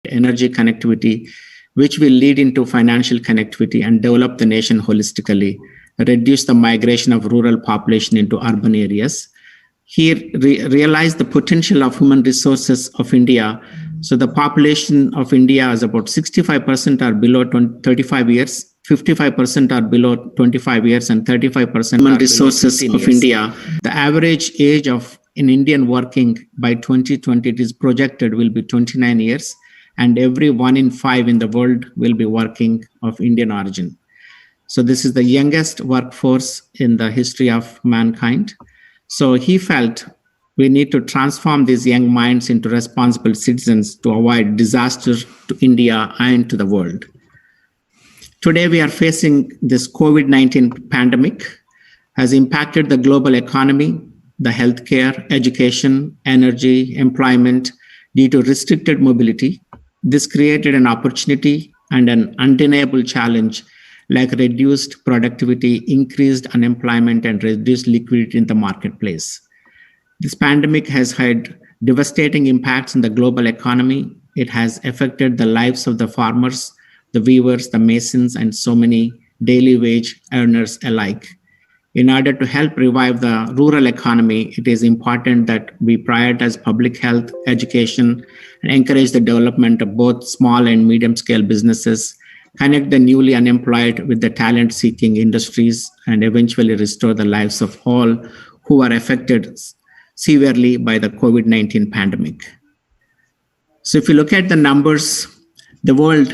energy connectivity, which will lead into financial connectivity and develop the nation holistically, reduce the migration of rural population into urban areas. He realized the potential of human resources of India. So the population of India is about 65% are below 35 years, 55% are below 25 years, and 35% human resources of India. The average age of an Indian working by 2020 it is projected will be 29 years, and every 1 in 5 in the world will be working of Indian origin. So this is the youngest workforce in the history of mankind. So he felt we need to transform these young minds into responsible citizens to avoid disaster to India and to the world. Today, we are facing this COVID-19 pandemic has impacted the global economy, the healthcare, education, energy, employment due to restricted mobility. This created an opportunity and an undeniable challenge like reduced productivity, increased unemployment, and reduced liquidity in the marketplace. This pandemic has had devastating impacts in the global economy. It has affected the lives of the farmers, the weavers, the masons, and so many daily wage earners alike. In order to help revive the rural economy, it is important that we prioritize public health, education, and encourage the development of both small and medium-scale businesses, connect the newly unemployed with the talent-seeking industries, and eventually restore the lives of all who are affected severely by the COVID-19 pandemic. So if you look at the numbers, the world,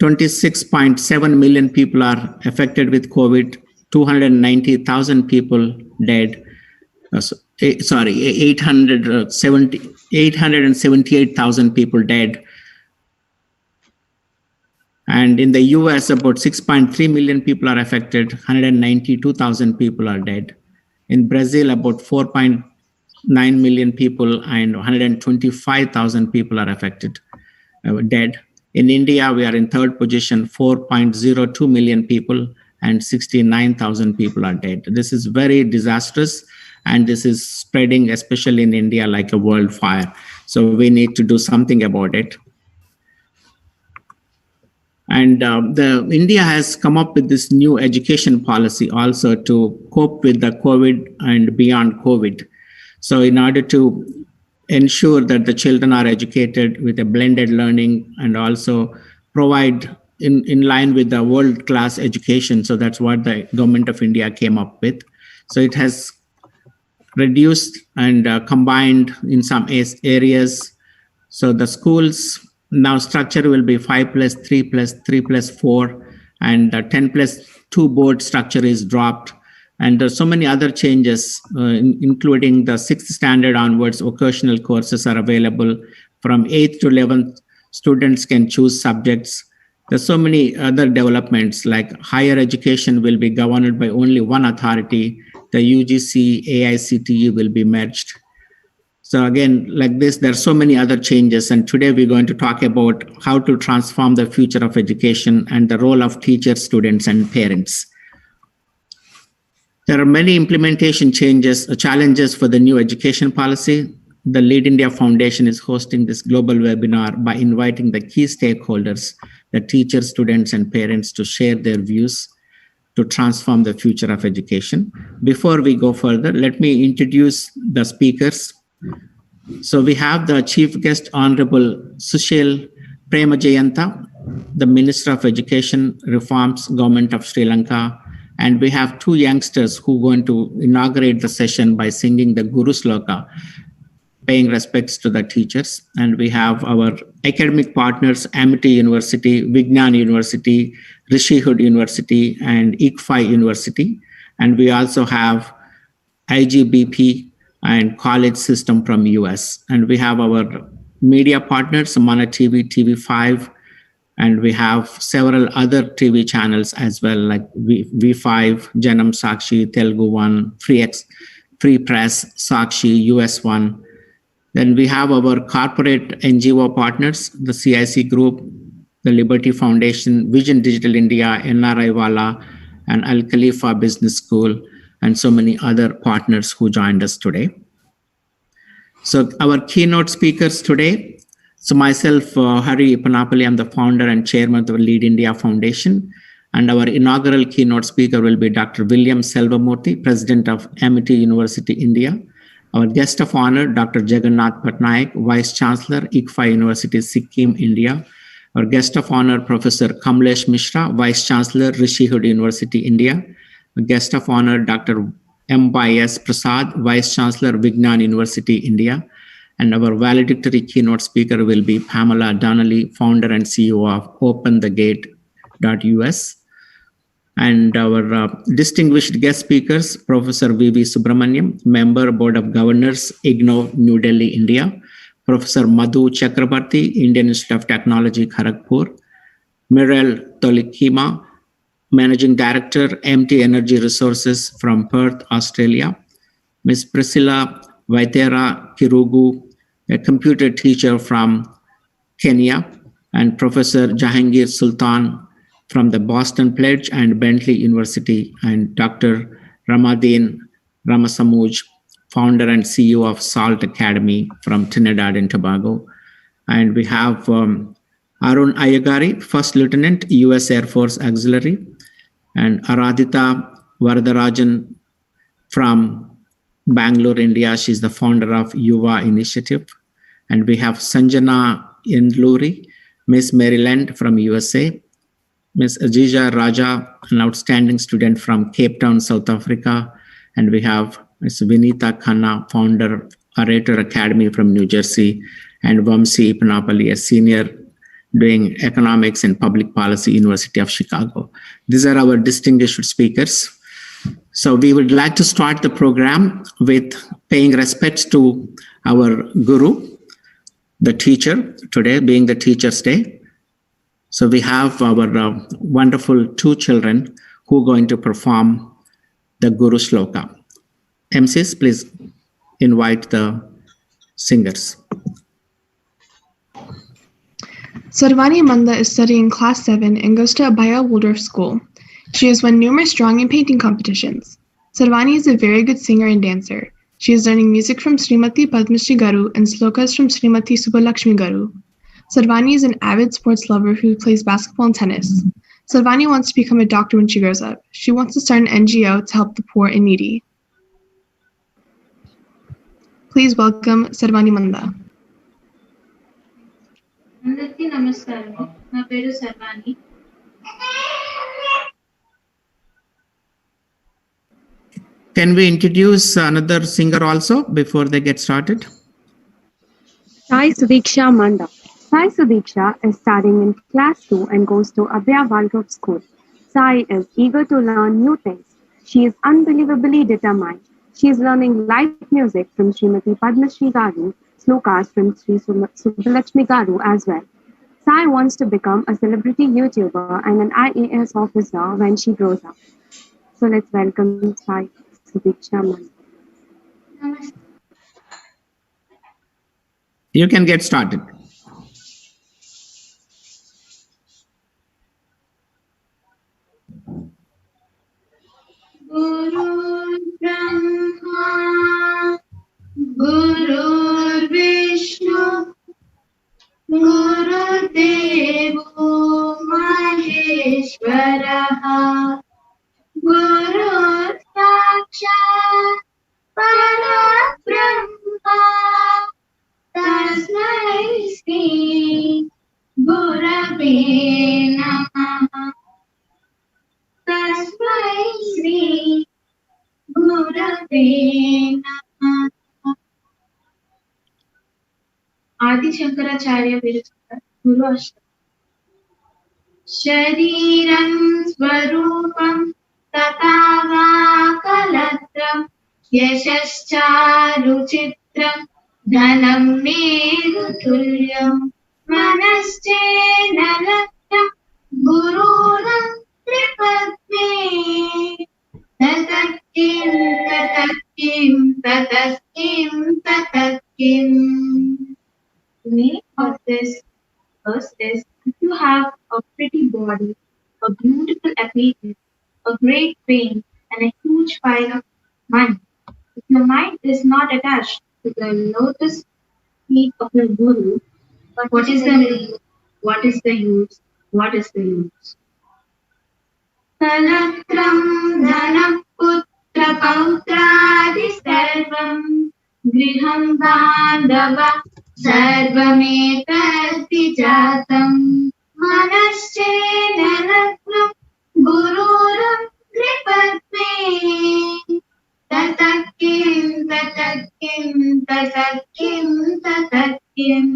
26.7 million people are affected with COVID, 290,000 people dead, 878,000 people dead. And in the US, about 6.3 million people are affected, 192,000 people are dead. In Brazil, about 4.9 million people and 125,000 people are affected, dead. In India, we are in third position, 4.02 million people and 69,000 people are dead. This is very disastrous, and this is spreading, especially in India, like a wildfire. So we need to do something about it. And India has come up with this new education policy also to cope with the COVID and beyond COVID. So in order to ensure that the children are educated with a blended learning and also provide in line with the world-class education. So that's what the government of India came up with. So it has reduced and combined in some areas. So the schools now structure will be 5+3+3+4, and the 10+2 board structure is dropped. And there's so many other changes, including the 6th standard onwards, vocational courses are available. From 8th to 11th, students can choose subjects. There's so many other developments, like higher education will be governed by only one authority. The UGC, AICTE will be merged. So again, like this, there are so many other changes. And today we're going to talk about how to transform the future of education and the role of teachers, students, and parents. There are many implementation challenges for the new education policy. The Lead India Foundation is hosting this global webinar by inviting the key stakeholders, the teachers, students, and parents, to share their views to transform the future of education. Before we go further, let me introduce the speakers. So we have the chief guest, Honorable Sushil Premajayanta, the Minister of Education Reforms, Government of Sri Lanka. And we have two youngsters who are going to inaugurate the session by singing the Guru Sloka, paying respects to the teachers. And we have our academic partners, Amity University, Vignan University, Rishihood University, and ICFI University. And we also have IGBP and college system from US. And we have our media partners, Mana TV, TV5, and we have several other TV channels as well, like V5, Janam Sakshi, Telugu One, Free Press, Sakshi, US One. Then we have our corporate NGO partners, the CIC Group, the Liberty Foundation, Vision Digital India, NRI Wala, and Al Khalifa Business School, and so many other partners who joined us today. So our keynote speakers today, So myself, Hari Panapali, I'm the founder and chairman of the Lead India Foundation. And our inaugural keynote speaker will be Dr. William Selvamurthy, president of Amity University, India. Our guest of honor, Dr. Jagannath Patnaik, vice chancellor, ICFA University, Sikkim, India. Our guest of honor, Professor Kamlesh Mishra, vice chancellor, Rishihood University, India. Our guest of honor, Dr. M.Y.S. Prasad, vice chancellor, Vignan University, India. And our valedictory keynote speaker will be Pamela Donnelly, founder and CEO of OpenTheGate.us. And our distinguished guest speakers, Professor V.V. Subramaniam, member, Board of Governors, IGNOU, New Delhi, India. Professor Madhu Chakrabarti, Indian Institute of Technology, Kharagpur. Mirel Tolikima, Managing Director, MT Energy Resources from Perth, Australia. Ms. Priscilla Vaitera Kirugu, a computer teacher from Kenya, and Professor Jahangir Sultan from the Boston Pledge and Bentley University, and Dr. Ramadeen Ramasamuj, founder and CEO of SALT Academy from Trinidad and Tobago. And we have Arun Ayagari, First Lieutenant, U.S. Air Force Auxiliary, and Aradhita Varadarajan from Bangalore, India. She's the founder of Yuva Initiative. And we have Sanjana Indluri, Miss Maryland from USA, Miss Ajija Raja, an outstanding student from Cape Town, South Africa. And we have Miss Vinita Khanna, founder, Orator Academy from New Jersey, and Vamsi Panapali, a senior doing economics and public policy, University of Chicago. These are our distinguished speakers. So we would like to start the program with paying respects to our guru, the teacher, today being the Teacher's Day. So we have our wonderful two children who are going to perform the Guru Shloka. MCs, please invite the singers. Sarvani Manda is studying class 7 and goes to Abhaya Waldorf School. She has won numerous drawing and painting competitions. Sarvani is a very good singer and dancer. She is learning music from Srimati Padmashri Garu and slokas from Srimati Subbalakshmi Garu. Sarvani is an avid sports lover who plays basketball and tennis. Sarvani wants to become a doctor when she grows up. She wants to start an NGO to help the poor and needy. Please welcome Sarvani Manda. అందరికీ నమస్కారం. నా పేరు సర్వాణి. Can we introduce another singer also before they get started? Sai Sudiksha Manda. Sai Sudiksha is studying in class 2 and goes to Abhaya Waldorf School. Sai is eager to learn new things. She is unbelievably determined. She is learning light music from Srimati Padmashri Garu, slokas from Sri Subbalakshmi Garu as well. Sai wants to become a celebrity YouTuber and an IAS officer when she grows up. So let's welcome Sai Sudiksha Manda. You can get started. Guru Brahma, Guru Vishnu, Guru Devo Maheshwaraha, Guru Sakshat Parabrahma, Tasmai Shri Gurave Namaha. Tasmai Shri Gurave Namaha. Adi Shankaracharya Viruchara Guru Ashtam. Shariram Swarupam Tatava Kalatram Yashascharu Chitram Dhanam Merutulyam Manasche Nalatram Gururam Tripadme Tatakim Tatakim Tatakim Tatakim. The meaning of this verse is: if you have a pretty body, a beautiful appearance, a great fame, and a huge pile of money, if your mind is not attached to the lotus feet of your guru, What is the what is the use? What is the use? Saratram dhanaputra pautradi sarvam griham bandhava sarvametati jatam manaschena ratnam gururam tripatme tatakim tatakim tatakim tatakim.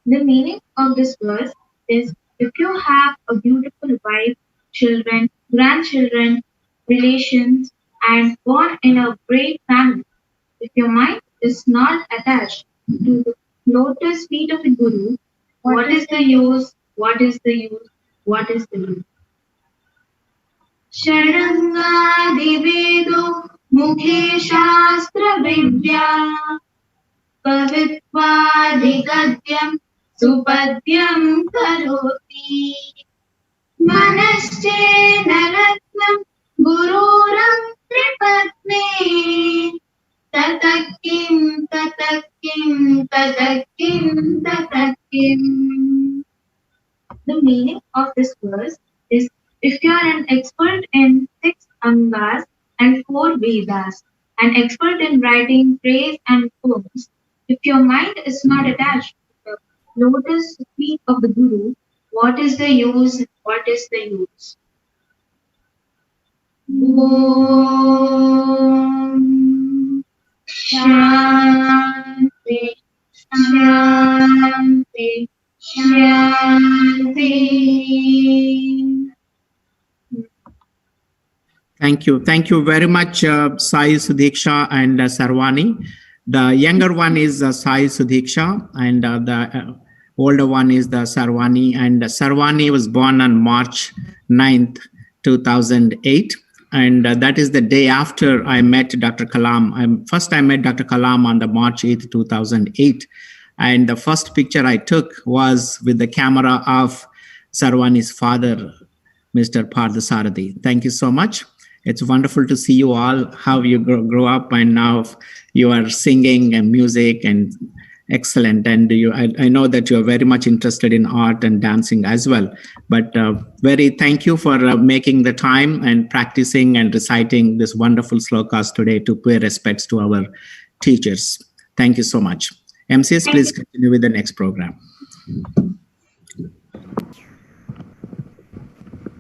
The meaning of this verse is if you have a beautiful wife, children, grandchildren, relations, and born in a great family, if your mind is not attached to the lotus feet of the Guru, what is the use? What is the use? What is the use? Sharangadivedo mukhe shastra vidya कवित्वादिगद्यं सुपद्यं करोति मनश्चेन रत्नं गुरुरं त्रिपत्ने ततः किं ततः किं ततः किं ततः किम्. The meaning of this verse is if you are an expert in 6 angas and 4 Vedas, an expert in writing praise and poems, if your mind is not attached to the lotus feet of the Guru, what is the use? What is the use? Om Shanti Shanti Shanti. Thank you. Thank you very much, Sai Sudhiksha and Sarvani. The younger one is Sai Sudhiksha, and the older one is the Sarvani. And Sarvani was born on March 9th, 2008. And that is the day after I met Dr. Kalam. First, I met Dr. Kalam on the March 8th, 2008. And the first picture I took was with the camera of Sarvani's father, Mr. Parthasarathi. Thank you so much. It's wonderful to see you all, how you grow up, and now you are singing and music, and excellent. And I know that you are very much interested in art and dancing as well. But thank you for making the time and practicing and reciting this wonderful slokas today to pay respects to our teachers. Thank you so much. MCS, please continue with the next program.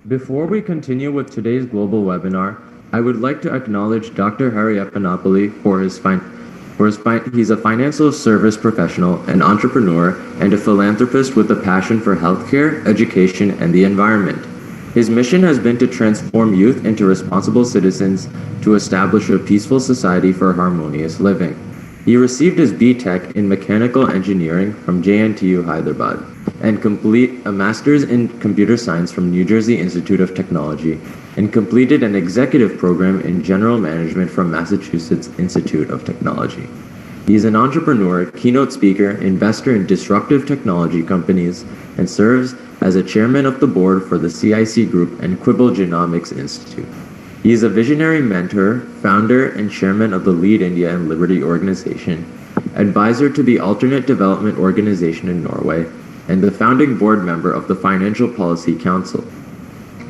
Before we continue with today's global webinar, I would like to acknowledge Dr. Hari Eppanapalli he's a financial service professional, an entrepreneur, and a philanthropist with a passion for healthcare, education, and the environment. His mission has been to transform youth into responsible citizens to establish a peaceful society for harmonious living. He received his B.Tech in Mechanical Engineering from JNTU Hyderabad and complete a Master's in Computer Science from New Jersey Institute of Technology and completed an executive program in General Management from Massachusetts Institute of Technology. He is an entrepreneur, keynote speaker, investor in disruptive technology companies, and serves as a chairman of the board for the CIC Group and Quibble Genomics Institute. He is a visionary mentor, founder, and chairman of the Lead India and Liberty Organization, advisor to the Alternate Development Organization in Norway, and the founding board member of the Financial Policy Council.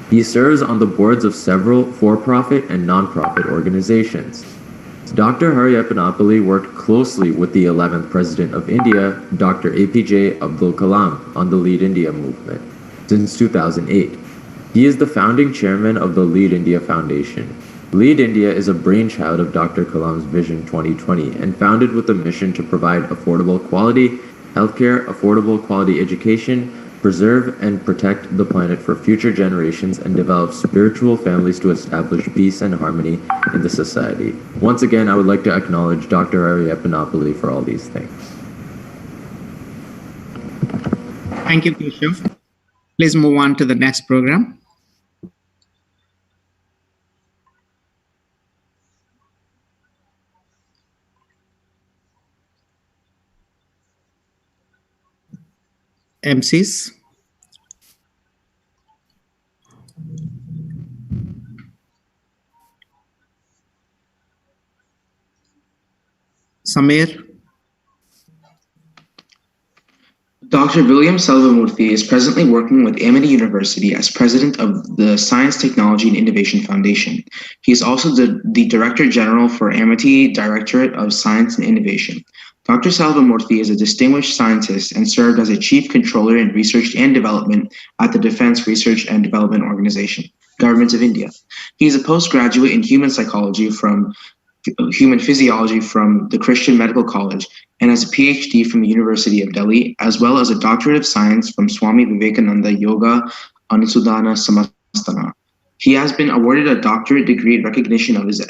He serves on the boards of several for-profit and non-profit organizations. Dr. Hari Eppanapalli worked closely with the 11th President of India, Dr. APJ Abdul Kalam, on the Lead India movement since 2008. He is the founding chairman of the Lead India Foundation. Lead India is a brainchild of Dr. Kalam's Vision 2020 and founded with a mission to provide affordable quality healthcare, affordable quality education, preserve and protect the planet for future generations, and develop spiritual families to establish peace and harmony in the society. Once again, I would like to acknowledge Dr. Hari Eppanapalli for all these things. Thank you, Keshav. Please move on to the next program. MCs. Samir. Dr. William Selvamurthy is presently working with Amity University as president of the Science, Technology, and Innovation Foundation. He is also the Director General for Amity Directorate of Science and Innovation. Dr. Selvamurthy is a distinguished scientist and served as a Chief Controller in Research and Development at the Defense Research and Development Organization, Government of India. He is a postgraduate in human physiology from the Christian Medical College and has a PhD from the University of Delhi, as well as a doctorate of science from Swami Vivekananda Yoga Anusudhana Samastana. He has been awarded a doctorate degree in recognition of his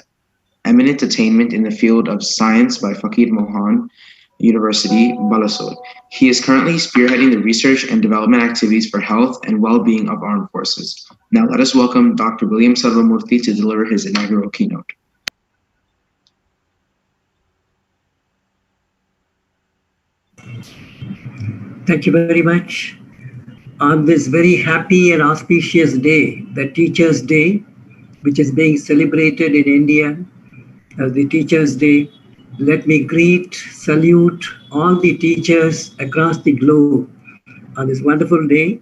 eminent attainment in the field of science by Fakir Mohan University, Balasore. He is currently spearheading the research and development activities for health and well-being of armed forces. Now let us welcome Dr. William Selvamurthy to deliver his inaugural keynote. Thank you very much. On this very happy and auspicious day, the Teachers' Day, which is being celebrated in India as the Teachers' Day, let me greet, salute all the teachers across the globe on this wonderful day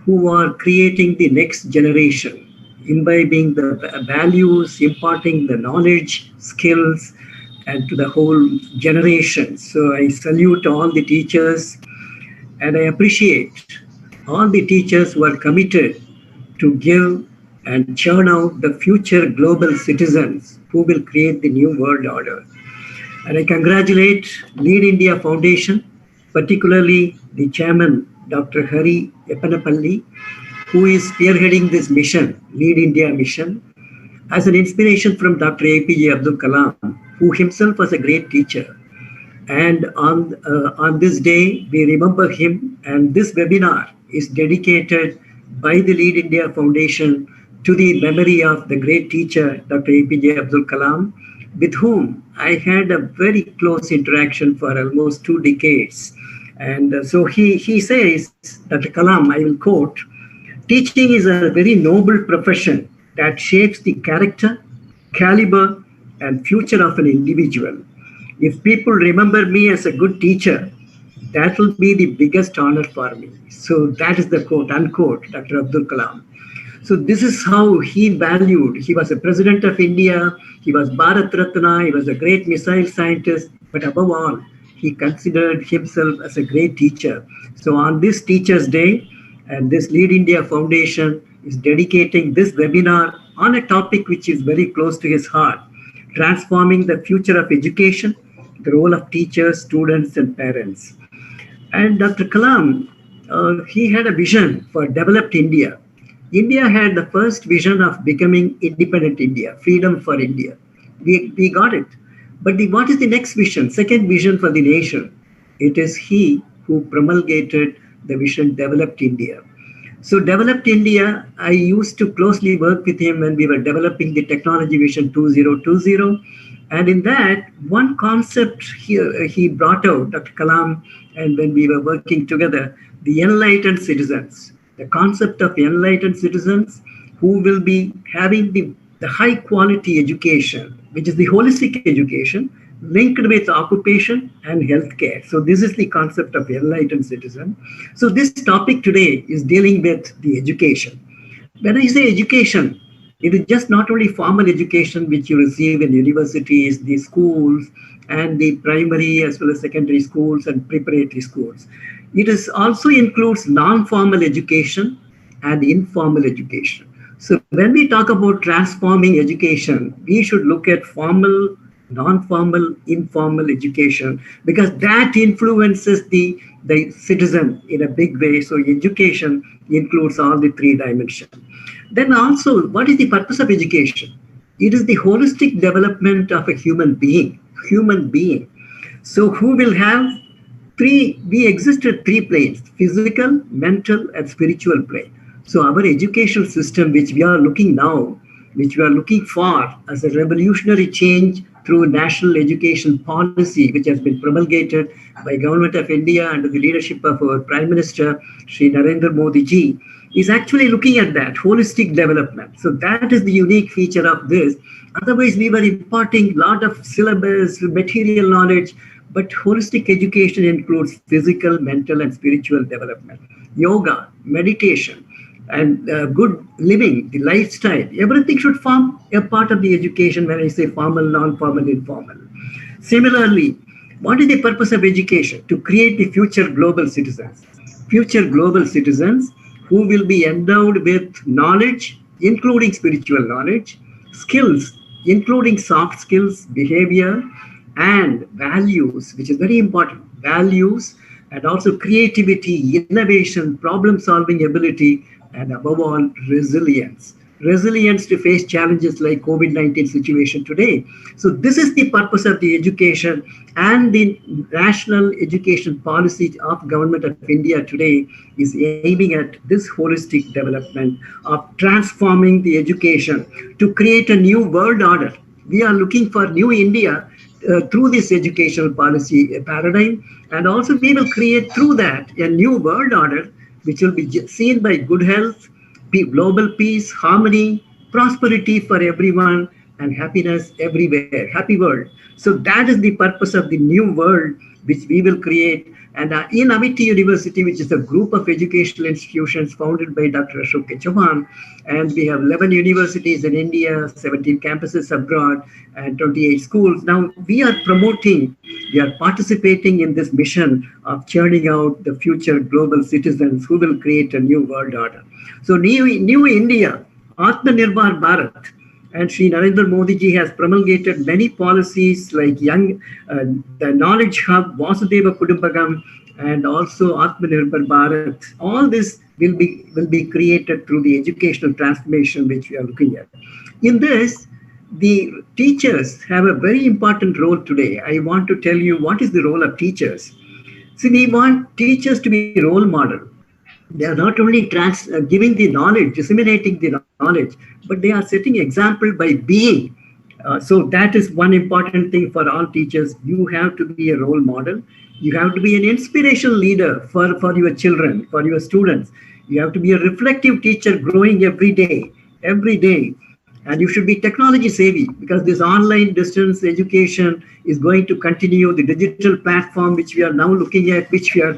who are creating the next generation, imbibing the values, imparting the knowledge, skills, and to the whole generation. So I salute all the teachers. And I appreciate all the teachers who are committed to give and churn out the future global citizens who will create the new world order. And I congratulate Lead India Foundation, particularly the chairman, Dr. Hari Eppanapalli, who is spearheading this mission, Lead India mission, as an inspiration from Dr. APJ Abdul Kalam, who himself was a great teacher. And on this day, we remember him. And this webinar is dedicated by the Lead India Foundation to the memory of the great teacher, Dr. APJ Abdul Kalam, with whom I had a very close interaction for almost 2 decades. And so he says, Dr. Kalam, I will quote, "Teaching is a very noble profession that shapes the character, caliber, and future of an individual. If people remember me as a good teacher, that will be the biggest honor for me." So that is the quote, unquote, Dr. Abdul Kalam. So this is how he valued. He was a president of India. He was Bharat Ratna. He was a great missile scientist. But above all, he considered himself as a great teacher. So on this Teachers' Day, and this Lead India Foundation is dedicating this webinar on a topic which is very close to his heart, transforming the future of education, the role of teachers, students, and parents. And Dr. Kalam, he had a vision for developed India. India had the first vision of becoming independent India, freedom for India. We got it. But what is the next vision, second vision for the nation? It is he who promulgated the vision Developed India. So Developed India, I used to closely work with him when we were developing the Technology Vision 2020. And in that, one concept he brought out, Dr. Kalam, and when we were working together, the enlightened citizens, the concept of enlightened citizens who will be having the high quality education, which is the holistic education linked with occupation and healthcare. So this is the concept of enlightened citizen. So this topic today is dealing with the education. When I say education, it is just not only formal education which you receive in universities, the schools, and the primary as well as secondary schools and preparatory schools. It is also includes non-formal education and informal education. So when we talk about transforming education, we should look at formal, non-formal, informal education, because that influences the citizen in a big way. So education includes all the 3 dimensions. Then also, what is the purpose of education? It is the holistic development of a human being. So who will have we exist at 3 planes: physical, mental, and spiritual plane. So our education system, which we are looking now, which we are looking for as a revolutionary change through national education policy, which has been promulgated by Government of India under the leadership of our Prime Minister, Shri Narendra Modi ji, is actually looking at that holistic development. So that is the unique feature of this. Otherwise, we were imparting a lot of syllabus, material knowledge, But holistic education includes physical, mental, and spiritual development, yoga, meditation, and good living, the lifestyle. Everything should form a part of the education when I say formal, non-formal, informal. Similarly, what is the purpose of education? To create the future global citizens. Future global citizens who will be endowed with knowledge, including spiritual knowledge, skills, including soft skills, behavior, and values, which is very important. Values and also creativity, innovation, problem solving ability, and above all, resilience. Resilience to face challenges like COVID-19 situation today. So this is the purpose of the education, and the national education policy of Government of India today is aiming at this holistic development of transforming the education to create a new world order. We are looking for new India through this educational policy paradigm, and also we will create through that a new world order which will be seen by good health, global peace, harmony, prosperity for everyone, and happiness everywhere. Happy world. So that is the purpose of the new world which we will create. And in Amity University, which is a group of educational institutions founded by Dr. Ashok Chauhan, and we have 11 universities in India, 17 campuses abroad, and 28 schools. Now we are promoting, we are participating in this mission of churning out the future global citizens who will create a new world order. So new India, Atmanirbhar Bharat, and Sri Narendra Modi ji has promulgated many policies like the Knowledge Hub, Vasudeva Kudumbakam, and also Atmanirbhar Bharat. All this will be created through the educational transformation which we are looking at. In this, the teachers have a very important role today. I want to tell you what is the role of teachers. See, we want teachers to be role model. They are not only giving the knowledge, disseminating the knowledge, but they are setting example by being. So that is one important thing for all teachers. You have to be a role model. You have to be an inspirational leader for your children, for your students. You have to be a reflective teacher growing every day, every day. And you should be technology savvy, because this online distance education is going to continue. The digital platform which we are now looking at, which we are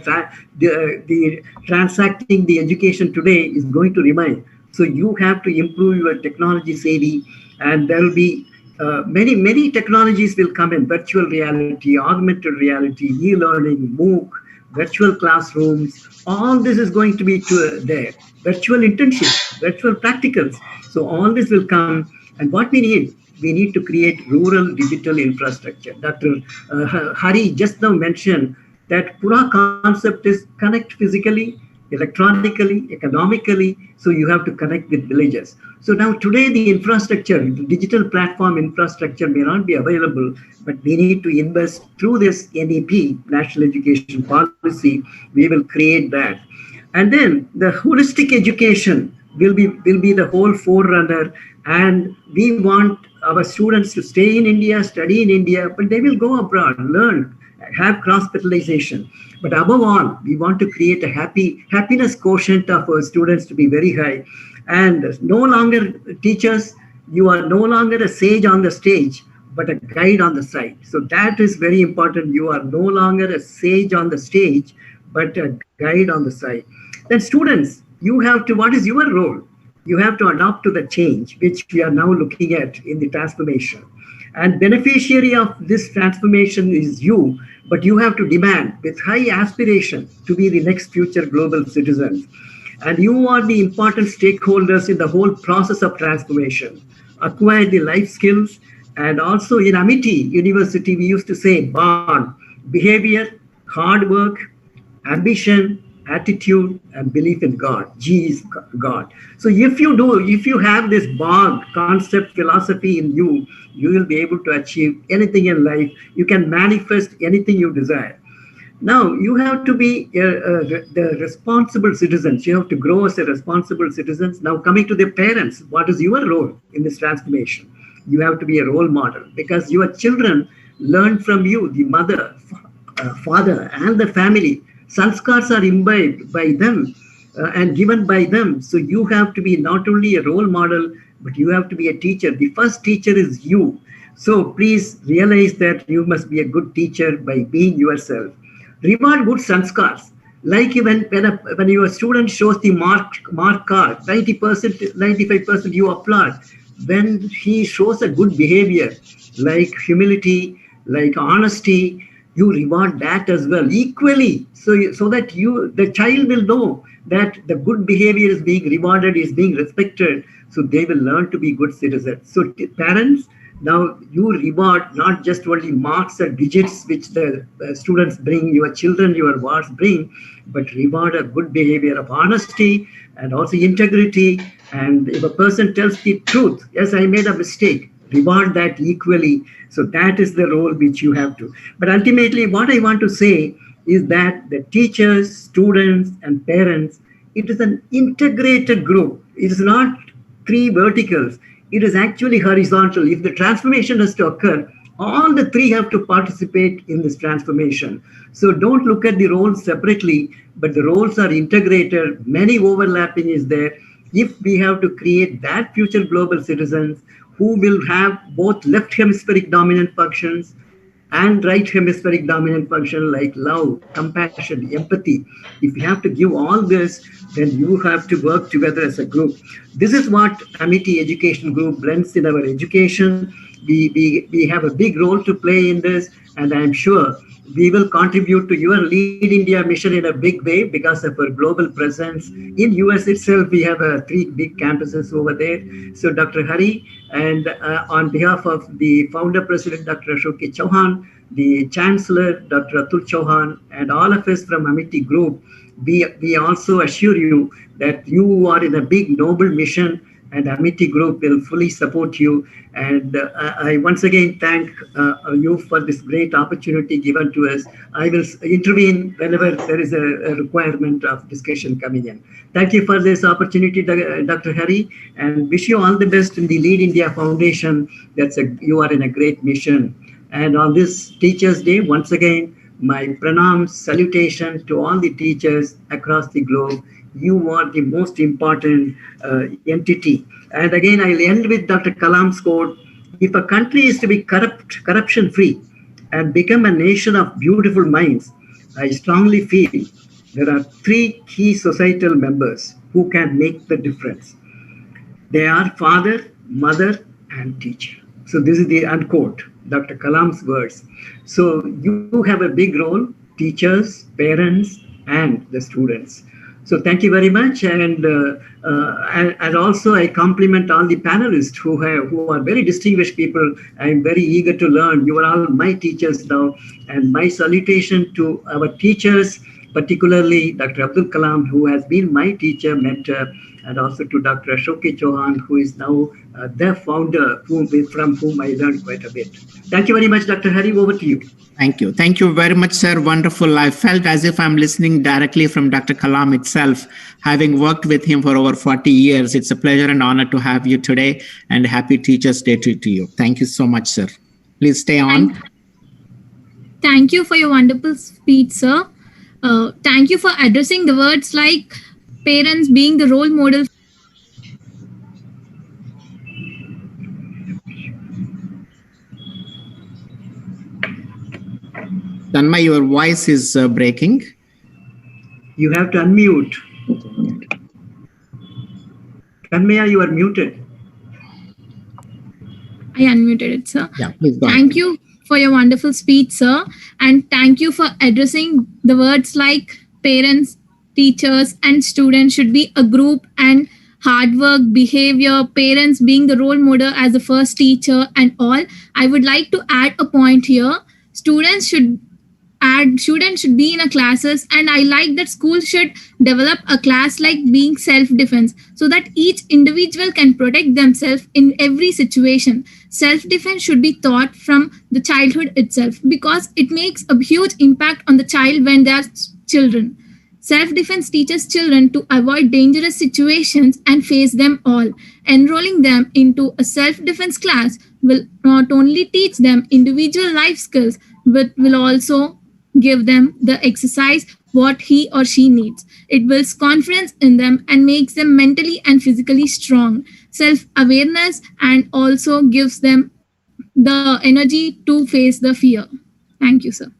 the transacting the education today, is going to remain. So you have to improve your technology savvy, and there will be many technologies will come in: virtual reality, augmented reality, e-learning, MOOC, virtual classrooms. All this is going to be there. Virtual internships, virtual practicals. So all this will come. And what we need to create rural digital infrastructure. Dr. Hari just now mentioned that Pura concept is connect physically, electronically, economically. So you have to connect with villages. So now today the infrastructure, the digital platform infrastructure may not be available, but we need to invest through this NEP, National Education Policy. We will create that. And then the holistic education will be the whole forerunner, and we want our students to stay in India, study in India, but they will go abroad, learn, have cross-fertilization. But above all, we want to create a happiness quotient of our students to be very high. And no longer teachers, you are no longer a sage on the stage, but a guide on the side. So that is very important. You are no longer a sage on the stage, but a guide on the side. Then students, you have to, what is your role? You have to adapt to the change, which we are now looking at in the transformation. And beneficiary of this transformation is you, but you have to demand with high aspiration to be the next future global citizens. And you are the important stakeholders in the whole process of transformation. Acquire the life skills. And also in Amity University, we used to say bond, behavior, hard work, ambition, attitude, and belief in God. G is God. So if you have this bond, concept, philosophy in you, you will be able to achieve anything in life. You can manifest anything you desire. Now, you have to be the responsible citizens. You have to grow as a responsible citizens. Now, coming to the parents, what is your role in this transformation? You have to be a role model, because your children learn from you, the mother, father, and the family. Sanskars are imbibed by them and given by them. So you have to be not only a role model, but you have to be a teacher. The first teacher is you. So please realize that you must be a good teacher by being yourself. Reward good sanskars. Like when your student shows the mark card, 90%, 95% you applaud. When he shows a good behavior, like humility, like honesty, you reward that as well equally. So that the child will know that the good behavior is being rewarded, is being respected. So they will learn to be good citizens. So parents, now you reward not just only marks or digits which the students bring, your children, your wards bring, but reward a good behavior of honesty and also integrity. And if a person tells the truth, yes, I made a mistake, reward that equally. So that is the role which you have to. But ultimately, what I want to say is that the teachers, students, and parents, it is an integrated group. It is not three verticals. It is actually horizontal. If the transformation has to occur, all the three have to participate in this transformation. So don't look at the roles separately, but the roles are integrated. Many overlapping is there. If we have to create that future global citizens who will have both left hemispheric dominant functions and right hemispheric dominant function like love, compassion, empathy. If you have to give all this, then you have to work together as a group. This is what Amity Education Group blends in our education. We have a big role to play in this, and I'm sure we will contribute to your Lead India mission in a big way because of our global presence. In US itself, we have 3 big campuses over there. So Dr. Hari, and on behalf of the founder president, Dr. Ashoki Chauhan, the chancellor, Dr. Atul Chauhan, and all of us from Amity Group, we also assure you that you are in a big noble mission, and Amity Group will fully support you. And I once again thank you for this great opportunity given to us. I will intervene whenever there is a requirement of discussion coming in. Thank you for this opportunity, Dr. Hari, and wish you all the best in the Lead India Foundation. You are in a great mission. And on this Teachers' Day, once again, my pranams, salutation to all the teachers across the globe. You are the most important entity. And again, I'll end with Dr. Kalam's quote: if a country is to be corruption free and become a nation of beautiful minds, I strongly feel there are 3 key societal members who can make the difference. They are father, mother, and teacher. So this is the unquote, Dr. Kalam's words. So you have a big role, teachers, parents, and the students. So thank you very much, and also I compliment all the panelists who are very distinguished people. I'm very eager to learn. You are all my teachers now, and my salutation to our teachers, particularly Dr. Abdul Kalam, who has been my teacher, mentor, and also to Dr. Ashoki Chauhan, who is now the founder, from whom I learned quite a bit. Thank you very much, Dr. Hari. Over to you. Thank you. Thank you very much, sir. Wonderful. I felt as if I'm listening directly from Dr. Kalam itself, having worked with him for over 40 years. It's a pleasure and honor to have you today, and happy Teachers' Day to you. Thank you so much, sir. Please stay on. Thank you for your wonderful speech, sir. Thank you for addressing the words like parents being the role model. Tanmay, your voice is breaking. You have to unmute. Tanmaya, you are muted. I unmuted it, sir. Yeah, please go Thank you for your wonderful speech, sir. And thank you for addressing the words like parents, teachers, and students should be a group, and hard work, behavior, parents being the role model as the first teacher, and all. I would like to add a point here. Students should be in a classes, and I like that school should develop a class like being self-defense, so that each individual can protect themselves in every situation. Self-defense should be taught from the childhood itself, because it makes a huge impact on the child when they are children. Self-defense teaches children to avoid dangerous situations and face them all. Enrolling them into a self-defense class will not only teach them individual life skills, but will also give them the exercise what he or she needs. It builds confidence in them and makes them mentally and physically strong. Self-awareness, and also gives them the energy to face the fear. Thank you, sir.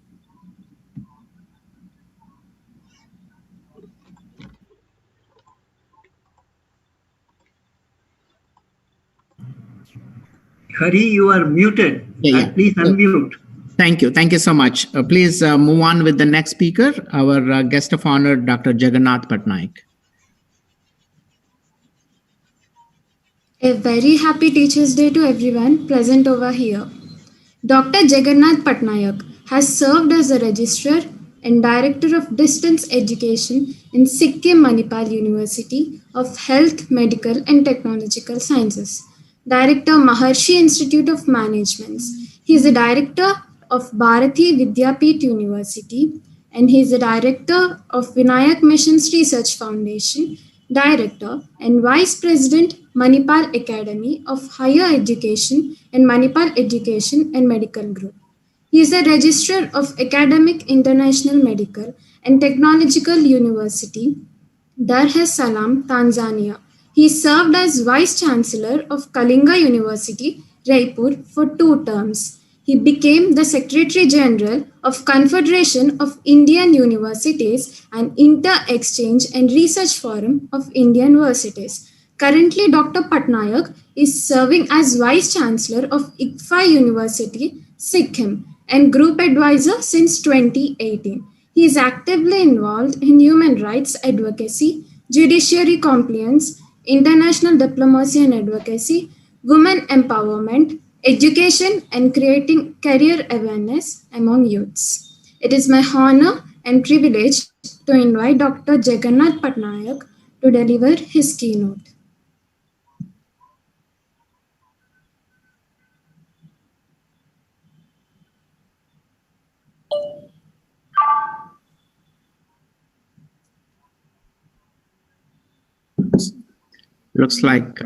Hari, you are muted. Yeah. Please unmute. Thank you. Thank you so much. Please move on with the next speaker, our guest of honor, Dr. Jagannath Patnaik. A very happy Teachers' Day to everyone present over here. Dr. Jagannath Patnaik has served as a registrar and director of distance education in Sikkim Manipal University of Health, Medical and Technological Sciences. Director Maharshi Institute of Management. He is a director of Bharati Vidyapeeth University and he is a director of Vinayak Missions Research Foundation, director and vice president Manipal Academy of Higher Education and Manipal Education and Medical Group. He is a registrar of Academic International Medical and Technological University, Dar es Salaam, Tanzania. He served as Vice Chancellor of Kalinga University, Raipur, for 2 terms. He became the Secretary General of Confederation of Indian Universities and Inter-Exchange and Research Forum of Indian Universities. Currently, Dr. Patnaik is serving as Vice Chancellor of ICFA University, Sikkim, and Group Advisor since 2018. He is actively involved in human rights advocacy, judiciary compliance, international diplomacy and advocacy, women empowerment, education, and creating career awareness among youths. It is my honor and privilege to invite Dr. Jagannath Patnaik to deliver his keynote. Looks like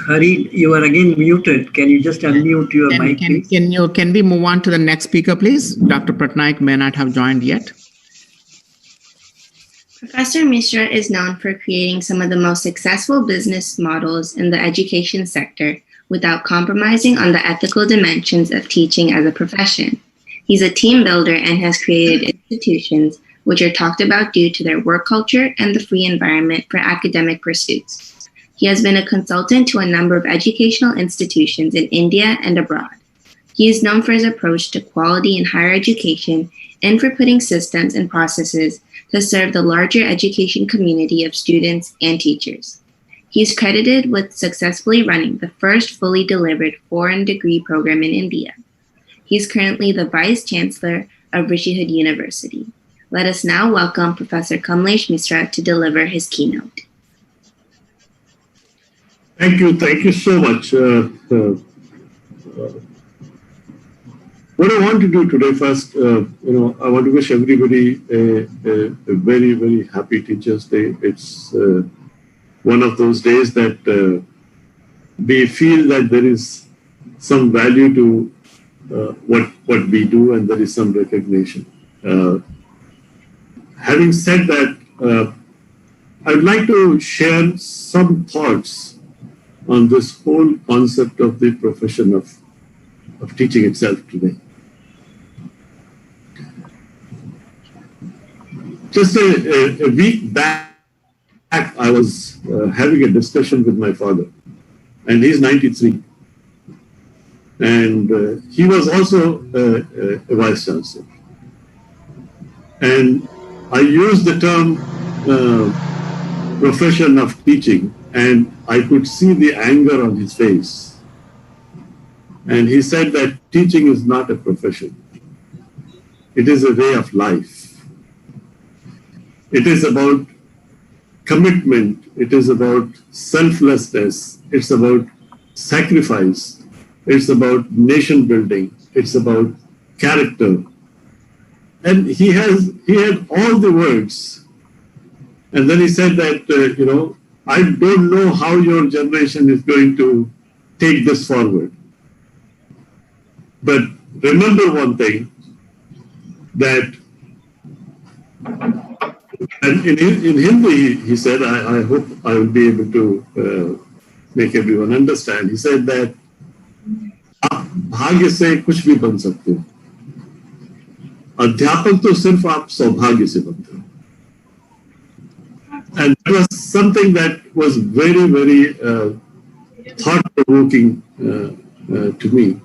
Hari, you are again muted. Can you just unmute your mic, please? Can we move on to the next speaker, please? Dr. Patnaik may not have joined yet. Professor Mishra is known for creating some of the most successful business models in the education sector without compromising on the ethical dimensions of teaching as a profession. He's a team builder and has created institutions which are talked about due to their work culture and the free environment for academic pursuits. He has been a consultant to a number of educational institutions in India and abroad. He is known for his approach to quality in higher education and for putting systems and processes to serve the larger education community of students and teachers. He is credited with successfully running the first fully delivered foreign degree program in India. He is currently the Vice Chancellor of Rishihood University. Let us now welcome Professor Kamlesh Mishra to deliver his keynote. Thank you so much. What I want to do today first, I want to wish everybody a very, very happy Teachers' Day. It's one of those days that we feel that there is some value to what we do and there is some recognition. Having said that, I'd like to share some thoughts on this whole concept of the profession of teaching itself today. Just a week back, I was having a discussion with my father, and he's 93. And he was also a vice chancellor. And I used the term profession of teaching, and I could see the anger on his face. And he said that teaching is not a profession. It is a way of life. It is about commitment. It is about selflessness. It's about sacrifice. It's about nation building. It's about character. And he had all the words. And then he said that, I don't know how your generation is going to take this forward. But remember one thing, that And in Hindi, he said, I hope I will be able to make everyone understand. He said that आप भाग्य से कुछ भी बन सकते हो, अध्यापक तो सिर्फ आप सौभाग्य से बनते हो. And that was something that was very, very thought-provoking to me.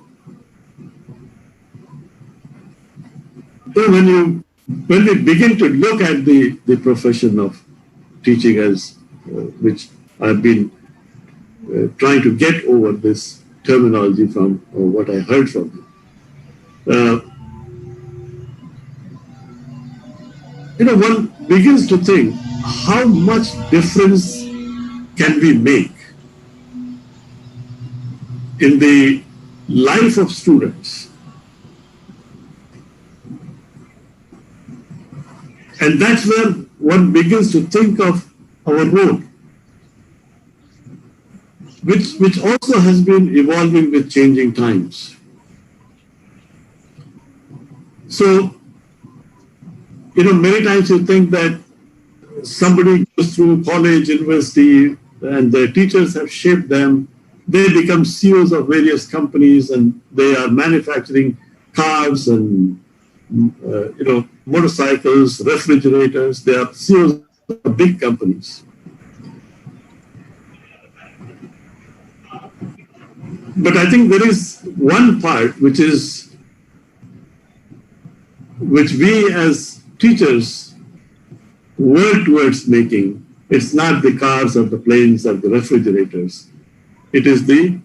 So when we begin to look at the profession of teaching, as which I've been trying to get over this terminology from what I heard from him. One begins to think, how much difference can we make in the life of students? And that's where one begins to think of our role, which also has been evolving with changing times. So, many times you think that somebody goes through college, university, and their teachers have shaped them. They become CEOs of various companies, and they are manufacturing cars and motorcycles, refrigerators. They are CEOs of big companies. But I think there is one part which we as teachers work towards making. It's not the cars or the planes or the refrigerators. It is the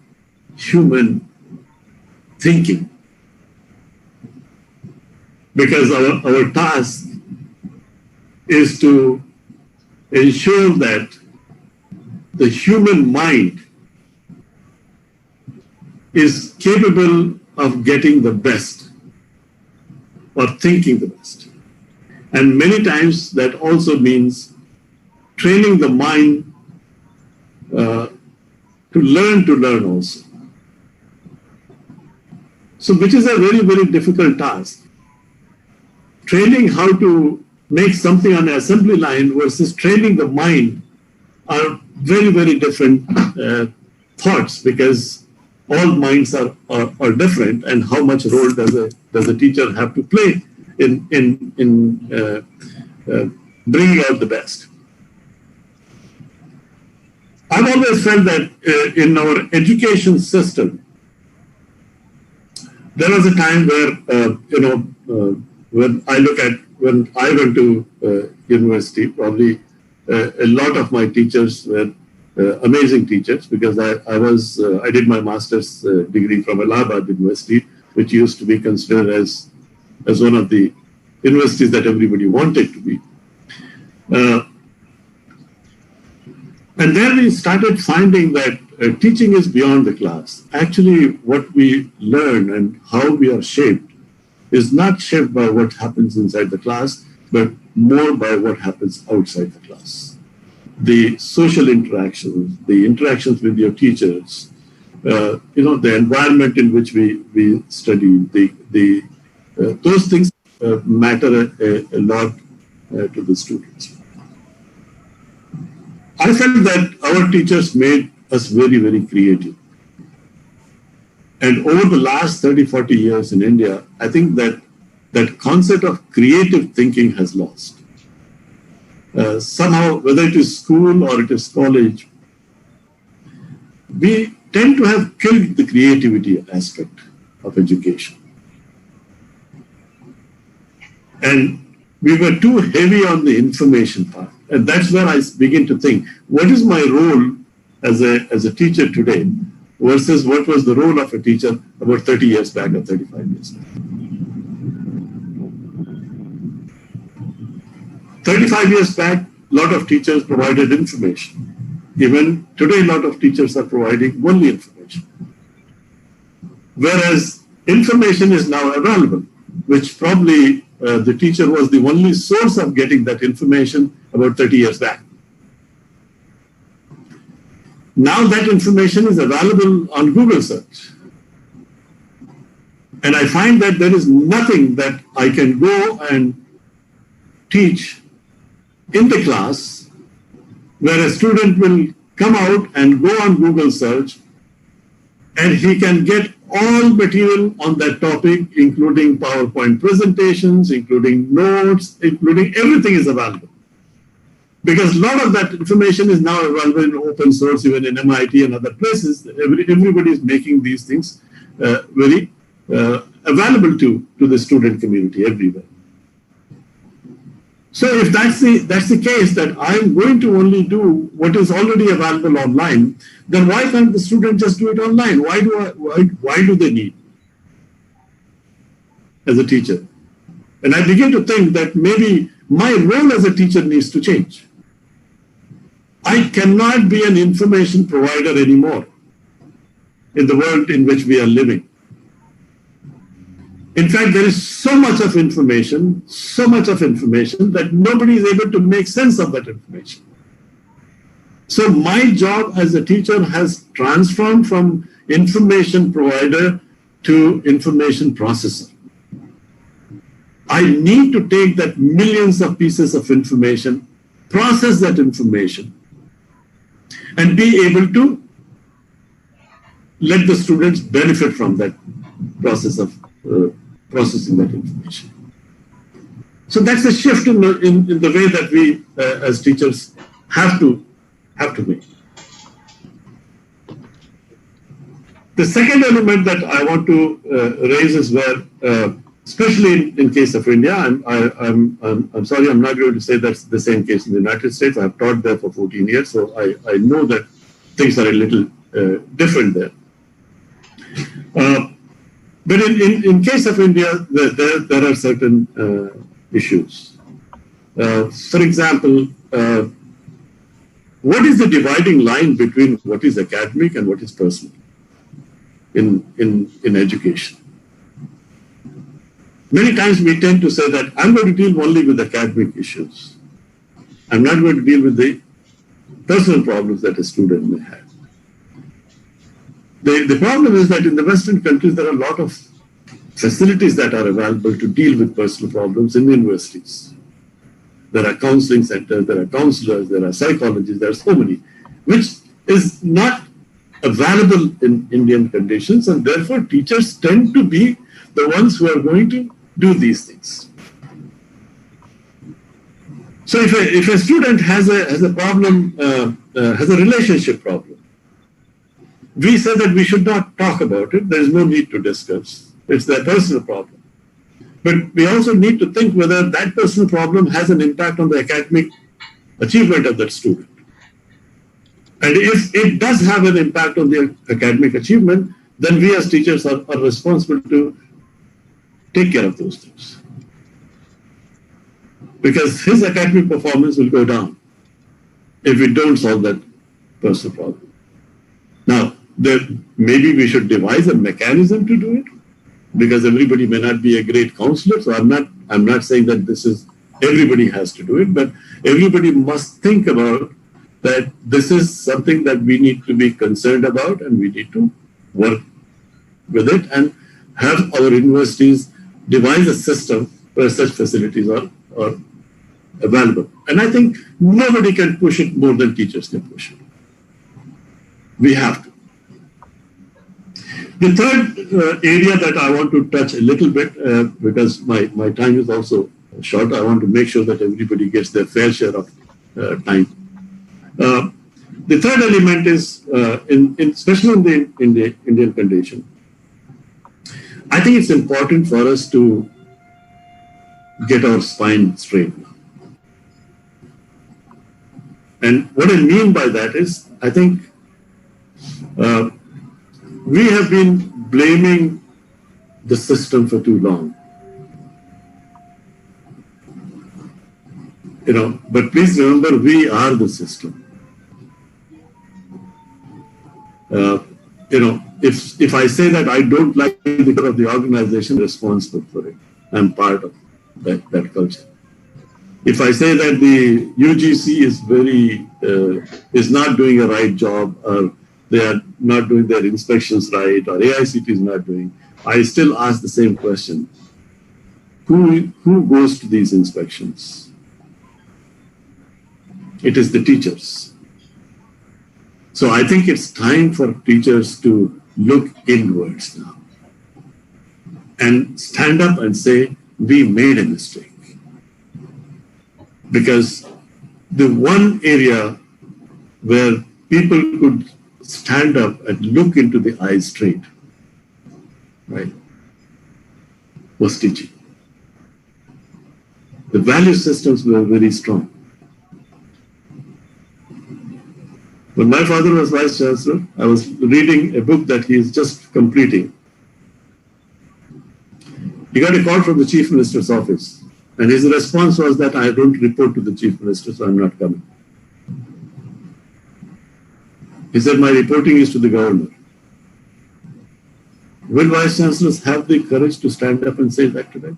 human thinking. Because our task is to ensure that the human mind is capable of getting the best or thinking the best. And many times that also means training the mind to learn also. So which is a very, very difficult task. Training how to make something on an assembly line versus training the mind are very, very different thoughts, because all minds are different, and how much role does a teacher have to play in bringing out the best. I've always felt that in our education system, there was a time where, when I went to university, probably a lot of my teachers were amazing teachers, because I did my master's degree from Allahabad University, which used to be considered as one of the universities that everybody wanted to be. And then we started finding that teaching is beyond the class. Actually, what we learn and how we are shaped is not shaped by what happens inside the class, but more by what happens outside the class. The social interactions, the interactions with your teachers, the environment in which we study, those things matter a lot to the students. I felt that our teachers made us very, very creative. And over the last 30, 40 years in India, I think that concept of creative thinking has lost. Somehow, whether it is school or it is college, we tend to have killed the creativity aspect of education. And we were too heavy on the information part. And that's where I begin to think, what is my role as a teacher today versus what was the role of a teacher about 30 years back or 35 years back? 35 years back, a lot of teachers provided information. Even today, a lot of teachers are providing only information. Whereas information is now available, which probably the teacher was the only source of getting that information about 30 years back. Now that information is available on Google search. And I find that there is nothing that I can go and teach in the class where a student will come out and go on Google search and he can get all material on that topic, including PowerPoint presentations, including notes, including everything is available. Because a lot of that information is now available in open source, even in MIT and other places. Everybody is making these things very available to the student community everywhere. So if that's the case, that I'm going to only do what is already available online, then why can't the student just do it online? Why do they need as a teacher? And I begin to think that maybe my role as a teacher needs to change. I cannot be an information provider anymore in the world in which we are living. In fact, there is so much of information that nobody is able to make sense of that information. So my job as a teacher has transformed from information provider to information processor. I need to take that millions of pieces of information, process that information, and be able to let the students benefit from that process of processing that information. So that's a shift in the way that we as teachers have to make. The second element that I want to raise is where, especially in case of India, I'm sorry, I'm not going to say that's the same case in the United States. I've taught there for 14 years, so I know that things are a little different there. But in case of India, there are certain issues. For example, what is the dividing line between what is academic and what is personal in education? Many times we tend to say that I'm going to deal only with academic issues. I'm not going to deal with the personal problems that a student may have. The problem is that in the Western countries, there are a lot of facilities that are available to deal with personal problems in universities. There are counseling centers, there are counselors, there are psychologists, there are so many, which is not available in Indian conditions, and therefore teachers tend to be the ones who are going to do these things. So if a student has a problem, has a relationship problem, we say that we should not talk about it. There is no need to discuss. It's their personal problem. But we also need to think whether that personal problem has an impact on the academic achievement of that student. And if it does have an impact on the academic achievement, then we as teachers are responsible to take care of those things. Because his academic performance will go down if we don't solve that personal problem. Now, maybe we should devise a mechanism to do it, because everybody may not be a great counselor. So I'm not saying that everybody has to do it, but everybody must think about that this is something that we need to be concerned about, and we need to work with it and have our universities devise a system where such facilities are available. And I think nobody can push it more than teachers can push it. We have to. The third area that I want to touch a little bit, because my time is also short, I want to make sure that everybody gets their fair share of time. The third element is, especially in the Indian condition, I think it's important for us to get our spine straight now. And what I mean by that is, I think we have been blaming the system for too long. But please remember, we are the system. If I say that I don't like the culture of the organization, I'm responsible for it. I'm part of that culture. If I say that the UGC is not doing a right job, or they are not doing their inspections right, or AICT is not doing, I still ask the same question. Who goes to these inspections? It is the teachers. So I think it's time for teachers to look inwards now and stand up and say, we made a mistake. Because the one area where people could stand up and look into the eyes straight, right, was teaching. The value systems were very strong. When my father was Vice Chancellor, I was reading a book that he is just completing. He got a call from the Chief Minister's office, and his response was that I don't report to the Chief Minister, so I'm not coming. He said, my reporting is to the governor. Will Vice Chancellors have the courage to stand up and say that today?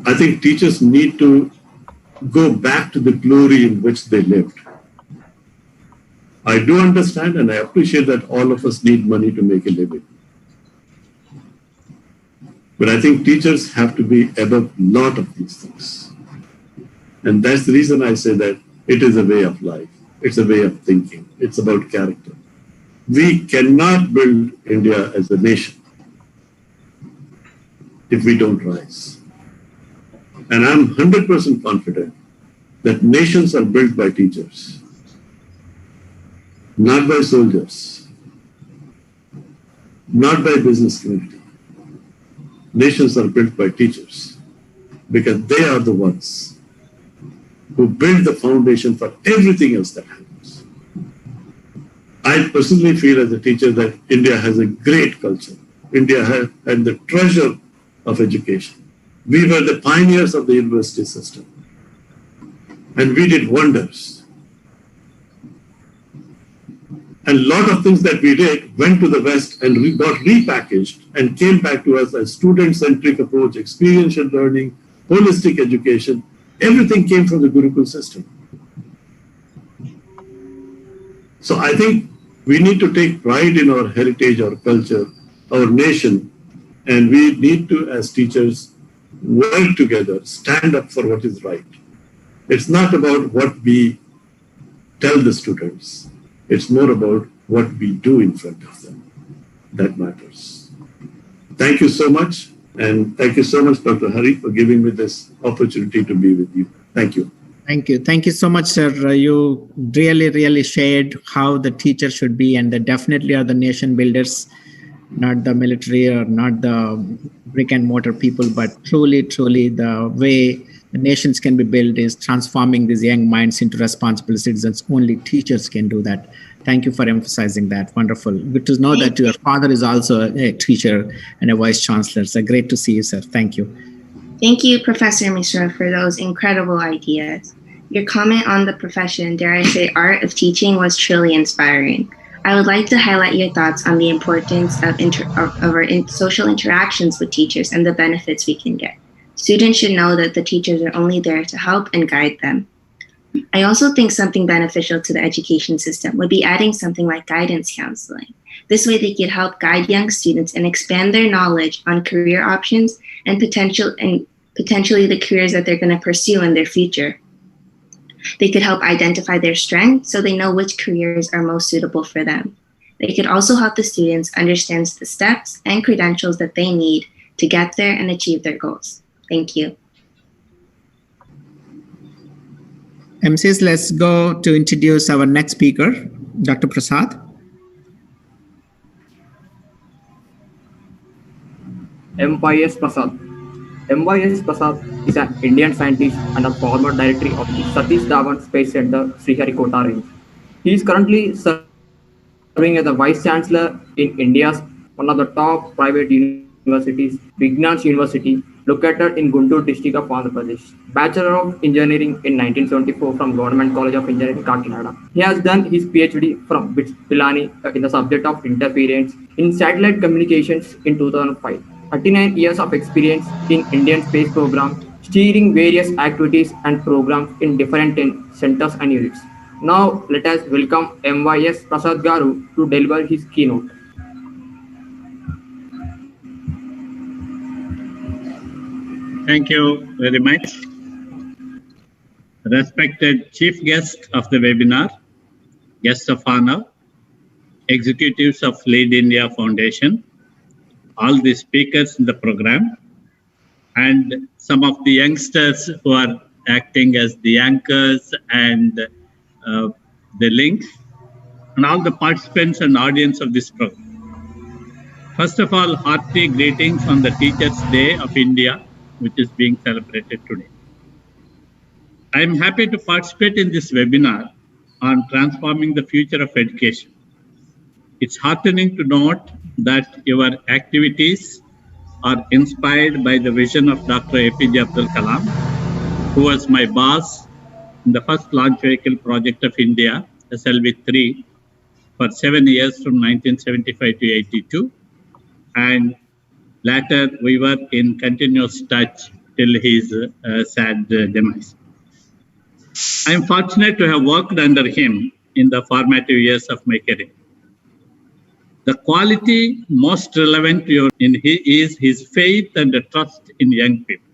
I think teachers need to go back to the glory in which they lived. I do understand and I appreciate that all of us need money to make a living. But I think teachers have to be above a lot of these things. And that's the reason I say that it is a way of life. It's a way of thinking. It's about character. We cannot build India as a nation if we don't rise. And I'm 100% confident that nations are built by teachers, not by soldiers, not by business community. Nations are built by teachers because they are the ones who build the foundation for everything else that happens. I personally feel as a teacher that India has a great culture. India had the treasure of education. We were the pioneers of the university system. And we did wonders. And a lot of things that we did went to the West and got repackaged and came back to us as student-centric approach, experiential learning, holistic education. Everything came from the Gurukul system. So I think we need to take pride in our heritage, our culture, our nation, and we need to, as teachers, work together, stand up for what is right. It's not about what we tell the students. It's more about what we do in front of them. That matters. Thank you so much. And thank you so much, Dr. Hari, for giving me this opportunity to be with you. Thank you. Thank you. Thank you so much, sir. You really shared how the teacher should be, and they definitely are the nation builders, not the military or not the brick and mortar people, but truly the way the nations can be built is transforming these young minds into responsible citizens. Only teachers can do that. Thank you for emphasizing that. Wonderful. Good to know that your father is also a teacher and a vice chancellor. So great to see you, sir. Thank you. Thank you, Professor Mishra, for those incredible ideas. Your comment on the profession, dare I say art of teaching, was truly inspiring. I would like to highlight your thoughts on the importance of our social interactions with teachers and the benefits we can get. Students should know that the teachers are only there to help and guide them. I also think something beneficial to the education system would be adding something like guidance counseling. This way they could help guide young students and expand their knowledge on career options and potentially the careers that they're going to pursue in their future. They could help identify their strengths so they know which careers are most suitable for them. They could also help the students understand the steps and credentials that they need to get there and achieve their goals. Thank you. MCs, let's go to introduce our next speaker, Dr. Prasad. M.Y.S. Prasad. M.Y.S. Prasad is an Indian scientist and a former director of the Satish Dhawan Space Center, Sriharikota range. He is currently serving as the Vice Chancellor in India's one of the top private universities, Vignan University, located in Guntur district of Andhra Pradesh. Bachelor of Engineering in 1974 from Government College of Engineering, Kakinada. He has done his PhD from BITS Pilani in the subject of interference in satellite communications in 2005. 39 years of experience in Indian space program, steering various activities and programs in different centers and units. Now let us welcome M.Y.S. Prasad Garu to deliver his keynote. Thank you very much. respected chief guest of the webinar, guests of honor, executives of Lead India Foundation, all the speakers in the program, and some of the youngsters who are acting as the anchors and the links, and all the participants and audience of this program. First of all, hearty greetings on the Teachers' Day of India, which is being celebrated today. I am happy to participate in this webinar on transforming the future of education. It's heartening to note that your activities are inspired by the vision of Dr. APJ Abdul Kalam, who was my boss in the first launch vehicle project of India, SLV-3, for 7 years from 1975 to 82. And later we were in continuous touch till his sad demise. I am fortunate to have worked under him in the formative years of my career. The quality most relevant to is his faith and trust in young people.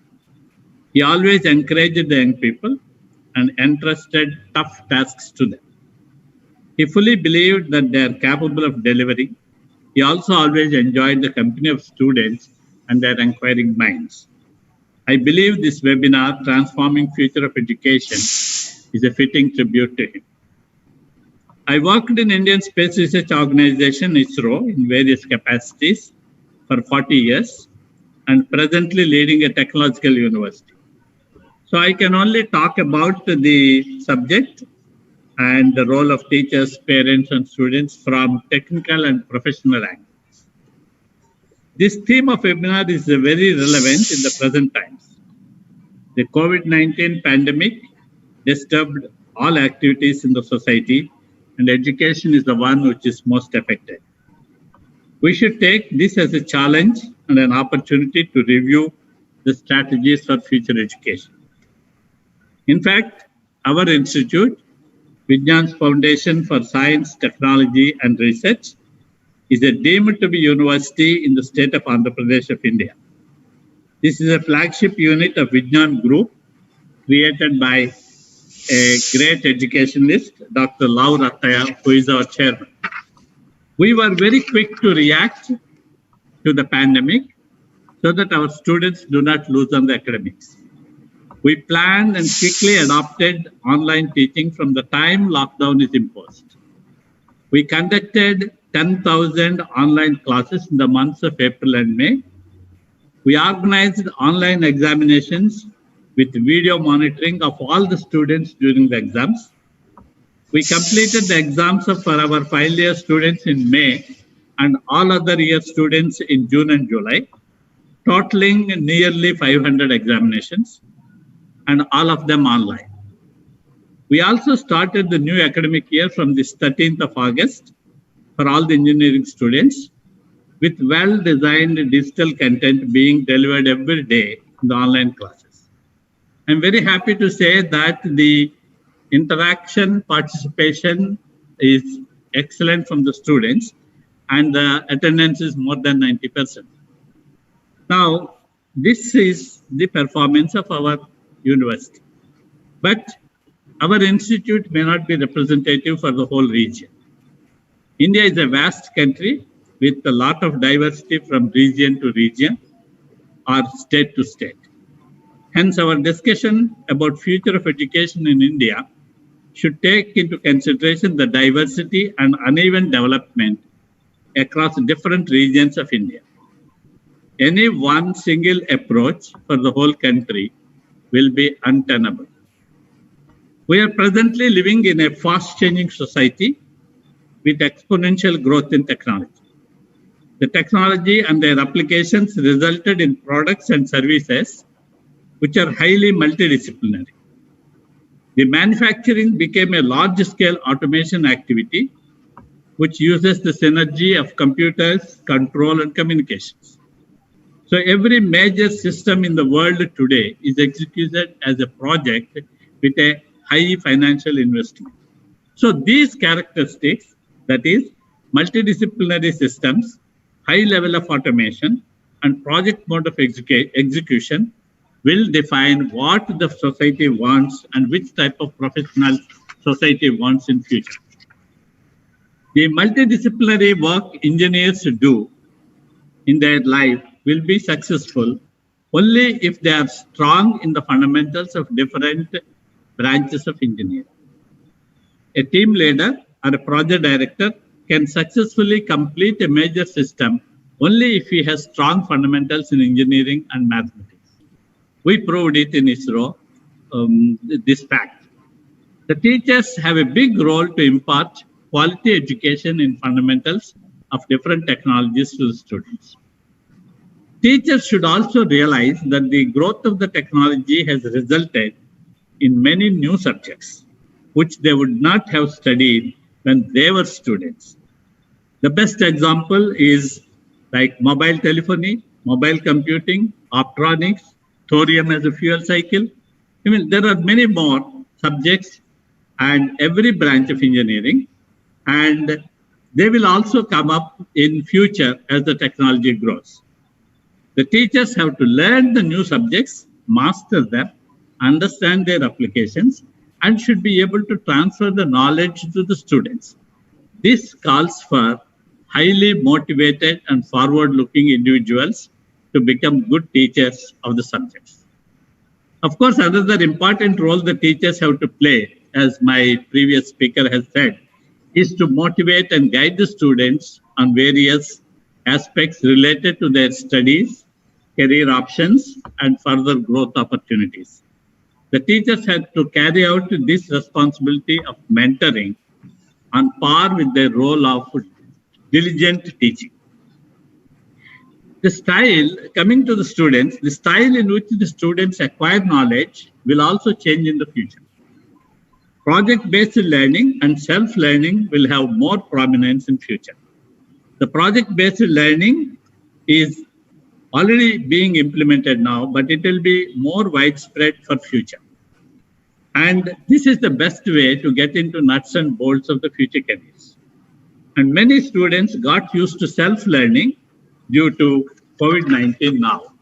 He always encouraged the young people and entrusted tough tasks to them. He fully believed that they are capable of delivering. He also always enjoyed the company of students and their inquiring minds. I believe this webinar, Transforming Future of Education, is a fitting tribute to him. I worked in Indian Space Research Organization, ISRO, in various capacities for 40 years and presently leading a technological university. So I can only talk about the subject and the role of teachers, parents, and students from technical and professional angles. This theme of webinar is very relevant in the present times. The COVID-19 pandemic disturbed all activities in the society, and education is the one which is most affected. We should take this as a challenge and an opportunity to review the strategies for future education. In fact, our institute, Vijnan's Foundation for Science, Technology and Research, is a deemed to be university in the state of Andhra Pradesh of India. This is a flagship unit of Vijnan Group created by a great educationalist, Dr. Lau Rattaya, who is our chairman. We were very quick to react to the pandemic so that our students do not lose on the academics. We planned and quickly adopted online teaching from the time lockdown is imposed. We conducted 10,000 online classes in the months of April and May. We organized online examinations with video monitoring of all the students during the exams. We completed the exams for our final year students in May and all other year students in June and July, totaling nearly 500 examinations, and all of them online. We also started the new academic year from this 13th of August for all the engineering students with well-designed digital content being delivered every day in the online classes. I'm very happy to say that the interaction participation is excellent from the students and the attendance is more than 90%. Now, this is the performance of our university. But our institute may not be representative for the whole region. India is a vast country with a lot of diversity from region to region or state to state. Hence, our discussion about future of education in India should take into consideration the diversity and uneven development across different regions of India. Any one single approach for the whole country will be untenable. We are presently living in a fast-changing society with exponential growth in technology. The technology and their applications resulted in products and services which are highly multidisciplinary. The manufacturing became a large-scale automation activity which uses the synergy of computers, control, and communications. So every major system in the world today is executed as a project with a high financial investment. So these characteristics, that is multidisciplinary systems, high level of automation, and project mode of execution will define what the society wants and which type of professional society wants in future. The multidisciplinary work engineers do in their life will be successful only if they are strong in the fundamentals of different branches of engineering. A team leader or a project director can successfully complete a major system only if he has strong fundamentals in engineering and mathematics. We proved it in ISRO, this fact. The teachers have a big role to impart quality education in fundamentals of different technologies to the students. Teachers should also realize that the growth of the technology has resulted in many new subjects, which they would not have studied when they were students. The best example is like mobile telephony, mobile computing, optronics, thorium as a fuel cycle. I mean, there are many more subjects and every branch of engineering, and they will also come up in future as the technology grows. The teachers have to learn the new subjects, master them, understand their applications, and should be able to transfer the knowledge to the students. This calls for highly motivated and forward-looking individuals to become good teachers of the subjects. Of course, another important role the teachers have to play, as my previous speaker has said, is to motivate and guide the students on various aspects related to their studies, career options, and further growth opportunities. The teachers have to carry out this responsibility of mentoring on par with their role of diligent teaching. The style, coming to the students, the style in which the students acquire knowledge will also change in the future. Project-based learning and self-learning will have more prominence in future. The project-based learning is already being implemented now, but it will be more widespread for future. And this is the best way to get into nuts and bolts of the future careers. And many students got used to self-learning due to COVID-19 now.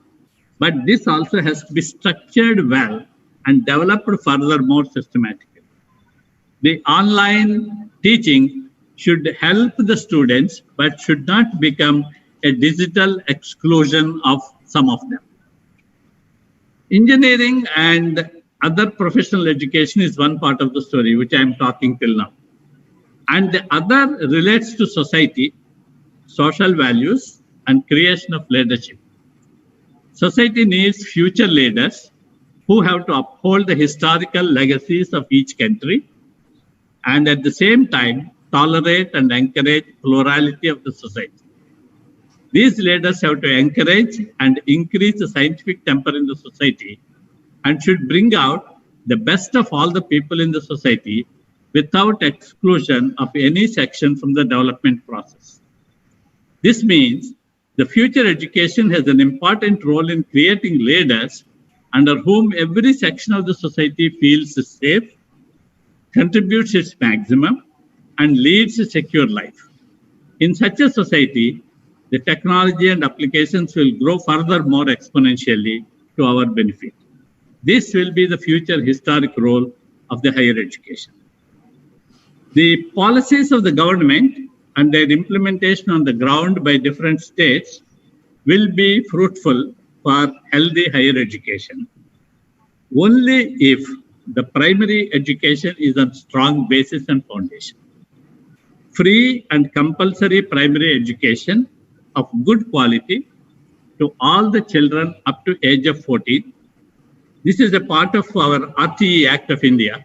But this also has to be structured well and developed furthermore systematically. The online teaching should help the students, but should not become a digital exclusion of some of them. Engineering and other professional education is one part of the story, which I am talking till now. And the other relates to society, social values, and creation of leadership. Society needs future leaders who have to uphold the historical legacies of each country and at the same time tolerate and encourage plurality of the society. These leaders have to encourage and increase the scientific temper in the society and should bring out the best of all the people in the society without exclusion of any section from the development process. This means the future education has an important role in creating leaders under whom every section of the society feels safe, contributes its maximum, and leads a secure life. In such a society, the technology and applications will grow further more exponentially to our benefit. This will be the future historic role of the higher education. The policies of the government and their implementation on the ground by different states will be fruitful for healthy higher education only if the primary education is on strong basis and foundation. Free and compulsory primary education of good quality to all the children up to age of 14. This is a part of our RTE Act of India.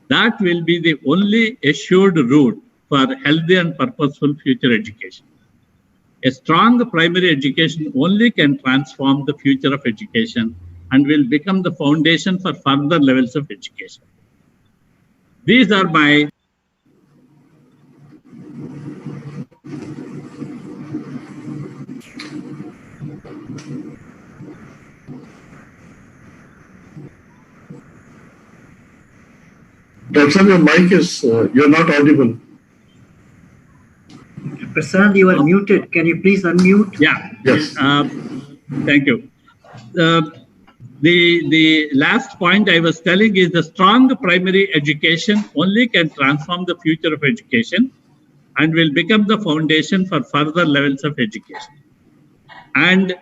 That will be the only assured route for healthy and purposeful future education. A strong primary education only can transform the future of education and will become the foundation for further levels of education. These are my Dr. your mic is, you're not audible. Prasad, you are muted. Can you please unmute? Yeah. Yes. Thank you. The last point I was telling is the strong primary education only can transform the future of education and will become the foundation for further levels of education. And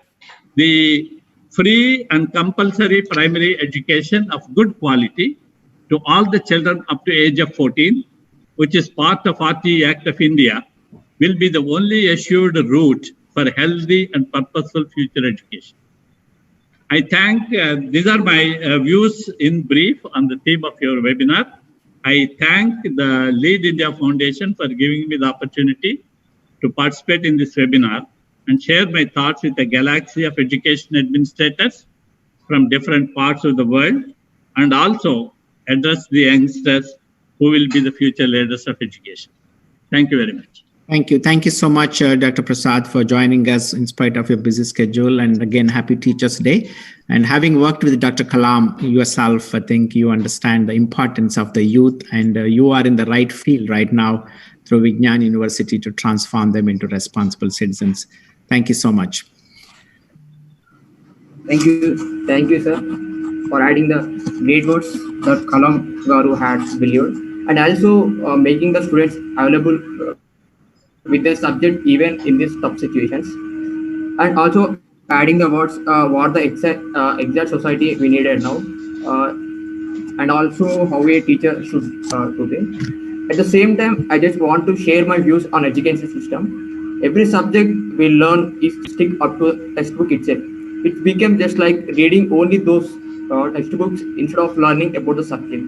the free and compulsory primary education of good quality to all the children up to age of 14, which is part of RT Act of India, will be the only assured route for healthy and purposeful future education. I thank, these are my views in brief on the theme of your webinar. I thank the Lead India Foundation for giving me the opportunity to participate in this webinar and share my thoughts with a galaxy of education administrators from different parts of the world, and also address the youngsters who will be the future leaders of education. Thank you very much. Thank you. Thank you so much, Dr. Prasad, for joining us in spite of your busy schedule. And again, happy Teachers' Day. And having worked with Dr. Kalam yourself, I think you understand the importance of the youth, and you are in the right field right now through Vignan University to transform them into responsible citizens. Thank you so much. Thank you, sir, for adding the great words that Kalam Garu had believed, and also making the students available with their subject even in these tough situations, and also adding the words what the exact society we needed now, and also how a teacher should today. At the same time, I just want to share my views on education system. Every subject we learn is stick up to textbook itself. It became just like reading only those textbooks instead of learning about the subject.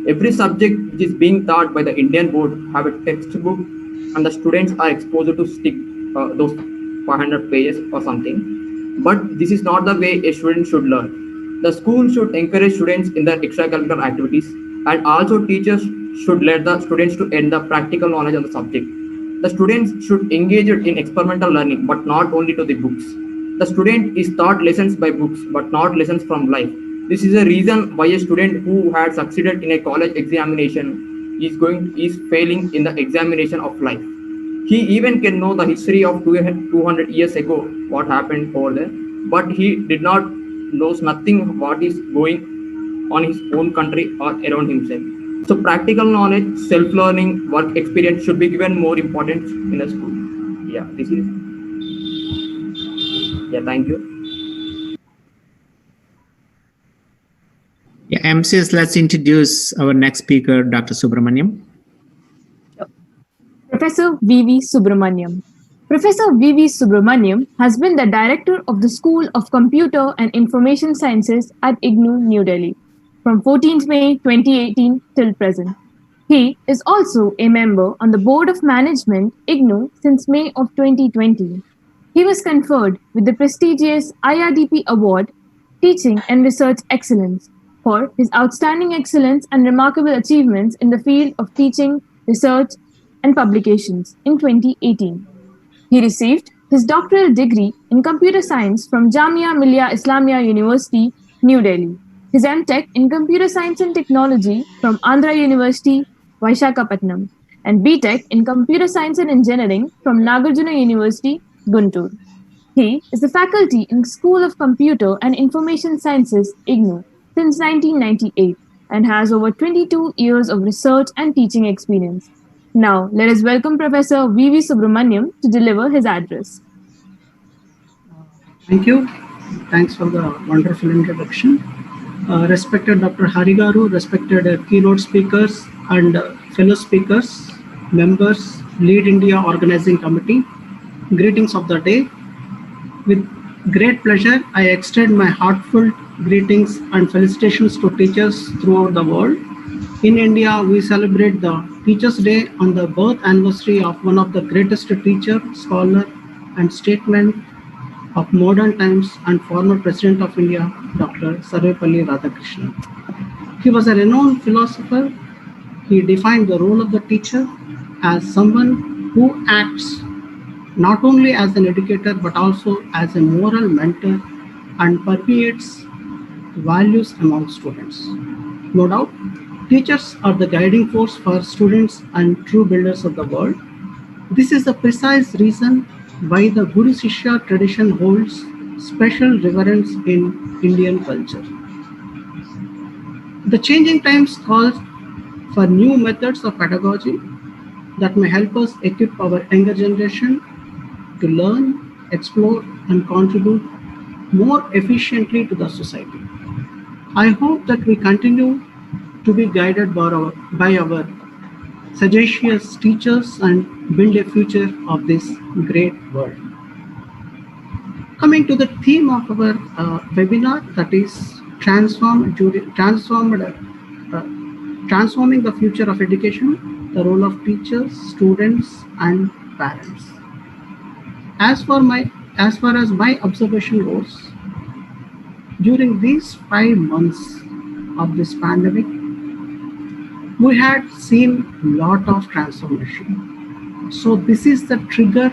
Every subject which is being taught by the Indian board have a textbook, and the students are exposed to stick those 500 pages or something. But this is not the way a student should learn. The school should encourage students in their extracurricular activities, and also teachers should let the students to earn the practical knowledge on the subject. The students should engage in experimental learning, but not only to the books. The student is taught lessons by books, but not lessons from life. This is a reason why a student who had succeeded in a college examination is failing in the examination of life. He even can know the history of 200 years ago, what happened over there, but he did not knows nothing what is going on his own country or around himself. So practical knowledge, self-learning, work experience should be given more importance in a school. Yeah, this is. Yeah, thank you. Yeah, MCs, let's introduce our next speaker, Dr. Subramaniam. Professor V.V. Subramaniam. Professor V.V. Subramaniam has been the director of the School of Computer and Information Sciences at IGNOU, New Delhi, from 14th May 2018 till present. He is also a member on the Board of Management, IGNOU, since May of 2020. He was conferred with the prestigious IRDP Award, Teaching and Research Excellence, for his outstanding excellence and remarkable achievements in the field of teaching, research, and publications in 2018. He received his doctoral degree in computer science from Jamia Millia Islamia University, New Delhi, his M.Tech in computer science and technology from Andhra University, Visakhapatnam, and B.Tech in computer science and engineering from Nagarjuna University, Guntur. He is the faculty in School of Computer and Information Sciences, IGNOU, since 1998 and has over 22 years of research and teaching experience. Now, let us welcome Professor V.V. Subramaniam to deliver his address. Thank you. Thanks for the wonderful introduction. Respected Dr. Harigaru, respected keynote speakers and fellow speakers, members, Lead India Organizing Committee, greetings of the day. With great pleasure, I extend my heartfelt greetings and felicitations to teachers throughout the world. In India, we celebrate the Teachers' Day on the birth anniversary of one of the greatest teacher, scholar, and statesman of modern times and former President of India, Dr. Sarvepalli Radhakrishnan. He was a renowned philosopher. He defined the role of the teacher as someone who acts not only as an educator but also as a moral mentor and permeates values among students. No doubt, teachers are the guiding force for students and true builders of the world. This is the precise reason why the Guru Shishya tradition holds special reverence in Indian culture. The changing times calls for new methods of pedagogy that may help us equip our younger generation to learn, explore, and contribute more efficiently to the society. I hope that we continue to be guided by our sagacious teachers and build a future of this great world. Coming to the theme of our webinar, that is transforming the future of education, the role of teachers, students, and parents. As far as my observation goes, during these 5 months of this pandemic, we had seen a lot of transformation. So this is the trigger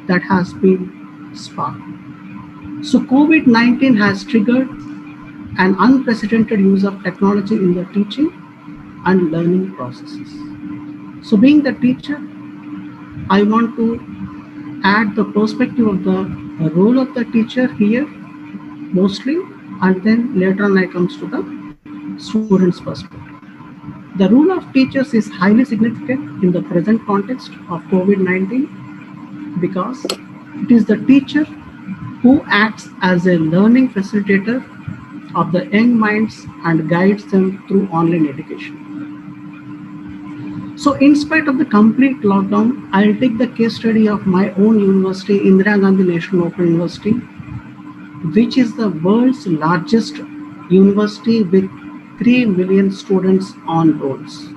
that has been sparked. So COVID-19 has triggered an unprecedented use of technology in the teaching and learning processes. So being the teacher, I want to add the perspective of the role of the teacher here mostly, and then later on I comes to the student's perspective. The role of teachers is highly significant in the present context of COVID-19 because it is the teacher who acts as a learning facilitator of the young minds and guides them through online education. So in spite of the complete lockdown, I'll take the case study of my own university, Indira Gandhi National Open University, which is the world's largest university with 3 million students on rolls.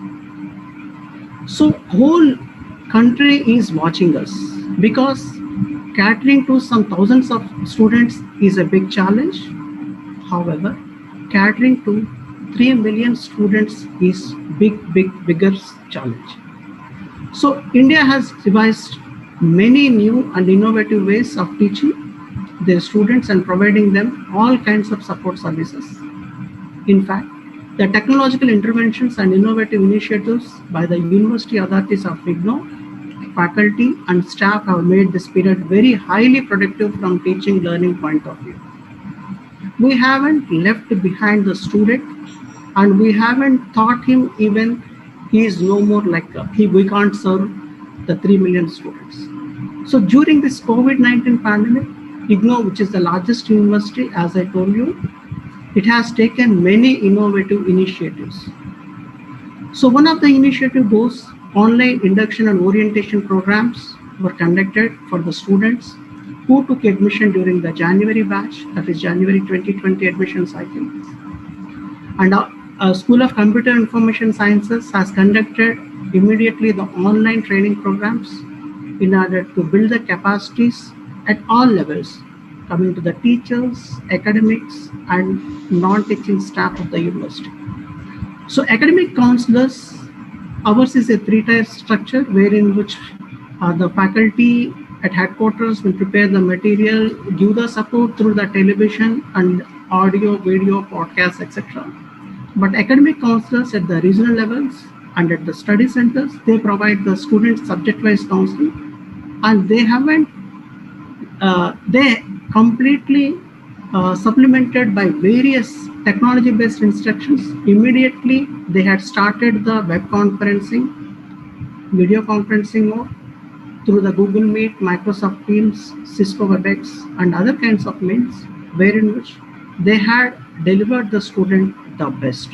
So whole country is watching us because catering to some thousands of students is a big challenge. However, catering to 3 million students is bigger challenge. So India has devised many new and innovative ways of teaching their students and providing them all kinds of support services. In fact, the technological interventions and innovative initiatives by the university authorities of IGNOU, faculty and staff have made this period very highly productive from teaching learning point of view. We haven't left behind the student and we haven't taught him even he is no more like we can't serve the 3 million students. So during this COVID-19 pandemic, IGNOU, which is the largest university, as I told you, it has taken many innovative initiatives. So one of the initiatives was online induction and orientation programs were conducted for the students who took admission during the January batch, that is January 2020 admission cycle. And School of Computer Information Sciences has conducted immediately the online training programs in order to build the capacities at all levels, coming to the teachers, academics, and non-teaching staff of the university. So academic counselors, ours is a 3-tier structure wherein which the faculty at headquarters will prepare the material, give the support through the television and audio, video, podcasts, etc. But academic counselors at the regional levels and at the study centers, they provide the student subject-wise counseling, and they haven't, they completely supplemented by various technology-based instructions. Immediately, they had started the web conferencing, video conferencing mode through the Google Meet, Microsoft Teams, Cisco WebEx, and other kinds of means, wherein which they had delivered the student the best.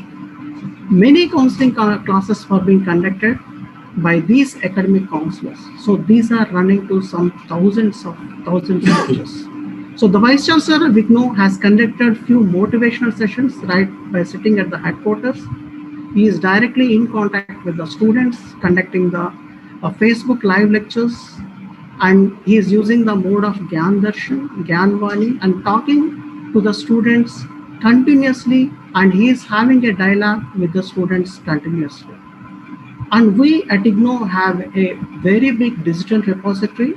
Many counseling classes were being conducted by these academic counselors. So these are running to some thousands of coaches. So the Vice Chancellor of IGNOU has conducted few motivational sessions right by sitting at the headquarters. He is directly in contact with the students, conducting the Facebook live lectures, and he is using the mode of Gyan Darshan, Gyan Vani, and talking to the students continuously, and he is having a dialogue with the students continuously. And we at IGNOU have a very big digital repository.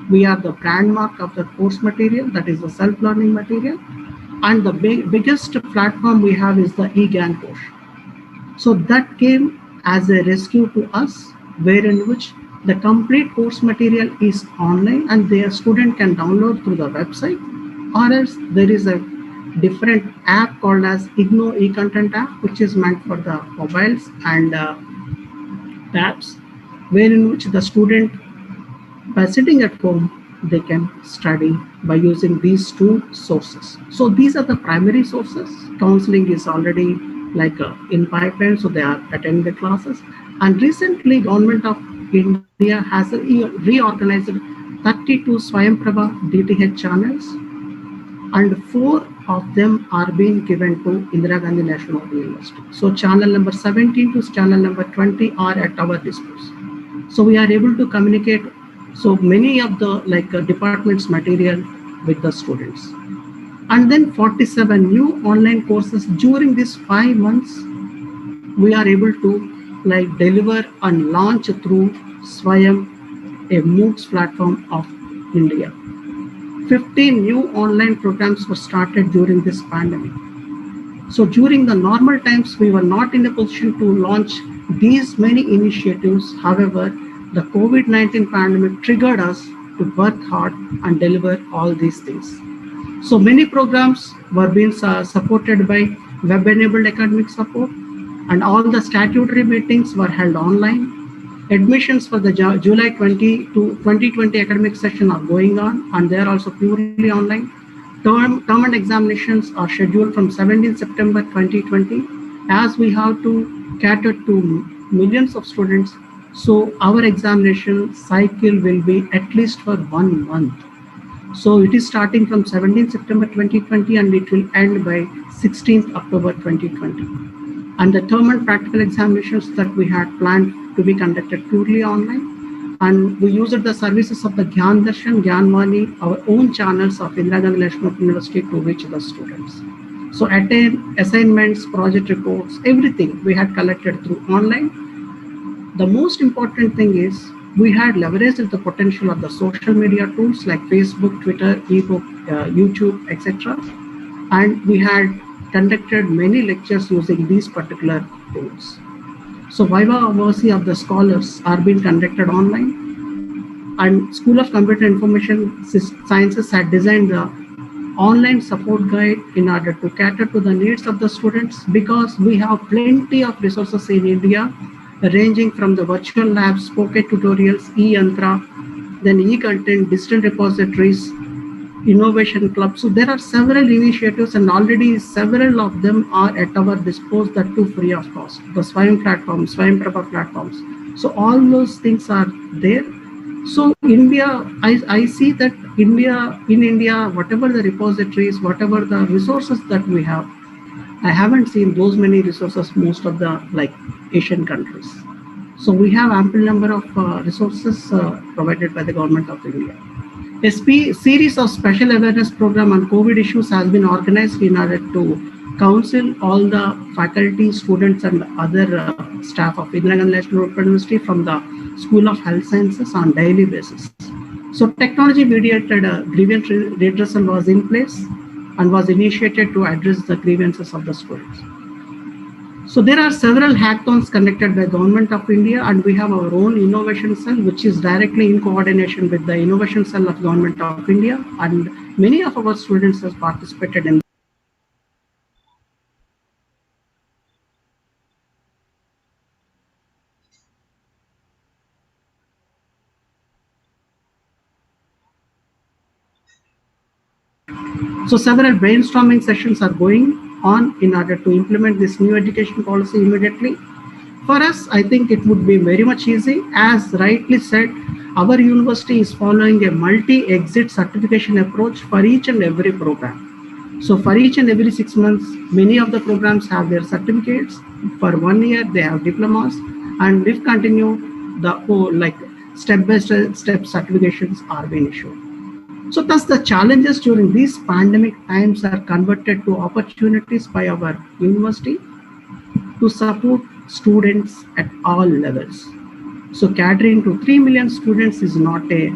We are the brand mark of the course material, that is the self-learning material. And the biggest platform we have is the eGyan course. So that came as a rescue to us, wherein which the complete course material is online and the student can download through the website, Or else there is a different app called as IGNO e-content app, which is meant for the mobiles and tabs, wherein which the student, by sitting at home, they can study by using these two sources. So these are the primary sources. Counseling is already like in pipeline, so they are attending the classes. And recently, Government of India has reorganized 32 Swayamprabha DTH channels, and 4 of them are being given to Indira Gandhi National Open University. So channel number 17 to channel number 20 are at our disposal. So we are able to communicate so many of the departments material with the students. And then 47 new online courses during these 5 months we are able to deliver and launch through Swayam, a MOOCs platform of India. 15 new online programs were started during this pandemic. So during the normal times, we were not in a position to launch these many initiatives. However, the COVID-19 pandemic triggered us to work hard and deliver all these things. So many programs were being supported by web-enabled academic support, and all the statutory meetings were held online. Admissions for the July 20 to 2020 academic session are going on, and they are also purely online. Term and examinations are scheduled from 17 September 2020. As we have to cater to millions of students, so our examination cycle will be at least for 1 month. So it is starting from 17 September 2020 and it will end by 16th October 2020. And the term and practical examinations that we had planned to be conducted purely online. And we used the services of the Gyan Darshan, Gyanvani, our own channels of Indira Gandhi National University to reach the students. So assignments, project reports, everything we had collected through online. The most important thing is we had leveraged the potential of the social media tools like Facebook, Twitter, ebook, YouTube, etc. And we had conducted many lectures using these particular tools. So Viva Mercy of the scholars are being conducted online, and School of Computer Information Sciences had designed the online support guide in order to cater to the needs of the students, because we have plenty of resources in India ranging from the virtual labs, pocket tutorials, e-yantra, then e-content, digital repositories, innovation club. So there are several initiatives, and already several of them are at our disposal, that too free of cost. The Swayam platforms, Swayam Prabha platforms. So all those things are there. So India, I see that in India, whatever the repositories, whatever the resources that we have, I haven't seen those many resources most of the Asian countries. So we have ample number of resources provided by the Government of India. A series of special awareness program on COVID issues has been organized in order to counsel all the faculty, students, and other staff of Indira Gandhi National Open University from the School of Health Sciences on daily basis. So technology mediated grievance redressal was in place and was initiated to address the grievances of the students. So there are several hackathons conducted by Government of India, and we have our own innovation cell, which is directly in coordination with the innovation cell of Government of India, and many of our students have participated in. So several brainstorming sessions are going on in order to implement this new education policy immediately. For us, I think it would be very much easy. As rightly said, our university is following a multi-exit certification approach for each and every program. So for each and every 6 months, many of the programs have their certificates. For 1 year, they have diplomas, and if continue, the whole step-by-step certifications are being issued. So thus the challenges during these pandemic times are converted to opportunities by our university to support students at all levels. So catering to 3 million students is not a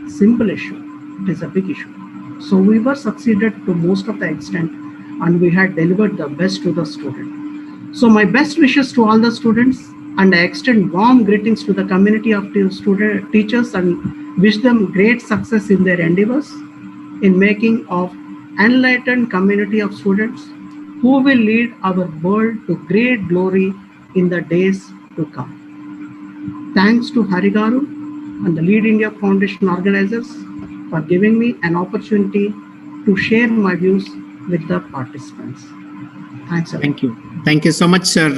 simple issue, it is a big issue. So we were succeeded to most of the extent, and we had delivered the best to the student. So my best wishes to all the students, and I extend warm greetings to the community of teachers and wish them great success in their endeavors in making of enlightened community of students who will lead our world to great glory in the days to come. Thanks to Harigaru and the Lead India Foundation organizers for giving me an opportunity to share my views with the participants. Thanks. Thank you. Thank you so much, sir.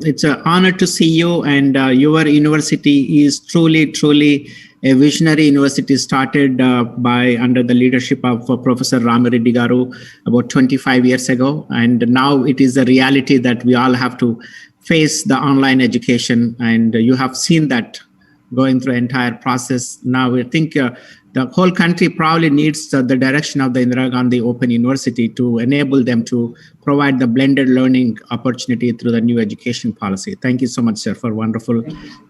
It's an honor to see you, and your university is truly a visionary university started by under the leadership of Professor Ramireddy Garu about 25 years ago. And now it is a reality that we all have to face the online education. And you have seen that going through the entire process. Now we think the whole country probably needs the direction of the Indira Gandhi Open University to enable them to provide the blended learning opportunity through the new education policy. Thank you so much, sir, for wonderful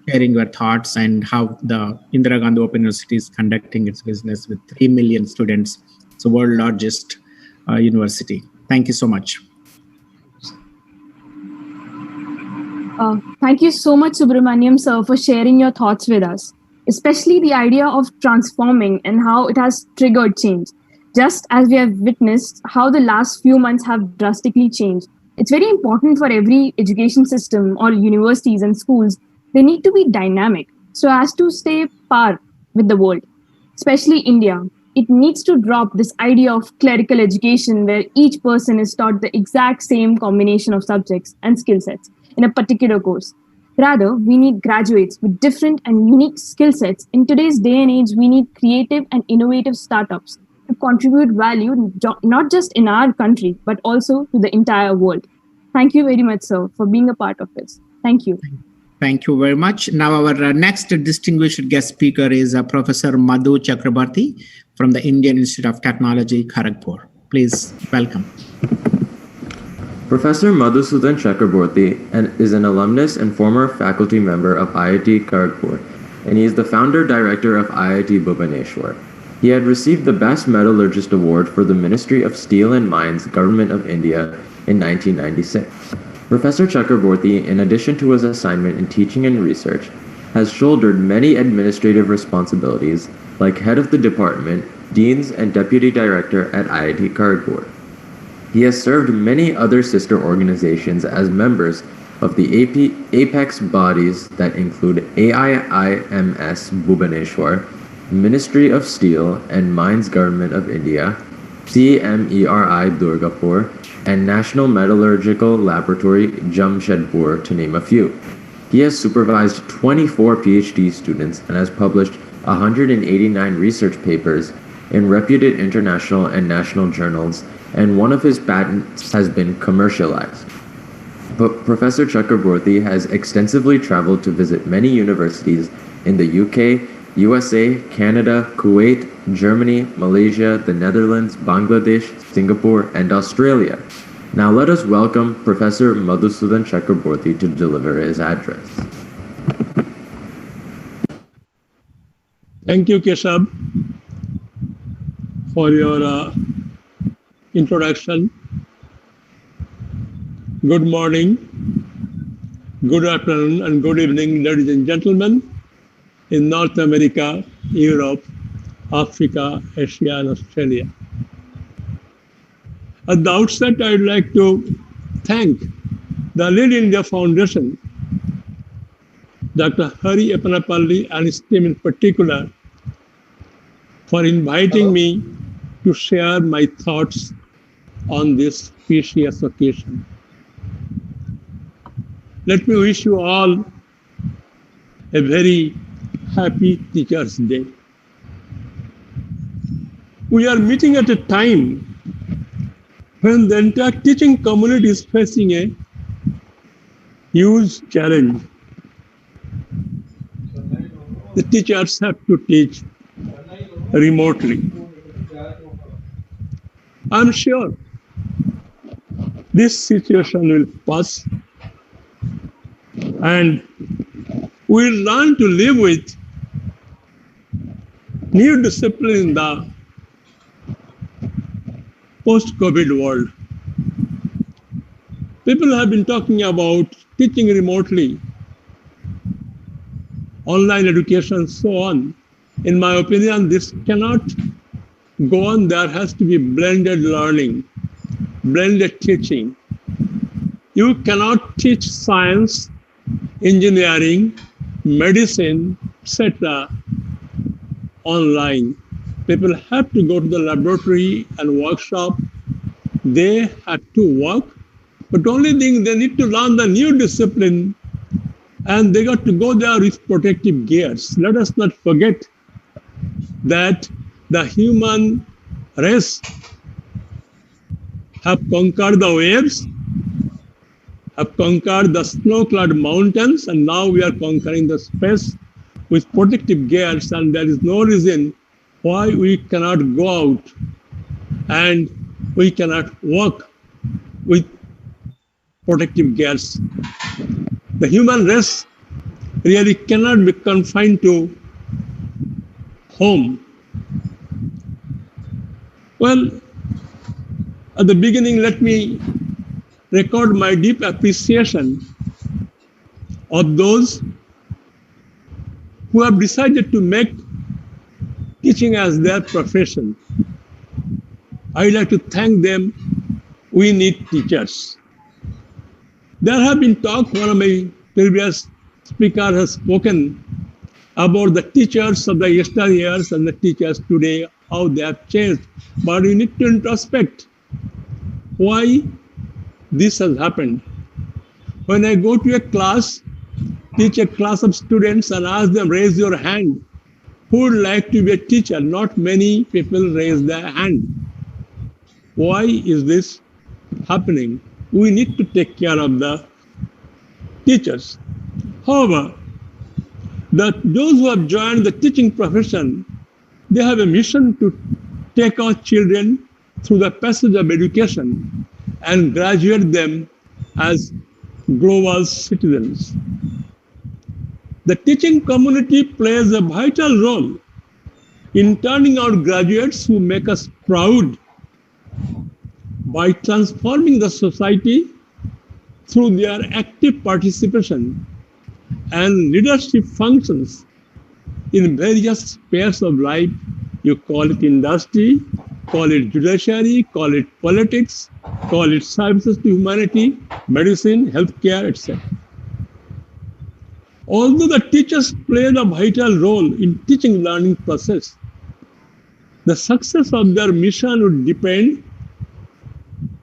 sharing your thoughts and how the Indira Gandhi Open University is conducting its business with 3 million students. It's the world's largest university. Thank you so much. Thank you so much, Subramaniam, sir, for sharing your thoughts with us, especially the idea of transforming and how it has triggered change. Just as we have witnessed how the last few months have drastically changed, it's very important for every education system or universities and schools. They need to be dynamic so as to stay par with the world, especially India. It needs to drop this idea of clerical education where each person is taught the exact same combination of subjects and skill sets in a particular course. Rather, we need graduates with different and unique skill sets. In today's day and age, we need creative and innovative startups to contribute value not just in our country, but also to the entire world. Thank you very much, sir, for being a part of this. Thank you. Thank you very much. Now our next distinguished guest speaker is Professor Madhu Chakrabarti from the Indian Institute of Technology, Kharagpur. Please welcome. Professor Madhusudan Chakraborty is an alumnus and former faculty member of IIT Kharagpur, and he is the founder director of IIT Bhubaneswar. He had received the Best Metallurgist Award for the Ministry of Steel and Mines, Government of India in 1996. Professor Chakraborty, in addition to his assignment in teaching and research, has shouldered many administrative responsibilities like head of the department, deans, and deputy director at IIT Kharagpur. He has served many other sister organizations as members of the apex bodies that include AIIMS Bhubaneswar, Ministry of Steel and Mines Government of India, CMERI Durgapur, and National Metallurgical Laboratory Jamshedpur, to name a few. He has supervised 24 PhD students and has published 189 research papers in reputed international and national journals, and one of his patents has been commercialized. But Professor Chakraborty has extensively traveled to visit many universities in the UK, USA, Canada, Kuwait, Germany, Malaysia, the Netherlands, Bangladesh, Singapore, and Australia. Now let us welcome Professor Madhusudan Chakraborty to deliver his address. Thank you, Keshav, for your introduction. Good morning, good afternoon, and good evening, ladies and gentlemen in North America, Europe, Africa, Asia, and Australia. At the outset, I'd like to thank the Lead India Foundation, Dr. Hari Appanapalli and his team in particular, for inviting me to share my thoughts on this precious occasion. Let me wish you all a very happy Teachers' Day. We are meeting at a time when the entire teaching community is facing a huge challenge. The teachers have to teach remotely. I'm sure this situation will pass and we'll learn to live with new discipline in the post-COVID world. People have been talking about teaching remotely, online education, and so on. In my opinion, this cannot go on, there has to be blended learning, blended teaching. You cannot teach science, engineering, medicine, etc. online. People have to go to the laboratory and workshop. They have to work, but only thing they need to learn the new discipline, and they got to go there with protective gears. Let us not forget that the human race have conquered the waves, have conquered the snow-clad mountains, and now we are conquering the space with protective gears, and there is no reason why we cannot go out and we cannot work with protective gears. The human race really cannot be confined to home. Well, at the beginning, let me record my deep appreciation of those who have decided to make teaching as their profession. I'd like to thank them. We need teachers. There have been talk, one of my previous speakers has spoken about the teachers of the yesteryears and the teachers today, how they have changed. But we need to introspect why this has happened. When I go to a class, teach a class of students and ask them, raise your hand. Who would like to be a teacher? Not many people raise their hand. Why is this happening? We need to take care of the teachers. However, those who have joined the teaching profession, they have a mission to take our children through the passage of education and graduate them as global citizens. The teaching community plays a vital role in turning out graduates who make us proud by transforming the society through their active participation and leadership functions in various spheres of life. You call it industry, call it judiciary, call it politics, call it services to humanity, medicine, healthcare, etc. Although the teachers played a vital role in teaching learning process, the success of their mission would depend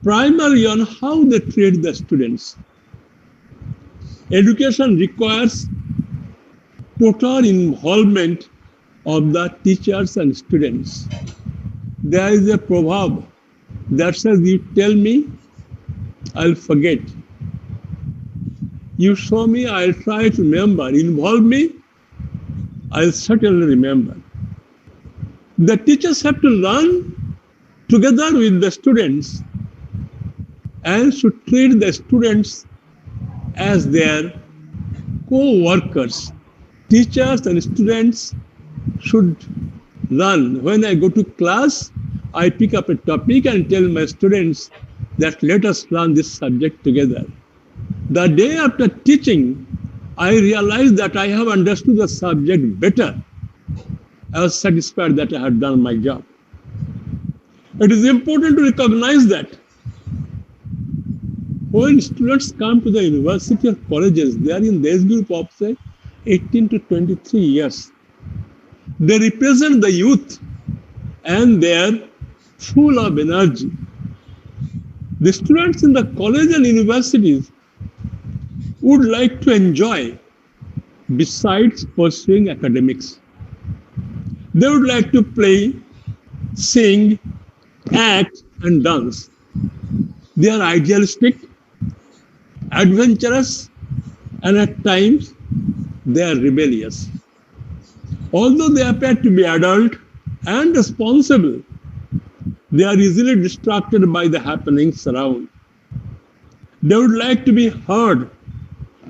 primarily on how they treat the students. Education requires total involvement of the teachers and students. There is a proverb that says, you tell me, I'll forget. You show me, I'll try to remember. Involve me, I'll certainly remember. The teachers have to learn together with the students and should treat the students as their co-workers. Teachers and students should learn. When I go to class, I pick up a topic and tell my students that let us learn this subject together. The day after teaching, I realized that I have understood the subject better. I was satisfied that I had done my job. It is important to recognize that when students come to the university or colleges, they are in the age group of, say, 18 to 23 years. They represent the youth and they are full of energy. The students in the college and universities would like to enjoy besides pursuing academics. They would like to play, sing, act, and dance. They are idealistic, adventurous, and at times they are rebellious. Although they appear to be adult and responsible, they are easily distracted by the happenings around. They would like to be heard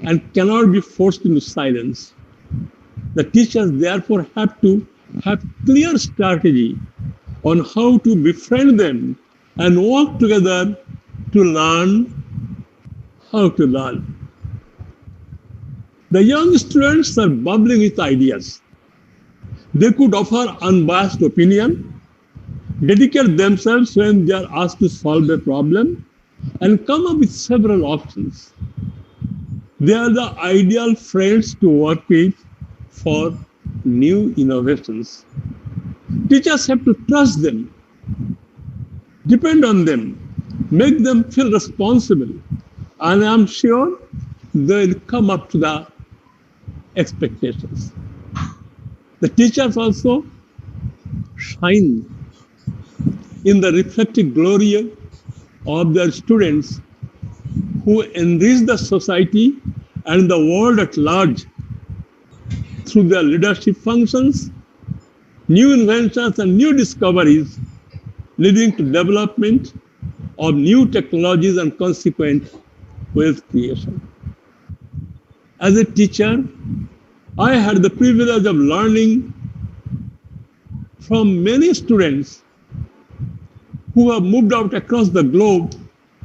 and cannot be forced into silence. The teachers therefore have to have clear strategy on how to befriend them and work together to learn how to learn. The young students are bubbling with ideas. They could offer unbiased opinion. dedicate themselves when they are asked to solve a problem, and come up with several options. They are the ideal friends to work with for new innovations. Teachers have to trust them, depend on them, make them feel responsible, and I'm sure they'll come up to the expectations. The teachers also shine in the reflected glory of their students who enrich the society and the world at large through their leadership functions, new inventions and new discoveries leading to development of new technologies and consequent wealth creation. As a teacher, I had the privilege of learning from many students who have moved out across the globe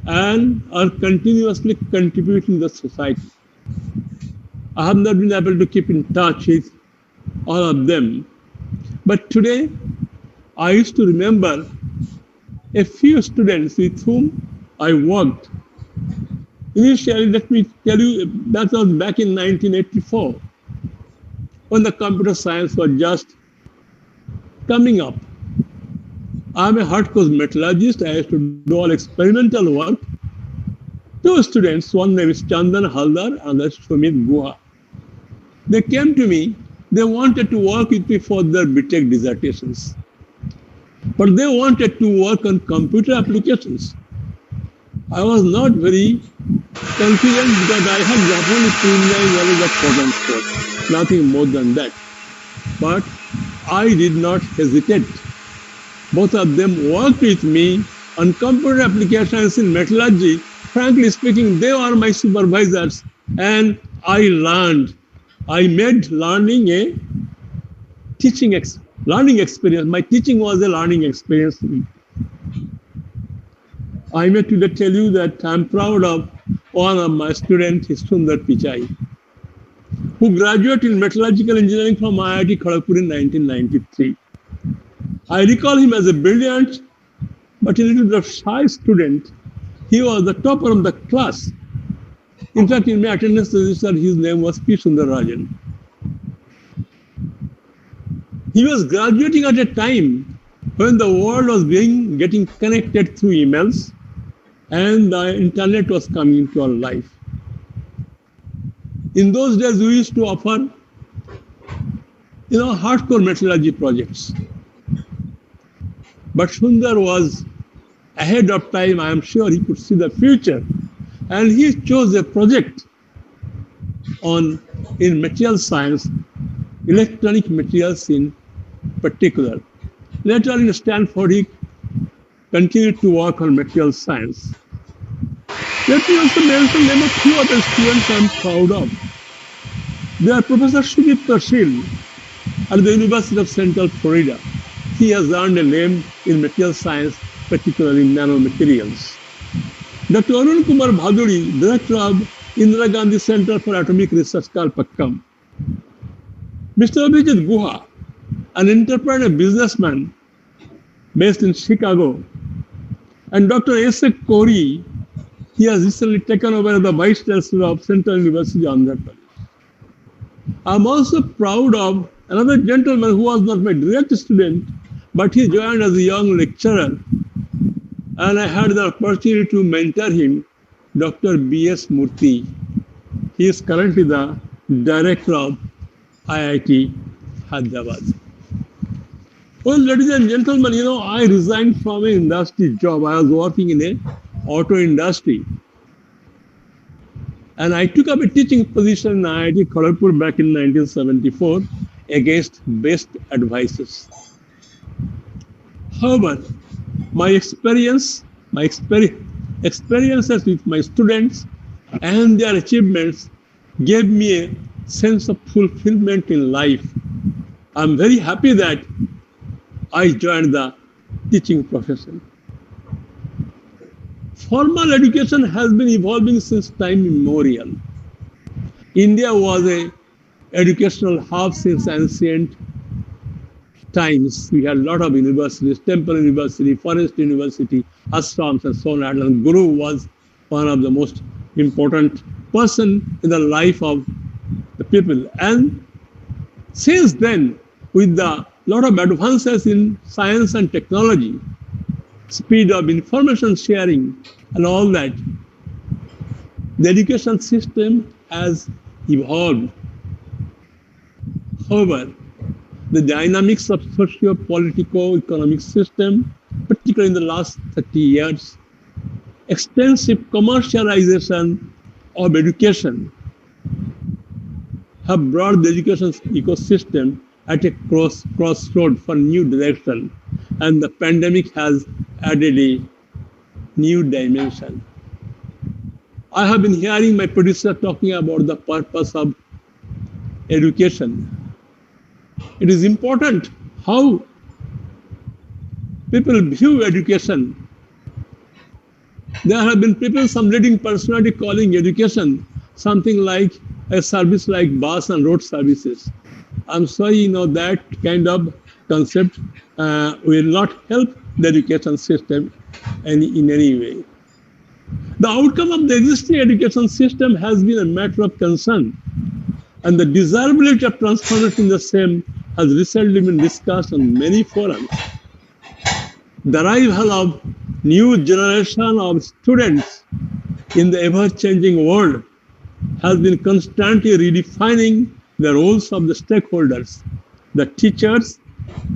and are continuously contributing to the society. I have not been able to keep in touch with all of them, but today I used to remember a few students with whom I worked. Initially, let me tell you, that was back in 1984, when the computer science was just coming up. I'm a hardcore metallurgist. I used to do all experimental work. Two students, one name is Chandan Haldar and that's Sumit Guha. They came to me, they wanted to work with me for their BTech dissertations. But they wanted to work on computer applications. I was not very confident because I had got only preliminary knowledge of program code, nothing more than that. But I did not hesitate. Both of them worked with me on computer applications in metallurgy. Frankly speaking, they are my supervisors and I learned. I made learning a learning experience. My teaching was a learning experience. I may today tell you that I'm proud of one of my students, Sundar Pichai, who graduated in metallurgical engineering from IIT Kharagpur in 1993. I recall him as a brilliant but a little bit of shy student. He was the topper of the class. In fact, in my attendance register, his name was P. Sundararajan. He was graduating at a time when the world was getting connected through emails and the internet was coming into our life. In those days, we used to offer, hardcore metallurgy projects. But Sundar was ahead of time. I am sure he could see the future. And he chose a project in material science, electronic materials in particular. Later in Stanford, he continued to work on material science. Let me also mention them a few other students I am proud of. They are Professor Sudipta Shil at the University of Central Florida. He has earned a name in material science, particularly nanomaterials. Dr. Arun Kumar Bhaduri, Director of Indira Gandhi Center for Atomic Research, Kalpakkam. Mr. Abhijit Guha, an entrepreneur businessman based in Chicago. And Dr. S.A. Kori, he has recently taken over the Vice Chancellor of Central University, Andhra Pradesh. I'm also proud of another gentleman who was not my direct student, but he joined as a young lecturer. And I had the opportunity to mentor him, Dr. B.S. Murthy. He is currently the director of IIT Hyderabad. Well, ladies and gentlemen, I resigned from an industry job. I was working in an auto industry. And I took up a teaching position in IIT Kharagpur back in 1974 against best advices. However, my experiences with my students and their achievements gave me a sense of fulfillment in life. I'm very happy that I joined the teaching profession. Formal education has been evolving since time immemorial. India was an educational hub since ancient times, we had a lot of universities, Temple University, Forest University, Ashrams, and so on. And Guru was one of the most important person in the life of the people. And since then, with the lot of advances in science and technology, speed of information sharing and all that, the education system has evolved. However, the dynamics of socio-political economic system, particularly in the last 30 years, extensive commercialization of education have brought the education ecosystem at a crossroad for new direction, and the pandemic has added a new dimension. I have been hearing my producer talking about the purpose of education. It is important how people view education. There have been people, some leading personality, calling education something like a service like bus and road services. I'm sorry, that kind of concept will not help the education system in any way. The outcome of the existing education system has been a matter of concern, and the desirability of transformation in the same has recently been discussed on many forums. The arrival of new generation of students in the ever-changing world has been constantly redefining the roles of the stakeholders, the teachers,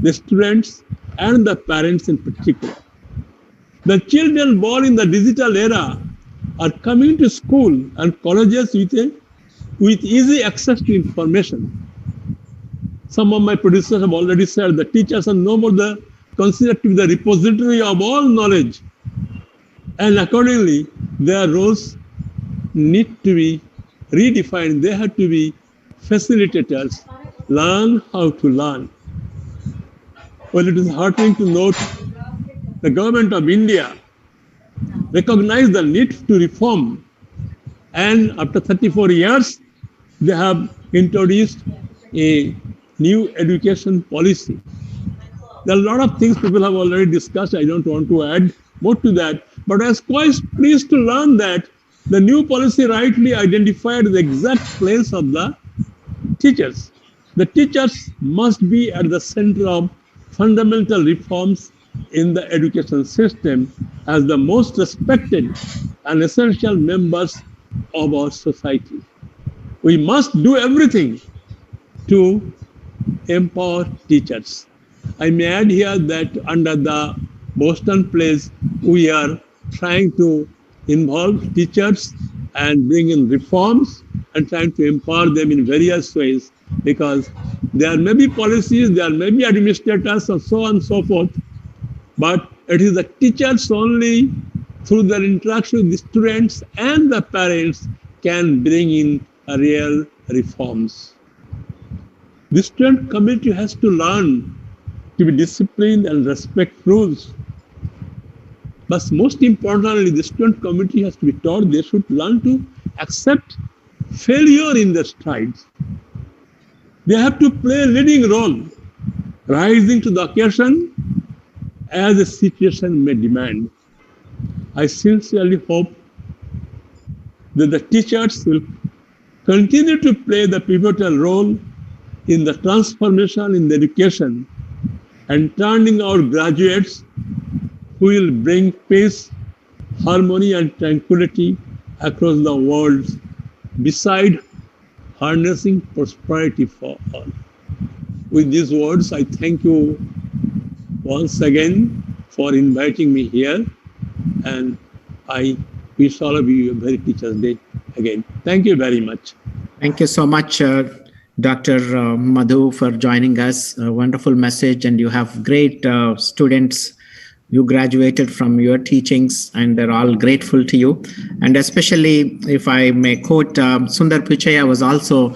the students, and the parents in particular. The children born in the digital era are coming to school and colleges with easy access to information. Some of my producers have already said the teachers are no more considered to be the repository of all knowledge, and accordingly their roles need to be redefined. They have to be facilitators, learn how to learn. Well, it is heartening to note the government of India recognized the need to reform, and after 34 years, they have introduced a new education policy. There are a lot of things people have already discussed. I don't want to add more to that, but I was quite pleased to learn that the new policy rightly identified the exact place of the teachers. The teachers must be at the center of fundamental reforms in the education system as the most respected and essential members of our society. We must do everything to empower teachers. I may add here that under the Boston Place, we are trying to involve teachers and bring in reforms and trying to empower them in various ways, because there may be policies, there may be administrators, and so on and so forth, but it is the teachers only through their interaction with the students and the parents can bring in real reforms. The student community has to learn to be disciplined and respect rules. But most importantly, the student community has to be taught they should learn to accept failure in their strides. They have to play a leading role, rising to the occasion as the situation may demand. I sincerely hope that the teachers will continue to play the pivotal role in the transformation in the education and turning out graduates who will bring peace, harmony, and tranquility across the world, beside harnessing prosperity for all. With these words, I thank you once again for inviting me here, and I wish all of you a very Teachers' Day again. Thank you very much. Thank you so much, Dr. Madhu, for joining us. A wonderful message, and you have great students. You graduated from your teachings, and they're all grateful to you. And especially, if I may quote, Sundar Pichai was also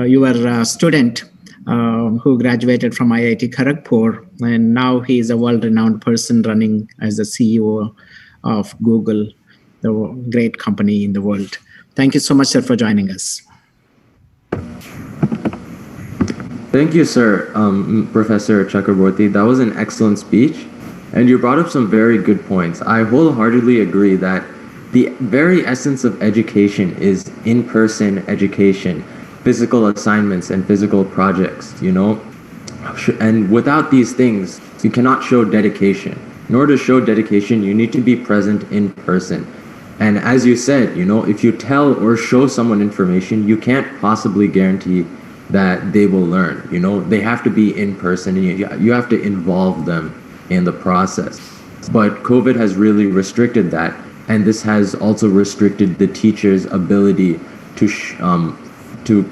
your student who graduated from IIT Kharagpur, and now he is a world-renowned person running as the CEO of Google, the great company in the world. Thank you so much, sir, for joining us. Thank you, sir, Professor Chakraborty. That was an excellent speech, and you brought up some very good points. I wholeheartedly agree that the very essence of education is in-person education, physical assignments and physical projects, you know? And without these things, you cannot show dedication. In order to show dedication, you need to be present in person. And as you said, you know, if you tell or show someone information, you can't possibly guarantee that they will learn. You know, they have to be in person, and you have to involve them in the process. But COVID has really restricted that, and this has also restricted the teacher's ability to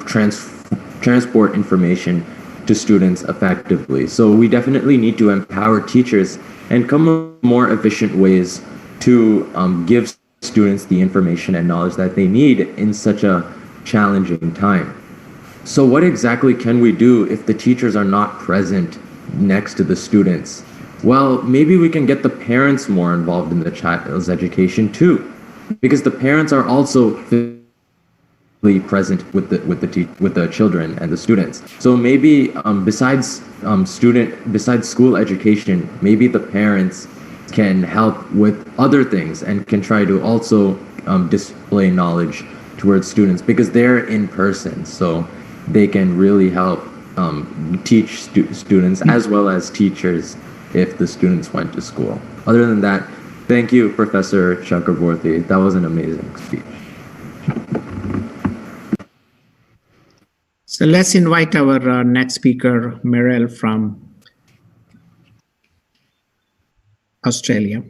transport information to students effectively. So we definitely need to empower teachers and come up with more efficient ways to give students the information and knowledge that they need in such a challenging time. So what exactly can we do if the teachers are not present next to the students? Well, maybe we can get the parents more involved in the child's education too, because the parents are also present with the children and the students. So maybe besides school education, maybe the parents can help with other things and can try to also display knowledge towards students, because they're in person, so they can really help teach students as well as teachers if the students went to school. Other than that, thank you, Professor Chakraborty. That was an amazing speech. So let's invite our next speaker, Meryl from Australia.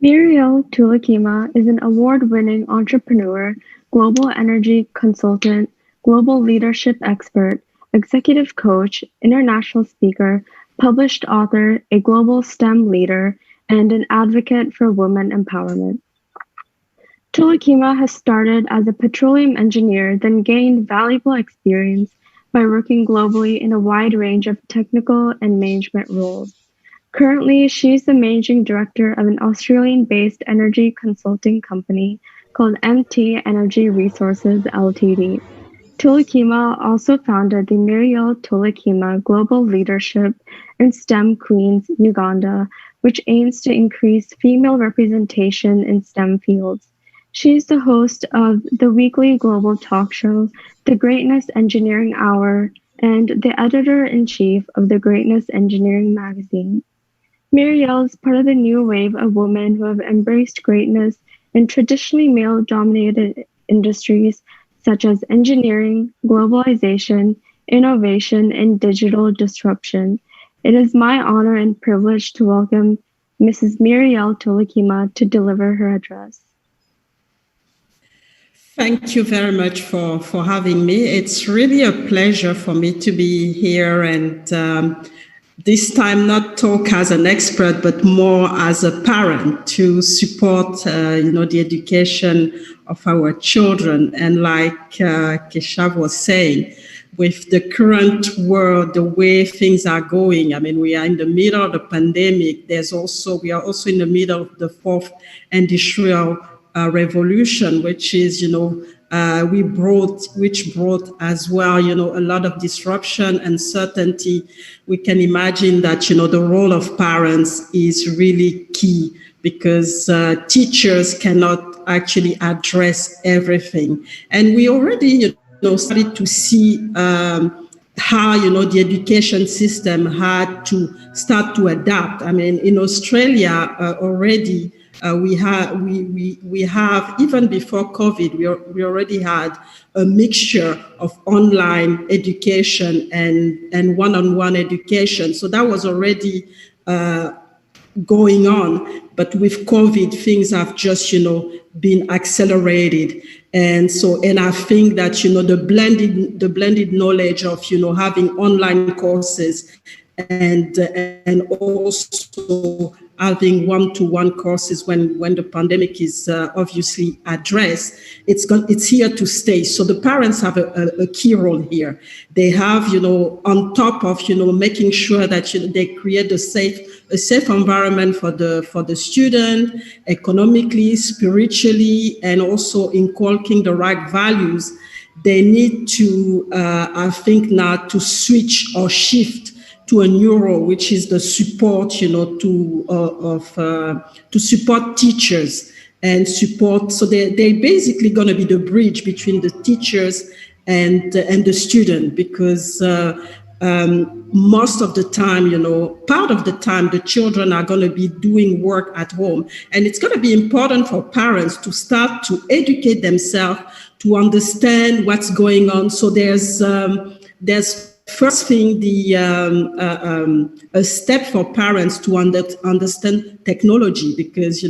Muriel Tulakima is an award-winning entrepreneur, global energy consultant, global leadership expert, executive coach, international speaker, published author, a global STEM leader, and an advocate for women empowerment. Tulakima has started as a petroleum engineer, then gained valuable experience by working globally in a wide range of technical and management roles. Currently, she is the managing director of an Australian-based energy consulting company called MT Energy Resources Ltd. Tulakima also founded the Muriel Tulakima Global Leadership in STEM Queens, Uganda, which aims to increase female representation in STEM fields. She is the host of the weekly global talk show, The Greatness Engineering Hour, and the editor-in-chief of the Greatness Engineering magazine. Muriel is part of the new wave of women who have embraced greatness in traditionally male-dominated industries such as engineering, globalization, innovation, and digital disruption. It is my honor and privilege to welcome Mrs. Muriel Tulakima to deliver her address. Thank you very much for having me. It's really a pleasure for me to be here and this time not talk as an expert, but more as a parent to support, the education of our children. And like Keshav was saying, with the current world, the way things are going, I mean, we are in the middle of the pandemic. We are also in the middle of the fourth industrial revolution, which is, which brought as well, a lot of disruption, uncertainty. We can imagine that, the role of parents is really key, because teachers cannot actually address everything. And we already, started to see how, the education system had to start to adapt. I mean, in Australia already, we have even before COVID, we already had a mixture of online education and one-on-one education. So that was already going on, but with COVID, things have just, been accelerated. And I think that, the blended knowledge of, having online courses and also having one-to-one courses when the pandemic is obviously addressed. It's here to stay. So the parents have a key role here. They have, on top of, making sure that they create a safe environment for the student, economically, spiritually, and also inculcating the right values. They need to, I think now, to switch or shift to a new role, which is the support, to support teachers and support. So they're basically going to be the bridge between the teachers and the student, because most of the time, part of the time, the children are going to be doing work at home. And it's going to be important for parents to start to educate themselves, to understand what's going on. So there's first thing, a step for parents to understand technology, because,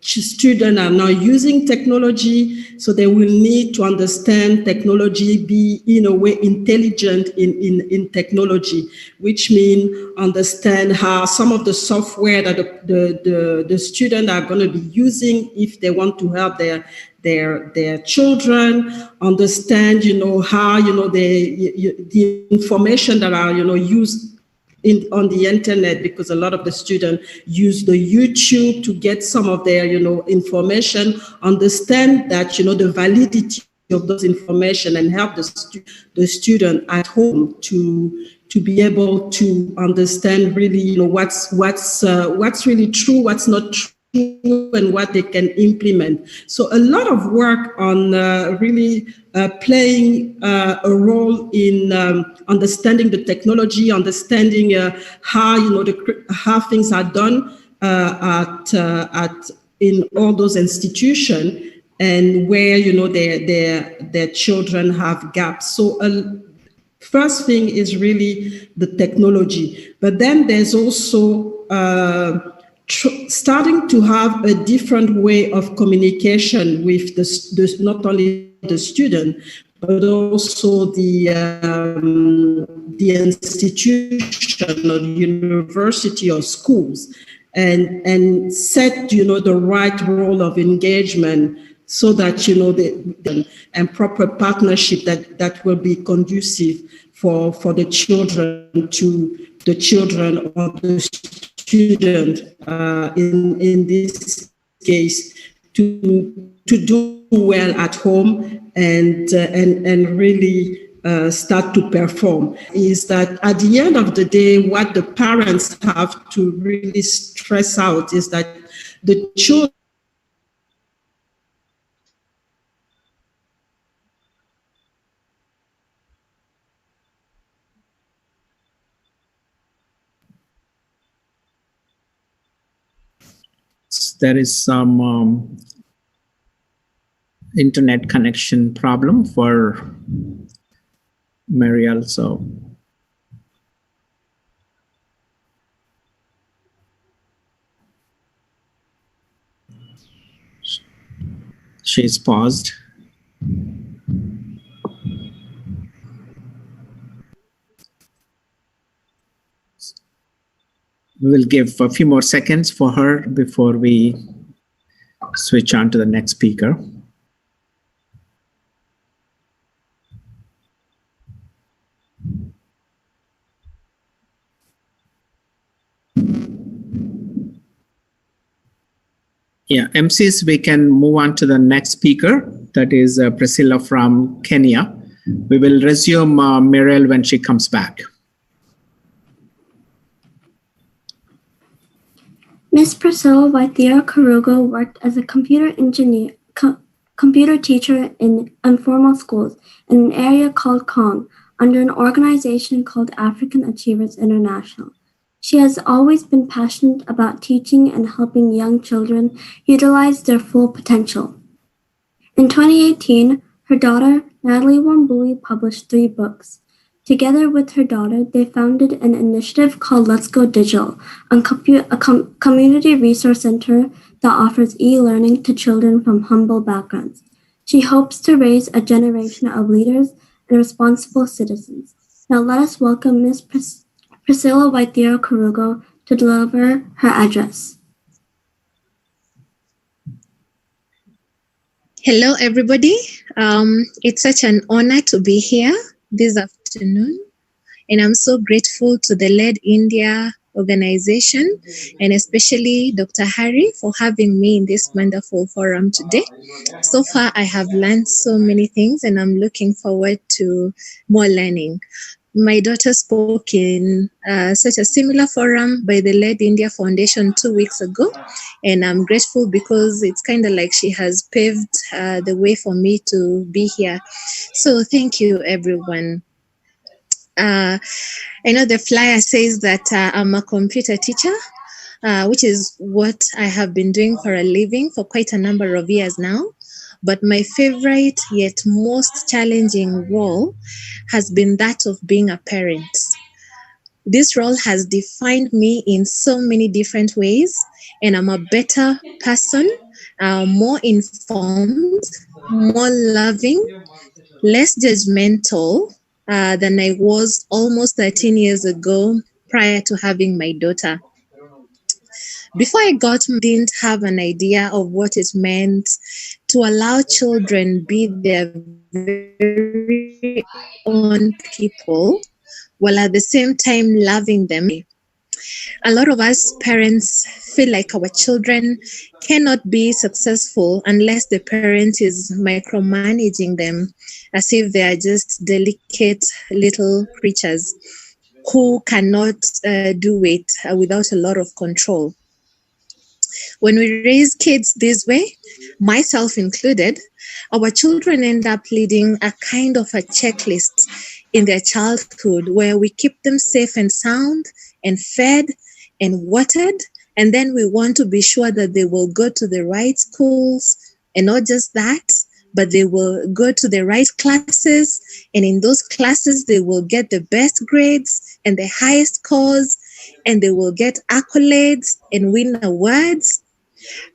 students are now using technology, so they will need to understand technology, be in a way intelligent in technology, which means understand how some of the software that the students are going to be using if they want to help their children, understand, how, the information that are, used on the internet, because a lot of the students use the YouTube to get some of their, information, understand that, the validity of those information, and help the student at home to be able to understand really, what's really true, what's not true, and what they can implement. So a lot of work on really playing a role in understanding the technology, understanding how how things are done in all those institutions, and where their children have gaps. So first thing is really the technology, but then there's also starting to have a different way of communication with not only the student, but also the institution or the university or schools, and set the right role of engagement, so that and proper partnership that will be conducive for the children or the student in this case to do well at home and really start to perform. Is that at the end of the day, what the parents have to really stress out is that the children there is some internet connection problem for Marielle, so she's paused. We will give a few more seconds for her before we switch on to the next speaker. Yeah, MCs, we can move on to the next speaker. That is Priscilla from Kenya. We will resume Marielle when she comes back. Ms. Priscilla Waithira Karugo worked as a computer teacher in informal schools in an area called Kong under an organization called African Achievers International. She has always been passionate about teaching and helping young children utilize their full potential. In 2018, her daughter, Natalie Wambui, published 3 books. Together with her daughter, they founded an initiative called Let's Go Digital, a community resource center that offers e-learning to children from humble backgrounds. She hopes to raise a generation of leaders and responsible citizens. Now let us welcome Ms. Priscilla Waithira Karugo to deliver her address. Hello, everybody. It's such an honor to be here this afternoon, and I'm so grateful to the LED India organization and especially Dr. Hari for having me in this wonderful forum today. So far, I have learned so many things, and I'm looking forward to more learning. My daughter spoke in such a similar forum by the LED India Foundation 2 weeks ago, and I'm grateful because it's kind of like she has paved the way for me to be here. So thank you, everyone. I know the flyer says that I'm a computer teacher, which is what I have been doing for a living for quite a number of years now. But my favorite yet most challenging role has been that of being a parent. This role has defined me in so many different ways, and I'm a better person, more informed, more loving, less judgmental than I was almost 13 years ago prior to having my daughter. Before I didn't have an idea of what it meant to allow children be their very own people while at the same time loving them. A lot of us parents feel like our children cannot be successful unless the parent is micromanaging them as if they are just delicate little creatures who cannot do it without a lot of control. When we raise kids this way, myself included, our children end up leading a kind of a checklist in their childhood where we keep them safe and sound and fed and watered. And then we want to be sure that they will go to the right schools, and not just that, but they will go to the right classes. And in those classes, they will get the best grades and the highest scores, and they will get accolades and win awards.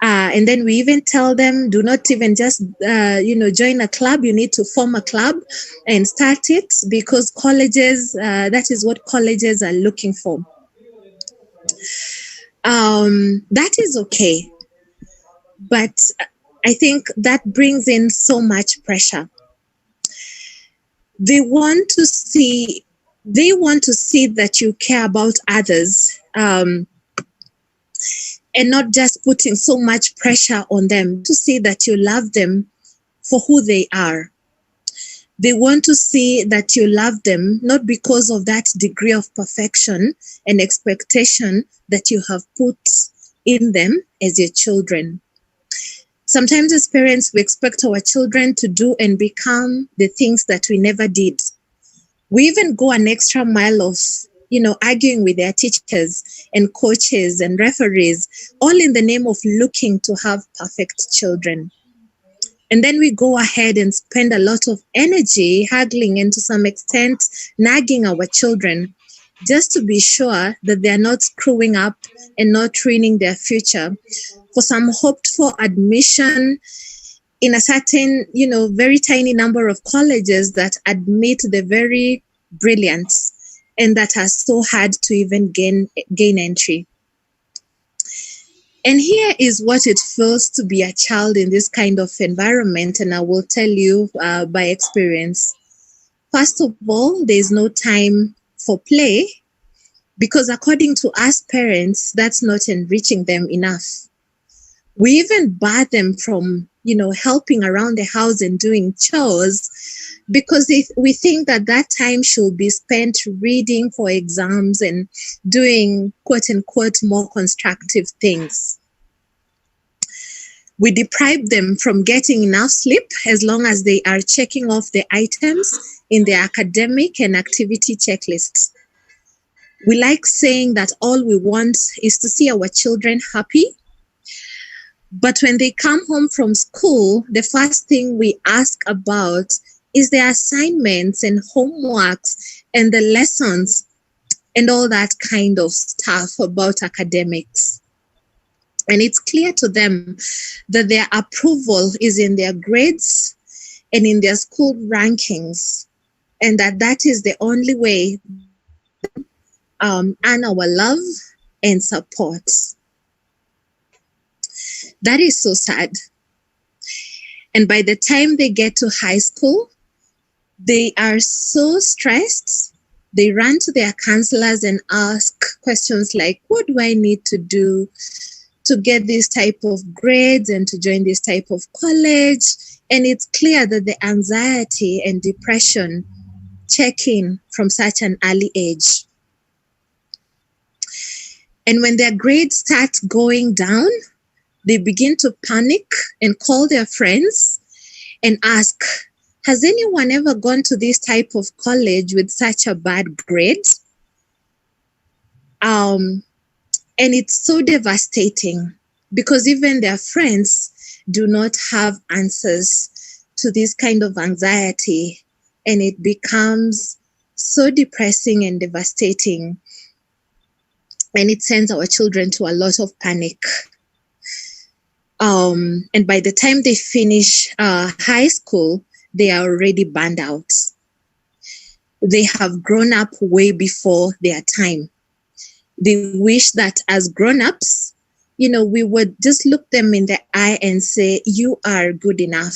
And then we even tell them, do not even just, join a club. You need to form a club and start it, because colleges, that is what colleges are looking for. That is okay. But I think that brings in so much pressure. They want to see that you care about others, and not just putting so much pressure on them, to see that you love them for who they are. They want to see that you love them not because of that degree of perfection and expectation that you have put in them as your children. Sometimes as parents, we expect our children to do and become the things that we never did. We even go an extra mile of, arguing with their teachers and coaches and referees, all in the name of looking to have perfect children. And then we go ahead and spend a lot of energy haggling and to some extent nagging our children just to be sure that they're not screwing up and not ruining their future for some hoped for admission in a certain, very tiny number of colleges that admit the very brilliant and that are so hard to even gain entry. And here is what it feels to be a child in this kind of environment, and I will tell you by experience. First of all, there is no time for play, because according to us parents, that's not enriching them enough. We even bar them from, helping around the house and doing chores, because we think that time should be spent reading for exams and doing quote unquote more constructive things. We deprive them from getting enough sleep as long as they are checking off the items in their academic and activity checklists. We like saying that all we want is to see our children happy. But when they come home from school, the first thing we ask about is their assignments and homeworks and the lessons and all that kind of stuff about academics. And it's clear to them that their approval is in their grades and in their school rankings, and that is the only way earn our love and support. That is so sad. And by the time they get to high school, they are so stressed. They run to their counselors and ask questions like, what do I need to do to get this type of grades and to join this type of college? And it's clear that the anxiety and depression check in from such an early age. And when their grades start going down, they begin to panic and call their friends and ask, has anyone ever gone to this type of college with such a bad grade? And it's so devastating because even their friends do not have answers to this kind of anxiety, and it becomes so depressing and devastating, and it sends our children to a lot of panic. And by the time they finish high school, they are already burned out. They have grown up way before their time. They wish that as grown-ups, we would just look them in the eye and say, you are good enough,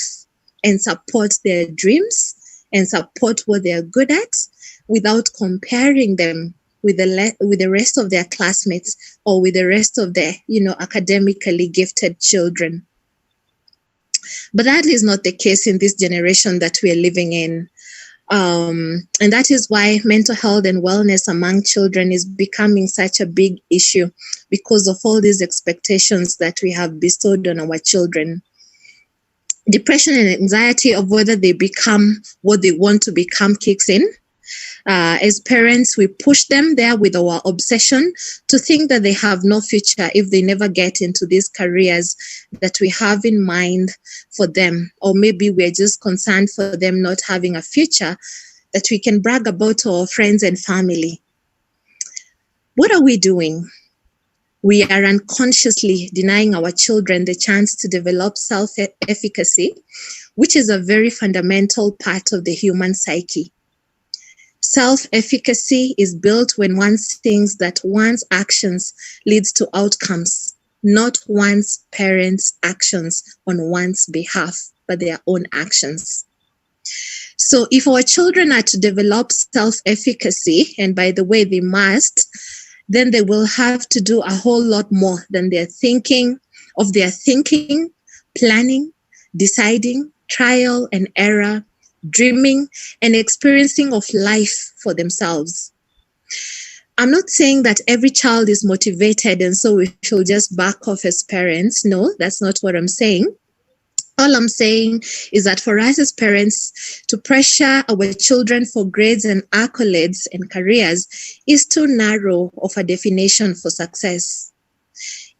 and support their dreams and support what they're good at without comparing them with the rest of their classmates or with the rest of the, academically gifted children. But that is not the case in this generation that we are living in. And that is why mental health and wellness among children is becoming such a big issue, because of all these expectations that we have bestowed on our children. Depression and anxiety of whether they become what they want to become kicks in. As parents, we push them there with our obsession to think that they have no future if they never get into these careers that we have in mind for them. Or maybe we're just concerned for them not having a future that we can brag about to our friends and family. What are we doing? We are unconsciously denying our children the chance to develop self-efficacy, which is a very fundamental part of the human psyche. Self-efficacy is built when one thinks that one's actions leads to outcomes, not one's parents' actions on one's behalf, but their own actions. So if our children are to develop self-efficacy, and by the way, they must, then they will have to do a whole lot more than their thinking, planning, deciding, trial and error, dreaming, and experiencing of life for themselves. I'm not saying that every child is motivated and so we should just back off as parents. No, that's not what I'm saying. All I'm saying is that for us as parents to pressure our children for grades and accolades and careers is too narrow of a definition for success.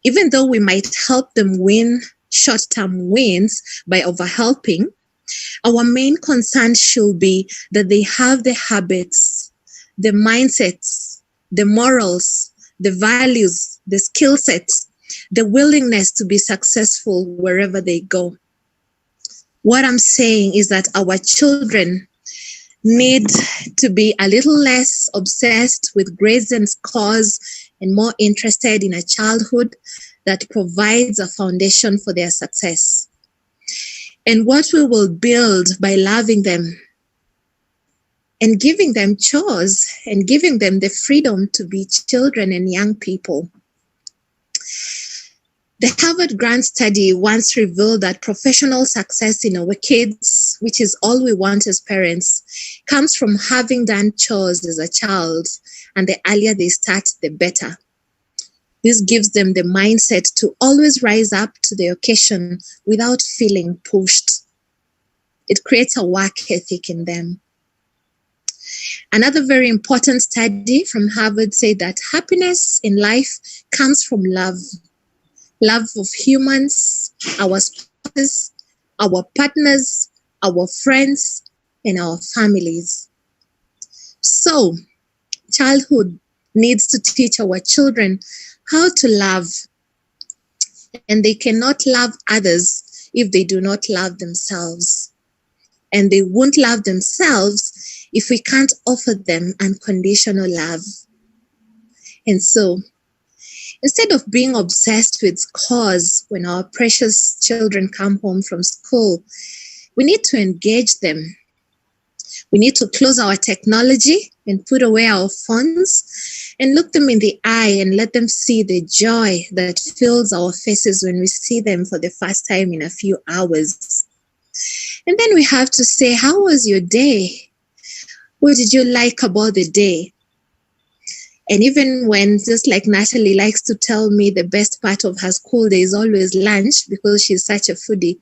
Even though we might help them win short-term wins by overhelping, our main concern should be that they have the habits, the mindsets, the morals, the values, the skill sets, the willingness to be successful wherever they go. What I'm saying is that our children need to be a little less obsessed with grades and scores and more interested in a childhood that provides a foundation for their success. And what we will build by loving them and giving them chores and giving them the freedom to be children and young people. The Harvard Grant study once revealed that professional success in our kids, which is all we want as parents, comes from having done chores as a child, and the earlier they start, the better. This gives them the mindset to always rise up to the occasion without feeling pushed. It creates a work ethic in them. Another very important study from Harvard said that happiness in life comes from love. Love of humans, our spouses, our partners, our friends, and our families. So, childhood needs to teach our children how to love, and they cannot love others if they do not love themselves. And they won't love themselves if we can't offer them unconditional love. And so, Instead of being obsessed with scores when our precious children come home from school, we need to engage them. We need to close our technology and put away our phones and look them in the eye and let them see the joy that fills our faces when we see them for the first time in a few hours. And then we have to say, how was your day? What did you like about the day? And even when, just like Natalie likes to tell me, the best part of her school day is always lunch because she's such a foodie,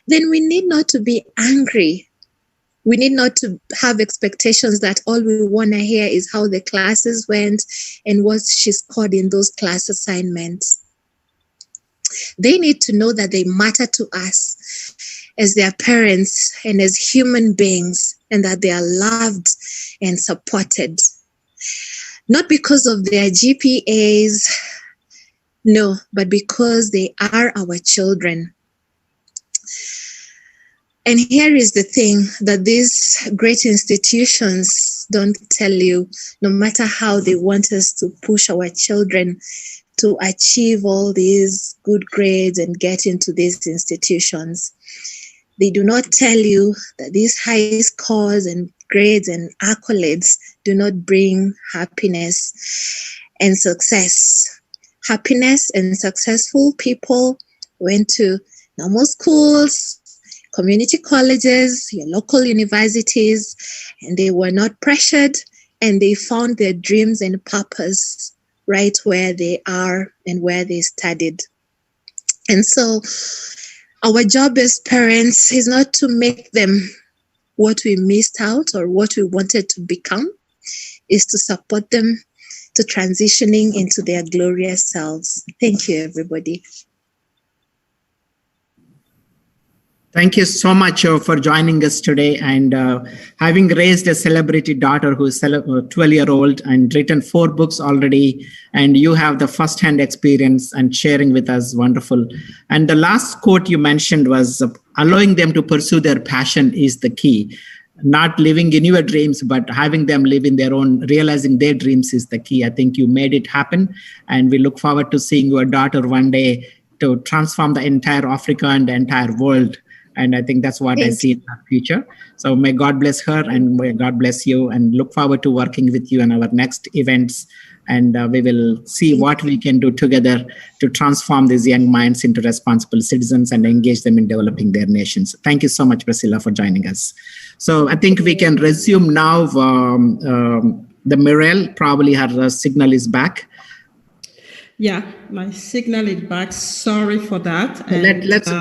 then we need not to be angry. We need not to have expectations that all we want to hear is how the classes went and what she scored in those class assignments. They need to know that they matter to us as their parents and as human beings, and that they are loved and supported. Not because of their GPAs, no, but because they are our children. And here is the thing that these great institutions don't tell you, no matter how they want us to push our children to achieve all these good grades and get into these institutions. They do not tell you that these high scores and grades and accolades do not bring happiness and success. Happiness and successful people went to normal schools, community colleges, your local universities, and they were not pressured, and they found their dreams and purpose right where they are and where they studied. And so our job as parents is not to make them what we missed out or what we wanted to become, is to support them to transitioning into their glorious selves. Thank you, everybody. Thank you so much for joining us today, and having raised a celebrity daughter who is 12-year-old and written 4 books already, and you have the first-hand experience and sharing with us, wonderful. And the last quote you mentioned was allowing them to pursue their passion is the key. Not living in your dreams, but having them live in their own, realizing their dreams is the key. I think you made it happen, and we look forward to seeing your daughter one day to transform the entire Africa and the entire world. And I think that's what I see in the future. So may God bless her, and may God bless you, and look forward to working with you in our next events. And we will see what we can do together to transform these young minds into responsible citizens and engage them in developing their nations. Thank you so much, Priscilla, for joining us. So I think we can resume now. The Mirel, probably her signal is back. Yeah, my signal is back. Sorry for that. Let's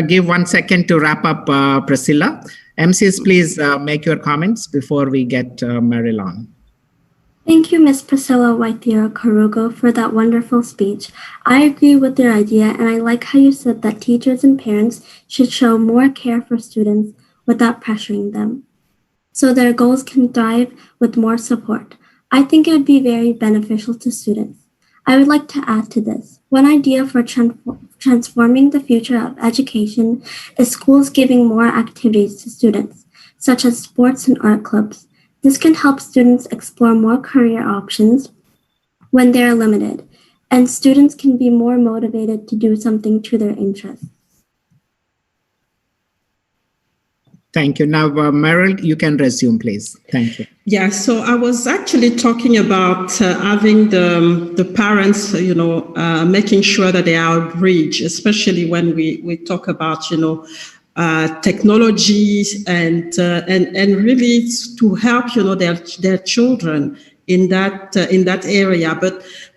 give 1 second to wrap up, Priscilla. MCs, please make your comments before we get Meryl on. Thank you, Ms. Priscilla Waithira Karugo, for that wonderful speech. I agree with your idea, and I like how you said that teachers and parents should show more care for students without pressuring them, so their goals can thrive with more support. I think it would be very beneficial to students. I would like to add to this. One idea for transforming the future of education is schools giving more activities to students, such as sports and art clubs. This can help students explore more career options when they are limited, and students can be more motivated to do something to their interests. Thank you. Now, Meryl, you can resume, please. Thank you. Yeah, so I was actually talking about having the parents, making sure that they are outreach, especially when we talk about, technologies and really to help, their children in that area.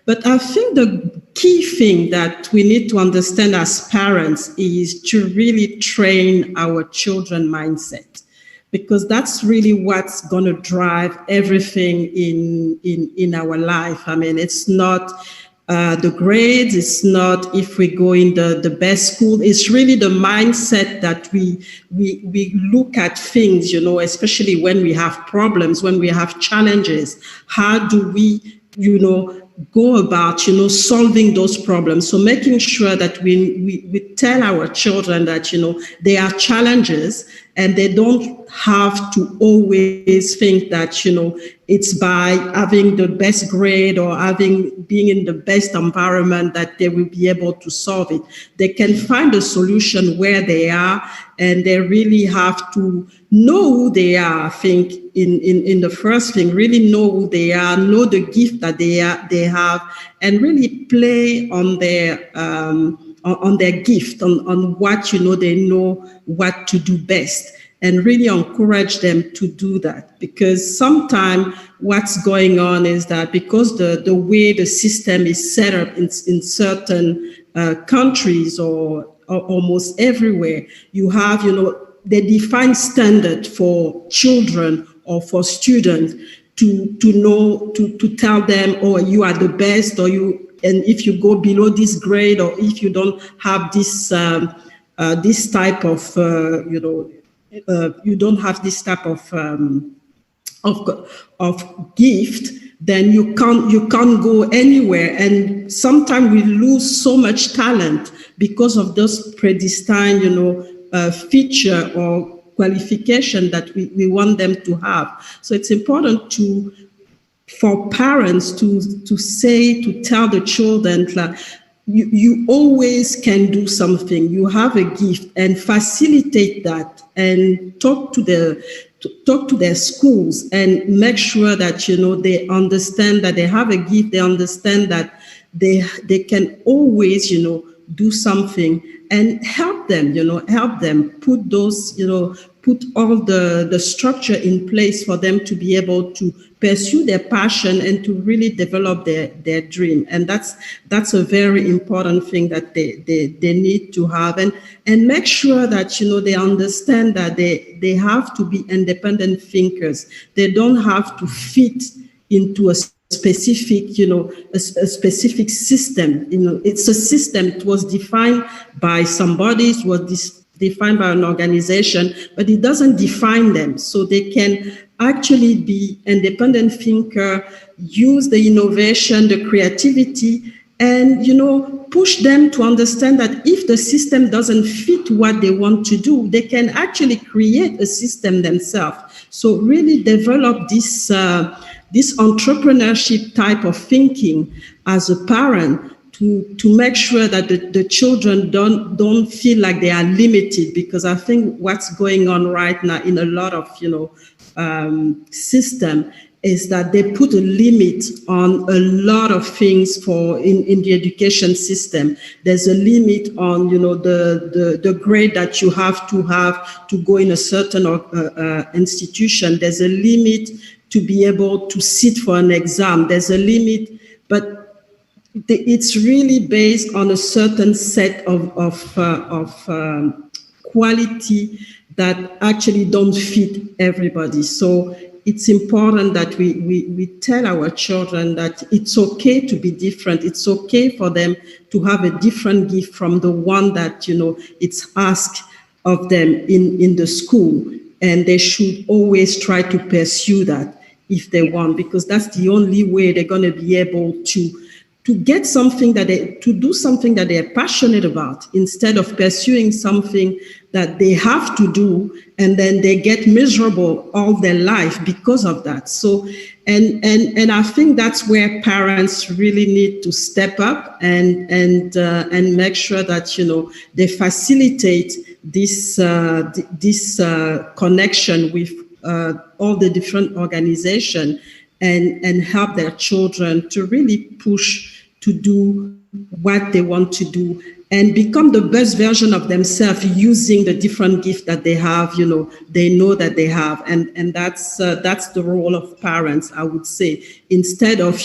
But I think the key thing that we need to understand as parents is to really train our children mindset, because that's really what's going to drive everything in our life. I mean, it's not the grades, it's not if we go in the best school. It's really the mindset that we look at things, especially when we have problems, when we have challenges. How do we, go about, solving those problems. So making sure that we tell our children that, there are challenges and they don't have to always think that, it's by having the best grade or being in the best environment that they will be able to solve it. They can find a solution where they are, and they really have to know who they are. I think in the first thing, really know who they are, know the gift that they have, and really play on their gift, on what they know what to do best, and really encourage them to do that. Because sometimes what's going on is that because the way the system is set up in certain countries or almost everywhere, you have, they define standard for children or for students to know, to tell them, oh, you are the best, and if you go below this grade, or if you don't have this type of, you don't have this type of gift, then you can't go anywhere. And sometimes we lose so much talent because of those predestined, feature or qualification that we want them to have. So it's important for parents to tell the children that you always can do something. You have a gift, and facilitate that, and talk to their schools and make sure that they understand that they have a gift. They understand that they can always do something, and help them put those put all the structure in place for them to be able to pursue their passion and to really develop their dream. And that's a very important thing that they need to have, and make sure that they understand that they have to be independent thinkers. They don't have to fit into a specific, a specific system. It's a system. It was defined by somebody. It was defined by an organization, but it doesn't define them. So they can actually be independent thinker, use the innovation, the creativity, and push them to understand that if the system doesn't fit what they want to do, they can actually create a system themselves. So really develop this entrepreneurship type of thinking as a parent, to make sure that the children don't feel like they are limited. Because I think what's going on right now in a lot of system is that they put a limit on a lot of things in the education system. There's a limit on the grade that you have to go in a certain institution. There's a limit to be able to sit for an exam. There's a limit, but it's really based on a certain set of quality that actually don't fit everybody. So it's important that we tell our children that it's okay to be different. It's okay for them to have a different gift from the one that it's asked of them in the school, and they should always try to pursue that if they want, because that's the only way they're going to be able to get something to do something that they're passionate about, instead of pursuing something that they have to do and then they get miserable all their life because of that. So, and I think that's where parents really need to step up and make sure that they facilitate this connection with all the different organizations, and help their children to really push to do what they want to do and become the best version of themselves using the different gifts that they have, they know that they have. And that's the role of parents, I would say, instead of,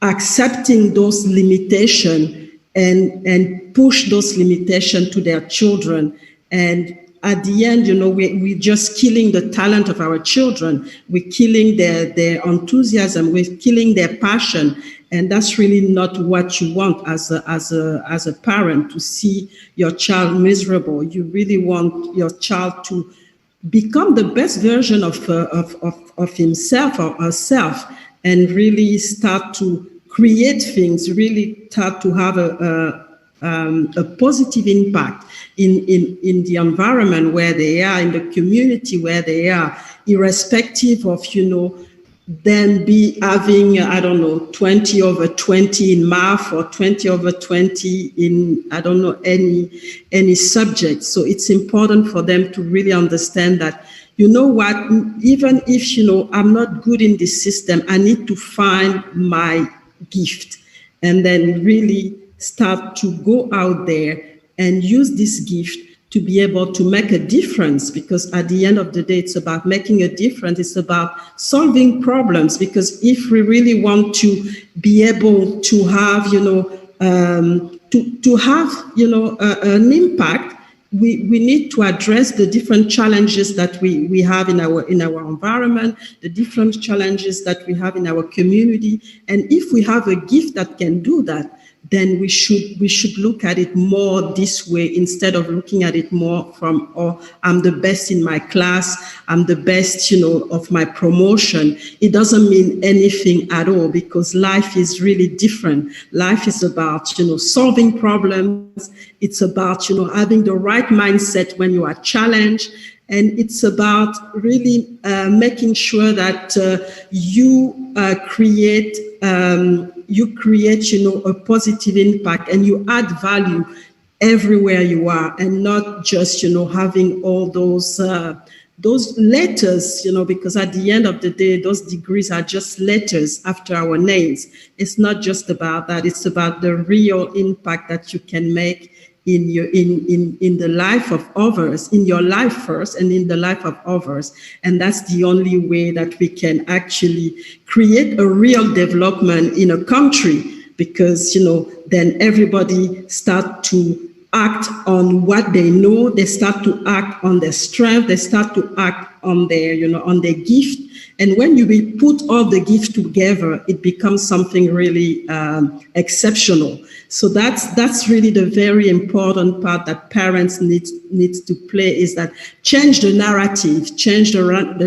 accepting those limitations and push those limitations to their children. And at the end, we're just killing the talent of our children. We're killing their enthusiasm. We're killing their passion. And that's really not what you want as a parent, to see your child miserable. You really want your child to become the best version of himself or herself. and really start to create things, really start to have a positive impact in the environment where they are, in the community where they are, irrespective of, them be having, 20 over 20 in math or 20 over 20 in, any subject. So it's important for them to really understand that, what, even if, I'm not good in this system, I need to find my gift and then really start to go out there and use this gift to be able to make a difference, because at the end of the day, it's about making a difference. It's about solving problems, because if we really want to be able to have, an impact, we need to address the different challenges that we have in our environment, the different challenges that we have in our community. And if we have a gift that can do that, then we should look at it more this way, instead of looking at it more from, I'm the best in my class, I'm the best, of my promotion. It doesn't mean anything at all, because life is really different. Life is about, solving problems. It's about, having the right mindset when you are challenged. And it's about really making sure that you create, a positive impact, and you add value everywhere you are, and not just, having all those letters, because at the end of the day, those degrees are just letters after our names. It's not just about that. It's about the real impact that you can make in the life of others, in your life first, and in the life of others. And that's the only way that we can actually create a real development in a country, because, then everybody start to act on what they know, they start to act on their strength, they start to act on their, on their gift. And when you put all the gifts together, it becomes something really exceptional. So that's really the very important part that parents need to play, is that change the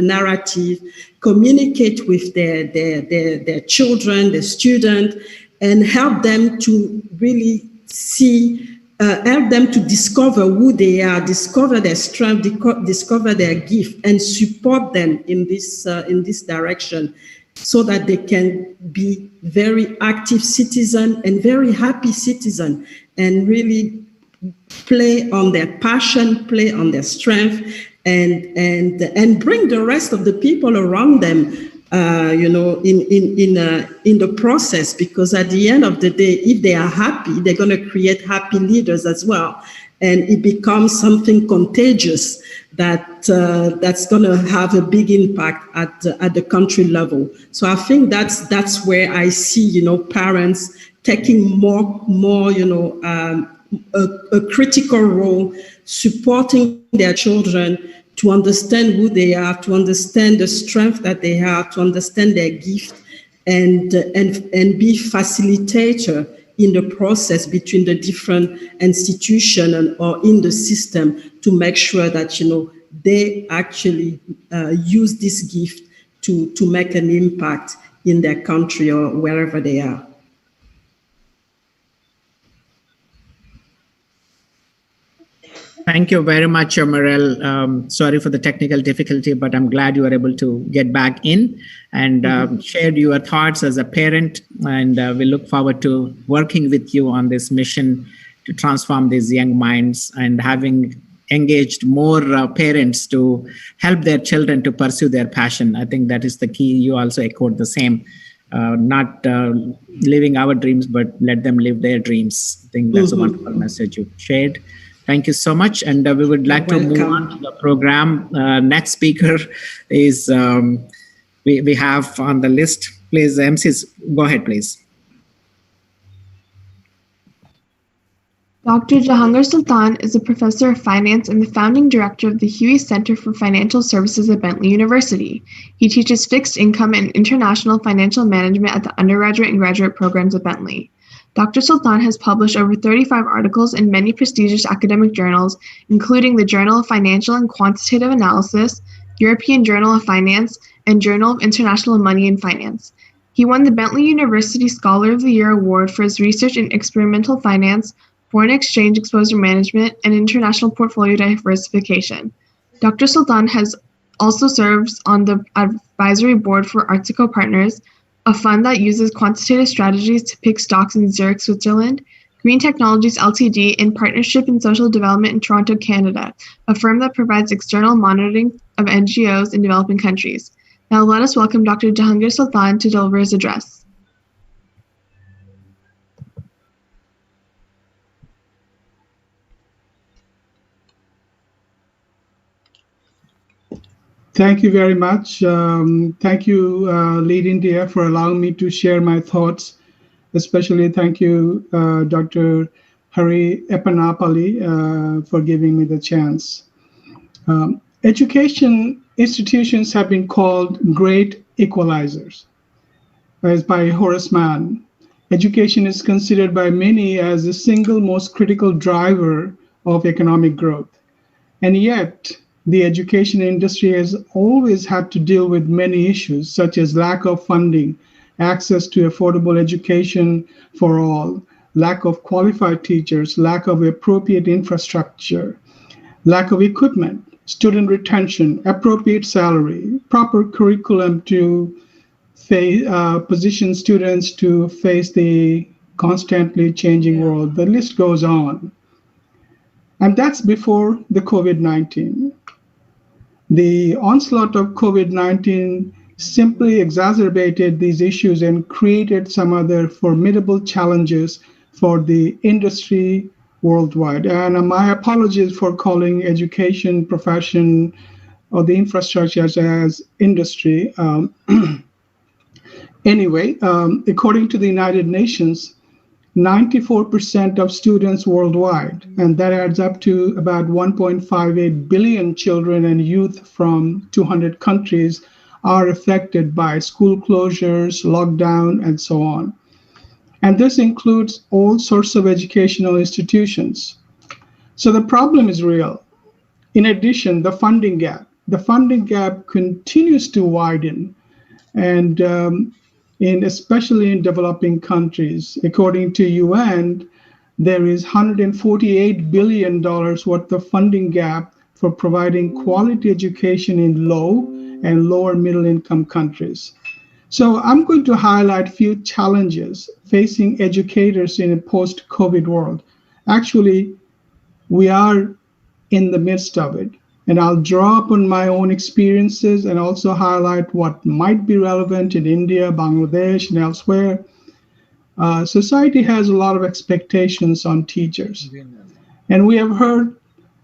narrative, communicate with their children, their student, and help them to really see, help them to discover who they are, discover their strength, discover their gift, and support them in this direction, so that they can be very active citizen and very happy citizen, and really play on their passion, play on their strength, and bring the rest of the people around them, in the process. Because at the end of the day, if they are happy, they're going to create happy leaders as well, and it becomes something contagious that's going to have a big impact at the country level. So I think that's where I see, parents taking more a critical role, supporting their children to understand who they are, to understand the strength that they have, to understand their gift, and be facilitator in the process between the different institutions or in the system, to make sure that, they actually use this gift to make an impact in their country or wherever they are. Thank you very much, Mirelle. Sorry for the technical difficulty, but I'm glad you were able to get back in and shared your thoughts as a parent. And we look forward to working with you on this mission to transform these young minds, and having engaged more parents to help their children to pursue their passion. I think that is the key. You also echoed the same. Not living our dreams, but let them live their dreams. I think that's a wonderful message you shared. Thank you so much. And we would like to move on to the program. Next speaker is, we have on the list. Please, MCs, go ahead, please. Dr. Jahangir Sultan is a professor of finance and the founding director of the Huey Center for Financial Services at Bentley University. He teaches fixed income and international financial management at the undergraduate and graduate programs at Bentley. Dr. Sultan has published over 35 articles in many prestigious academic journals, including the Journal of Financial and Quantitative Analysis, European Journal of Finance, and Journal of International Money and Finance. He won the Bentley University Scholar of the Year Award for his research in experimental finance, foreign exchange exposure management, and international portfolio diversification. Dr. Sultan has also serves on the advisory board for Artico Partners, a fund that uses quantitative strategies to pick stocks in Zurich, Switzerland, Green Technologies Ltd. In Partnership in Social Development in Toronto, Canada, a firm that provides external monitoring of NGOs in developing countries. Now let us welcome Dr. Jahangir Sultan to deliver his address. Thank you very much. Thank you, Lead India, for allowing me to share my thoughts. Especially thank you, Dr. Hari Epanapalli, for giving me the chance. Education institutions have been called great equalizers, as by Horace Mann. Education is considered by many as the single most critical driver of economic growth. And yet, the education industry has always had to deal with many issues, such as lack of funding, access to affordable education for all, lack of qualified teachers, lack of appropriate infrastructure, lack of equipment, student retention, appropriate salary, proper curriculum to position students to face the constantly changing world. The list goes on. And that's before the COVID-19. The onslaught of COVID-19 simply exacerbated these issues and created some other formidable challenges for the industry worldwide. And my apologies for calling education profession or the infrastructure as industry. Anyway, according to the United Nations, 94% of students worldwide, and that adds up to about 1.58 billion children and youth from 200 countries, are affected by school closures, lockdown, and so on. And this includes all sorts of educational institutions. So the problem is real. In addition, the funding gap continues to widen, and especially in developing countries. According to UN, there is $148 billion worth of funding gap for providing quality education in low and lower middle income countries. So I'm going to highlight a few challenges facing educators in a post-COVID world. Actually, we are in the midst of it. And I'll draw upon my own experiences and also highlight what might be relevant in India, Bangladesh, and elsewhere. Society has a lot of expectations on teachers. And we have heard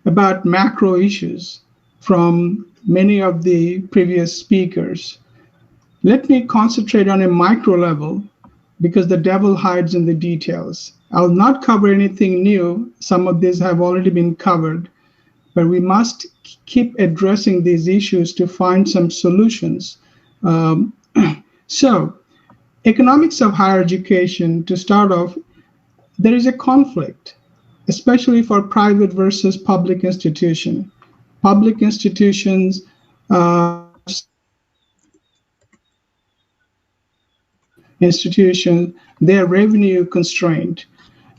about macro issues from many of the previous speakers. Let me concentrate on a micro level because the devil hides in the details. I'll not cover anything new. Some of these have already been covered. But we must keep addressing these issues to find some solutions. So, economics of higher education, to start off, there is a conflict, especially for private versus public institution. Public institutions they're revenue constrained,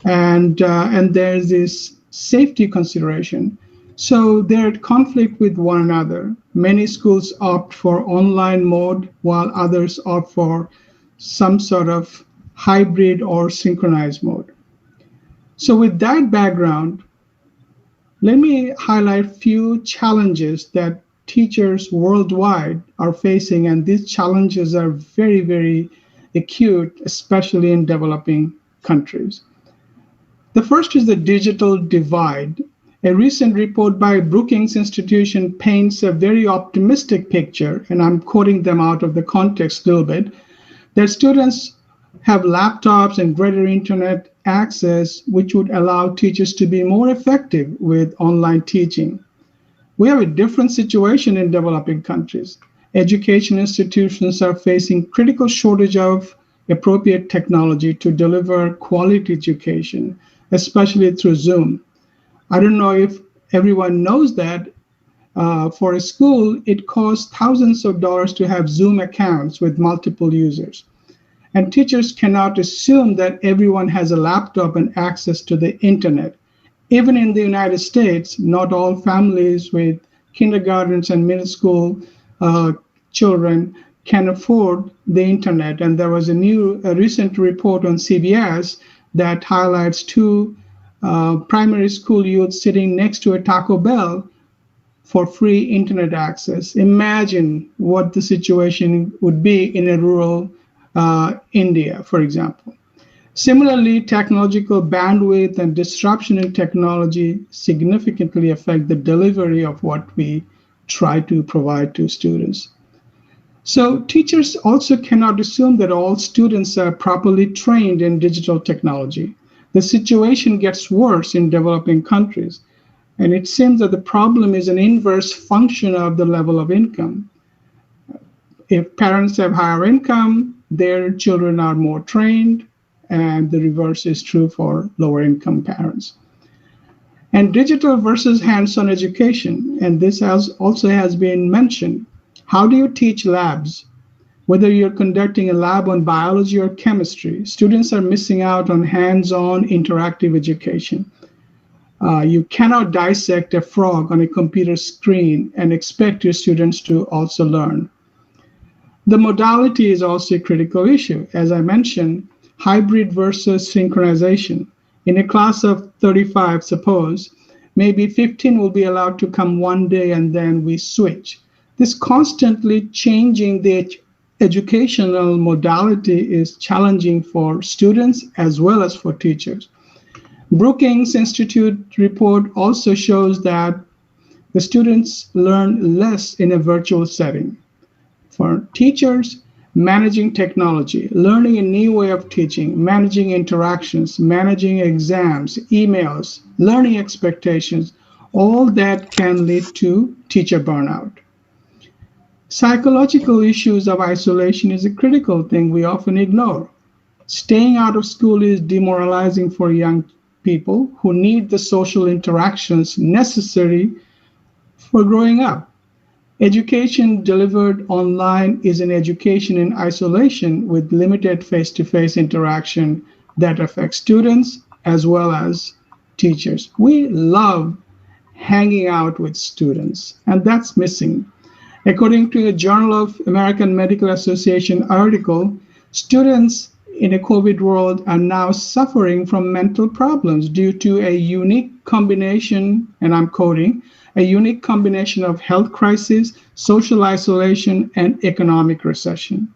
and there's this safety consideration. So they're at conflict with one another. Many schools opt for online mode while others opt for some sort of hybrid or synchronized mode. So with that background, let me highlight a few challenges that teachers worldwide are facing, and these challenges are very, very acute, especially in developing countries. The first is the digital divide. A recent report by Brookings Institution paints a very optimistic picture, and I'm quoting them out of the context a little bit, that students have laptops and greater internet access, which would allow teachers to be more effective with online teaching. We have a different situation in developing countries. Education institutions are facing critical shortage of appropriate technology to deliver quality education, especially through Zoom. I don't know if everyone knows that for a school, it costs thousands of dollars to have Zoom accounts with multiple users. And teachers cannot assume that everyone has a laptop and access to the internet. Even in the United States, not all families with kindergartens and middle school children can afford the internet. And there was a recent report on CBS that highlights two primary school youth sitting next to a Taco Bell for free internet access. Imagine what the situation would be in a rural India, for example. Similarly, technological bandwidth and disruption in technology significantly affect the delivery of what we try to provide to students. So teachers also cannot assume that all students are properly trained in digital technology. The situation gets worse in developing countries, and it seems that the problem is an inverse function of the level of income. If parents have higher income, their children are more trained, and the reverse is true for lower income parents. And digital versus hands-on education, and this also has been mentioned. How do you teach labs? Whether you're conducting a lab on biology or chemistry, students are missing out on hands-on interactive education. You cannot dissect a frog on a computer screen and expect your students to also learn. The modality is also a critical issue. As I mentioned, hybrid versus synchronization. In a class of 35, suppose, maybe 15 will be allowed to come one day and then we switch. This constantly changing the educational modality is challenging for students as well as for teachers. Brookings Institute report also shows that the students learn less in a virtual setting. For teachers, managing technology, learning a new way of teaching, managing interactions, managing exams, emails, learning expectations, all that can lead to teacher burnout. Psychological issues of isolation is a critical thing we often ignore. Staying out of school is demoralizing for young people who need the social interactions necessary for growing up. Education delivered online is an education in isolation with limited face-to-face interaction that affects students as well as teachers. We love hanging out with students, and that's missing. According to a Journal of American Medical Association article, students in a COVID world are now suffering from mental problems due to a unique combination, and I'm quoting, a unique combination of health crisis, social isolation, and economic recession.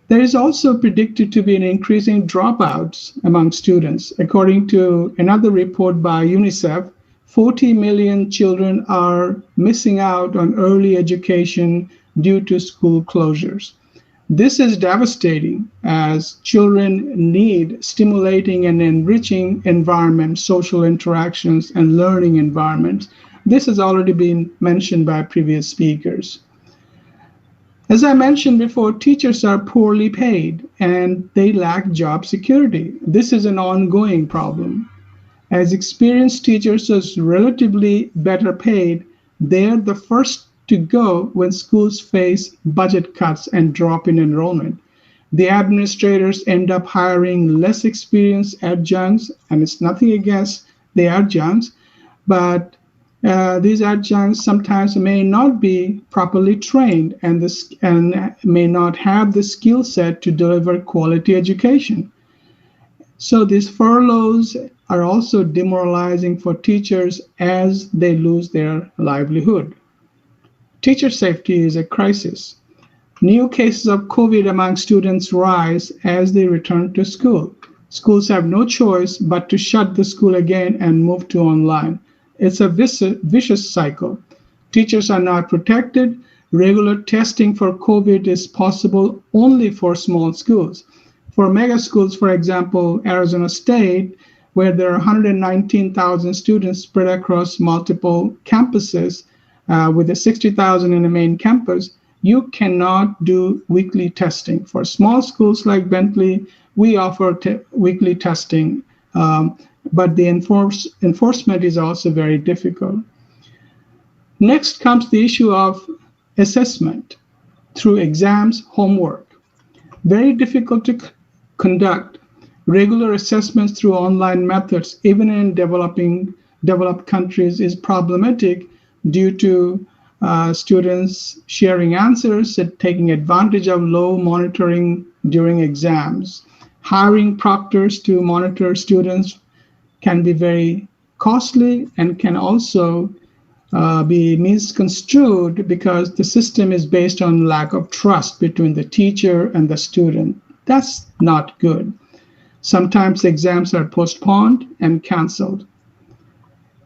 There is also predicted to be an increasing dropouts among students. According to another report by UNICEF, 40 million children are missing out on early education due to school closures. This is devastating as children need stimulating and enriching environments, social interactions, and learning environments. This has already been mentioned by previous speakers. As I mentioned before, teachers are poorly paid and they lack job security. This is an ongoing problem. As experienced teachers are relatively better paid, they're the first to go when schools face budget cuts and drop in enrollment. The administrators end up hiring less experienced adjuncts, and it's nothing against the adjuncts, but these adjuncts sometimes may not be properly trained and may not have the skill set to deliver quality education. So these furloughs are also demoralizing for teachers as they lose their livelihood. Teacher safety is a crisis. New cases of COVID among students rise as they return to school. Schools have no choice but to shut the school again and move to online. It's a vicious cycle. Teachers are not protected. Regular testing for COVID is possible only for small schools. For mega schools, for example, Arizona State, where there are 119,000 students spread across multiple campuses, with the 60,000 in the main campus, you cannot do weekly testing. For small schools like Bentley, we offer weekly testing, but the enforcement is also very difficult. Next comes the issue of assessment through exams, homework. Very difficult to conduct regular assessments through online methods, even in developed countries, is problematic due to students sharing answers and taking advantage of low monitoring during exams. Hiring proctors to monitor students can be very costly and can also be misconstrued because the system is based on lack of trust between the teacher and the student. That's not good. Sometimes exams are postponed and canceled.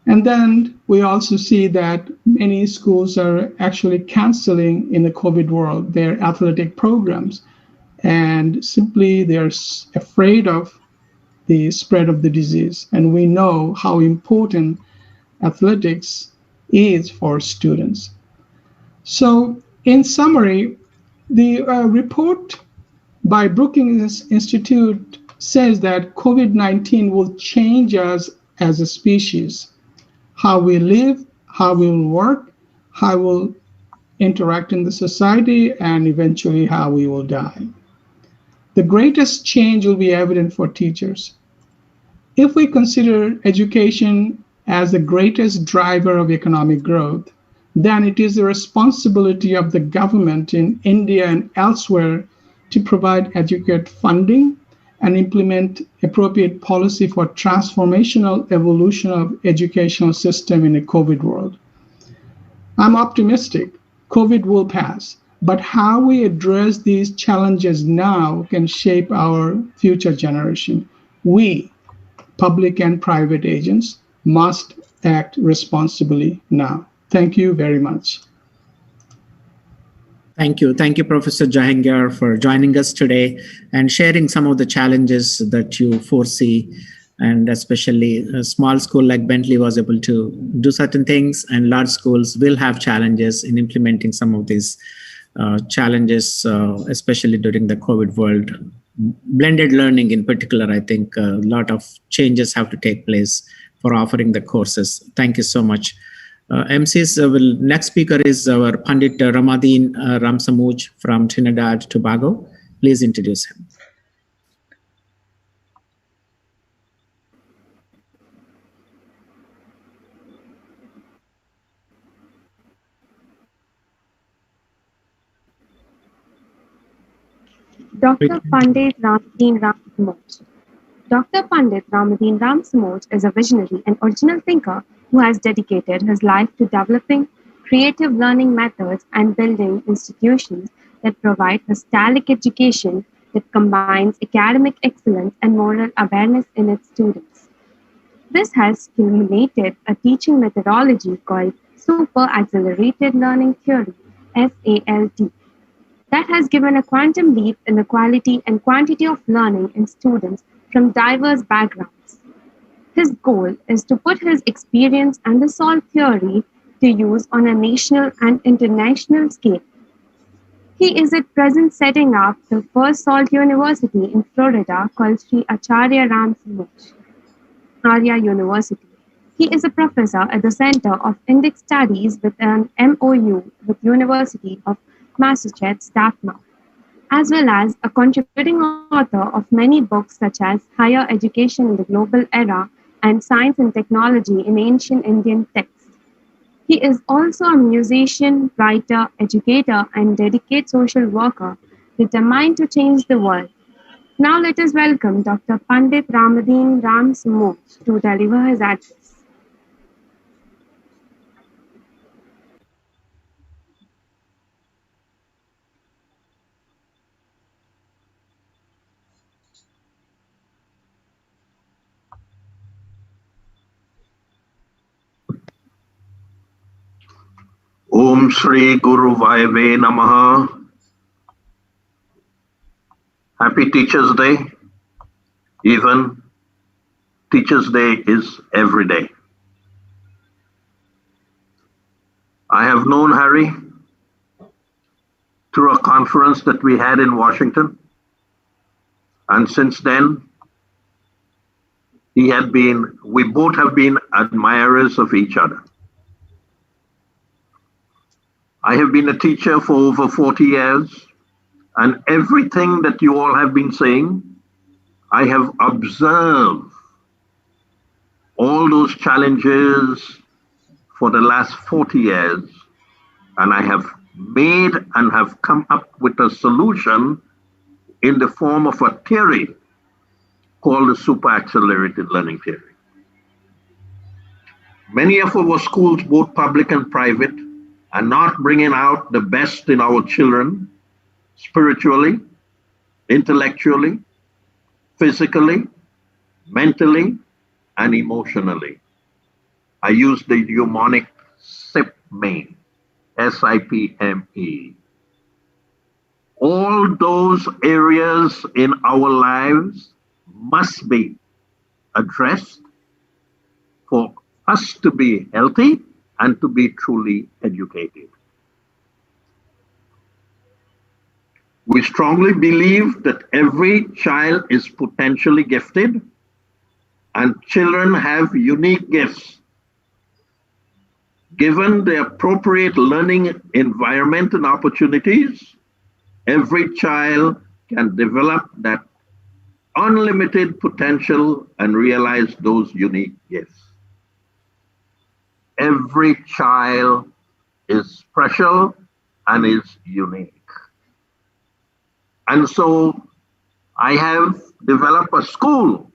And then we also see that many schools are actually canceling in the COVID world their athletic programs. And simply they're afraid of the spread of the disease. And we know how important athletics is for students. So, in summary, the report by Brookings Institute says that COVID-19 will change us as a species, how we live, how we'll work, how we'll interact in the society, and eventually how we will die. The greatest change will be evident for teachers. If we consider education as the greatest driver of economic growth, then it is the responsibility of the government in India and elsewhere to provide adequate funding and implement appropriate policy for transformational evolution of educational system in a COVID world. I'm optimistic COVID will pass, but how we address these challenges now can shape our future generation. We, public and private agents, must act responsibly now. Thank you very much. Thank you. Thank you, Professor Jahangir, for joining us today and sharing some of the challenges that you foresee. And especially a small school like Bentley was able to do certain things, and large schools will have challenges in implementing some of these challenges, especially during the COVID world. Blended learning in particular, I think a lot of changes have to take place for offering the courses. Thank you so much. MCs, next speaker is our Pandit Ramadeen Ramsamouj from Trinidad, Tobago. Please introduce him. Dr. Pandit Ramadeen Ramsamouj. Dr. Pandit Ramadeen Ramsamouj is a visionary and original thinker who has dedicated his life to developing creative learning methods and building institutions that provide holistic education that combines academic excellence and moral awareness in its students. This has culminated a teaching methodology called Super Accelerated Learning Theory, SALT, that has given a quantum leap in the quality and quantity of learning in students from diverse backgrounds. His goal is to put his experience and the SALT theory to use on a national and international scale. He is at present setting up the first SALT University in Florida called Sri Acharya Ramsamouj Arya University. He is a professor at the Center of Indic Studies with an MOU with University of Massachusetts Dartmouth, as well as a contributing author of many books such as Higher Education in the Global Era and Science and Technology in Ancient Indian Texts. He is also a musician, writer, educator, and dedicated social worker determined to change the world. Now let us welcome Dr. Pandit Ramadeen Ramsamouj to deliver his address. Om Shri Guru Vayave Namaha. Happy Teachers Day. Even Teachers Day is every day. I have known Harry through a conference that we had in Washington. And since then, we both have been admirers of each other. I have been a teacher for over 40 years, And everything that you all have been saying, I have observed all those challenges for the last 40 years, and I have made and have come up with a solution in the form of a theory called the super accelerated learning theory. Many of our schools, both public and private, are not bringing out the best in our children spiritually, intellectually, physically, mentally, and emotionally. I use the mnemonic SIPME, SIPME. All those areas in our lives must be addressed for us to be healthy and to be truly educated. We strongly believe that every child is potentially gifted and children have unique gifts. Given the appropriate learning environment and opportunities, every child can develop that unlimited potential and realize those unique gifts. Every child is special and is unique. And so I have developed a school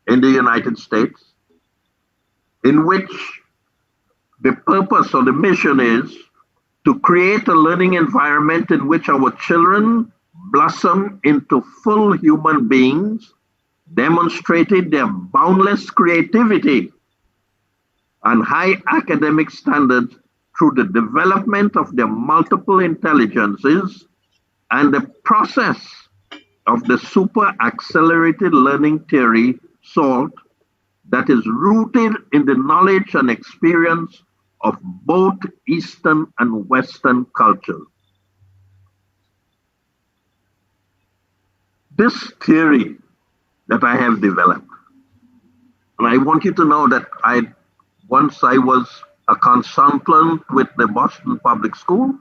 in the United States in which the purpose or the mission is to create a learning environment in which our children blossom into full human beings, demonstrating their boundless creativity and high academic standards through the development of their multiple intelligences and the process of the super accelerated learning theory, SALT, that is rooted in the knowledge and experience of both Eastern and Western cultures. This theory that I have developed, and I want you to know that once I was a consultant with the Boston Public School,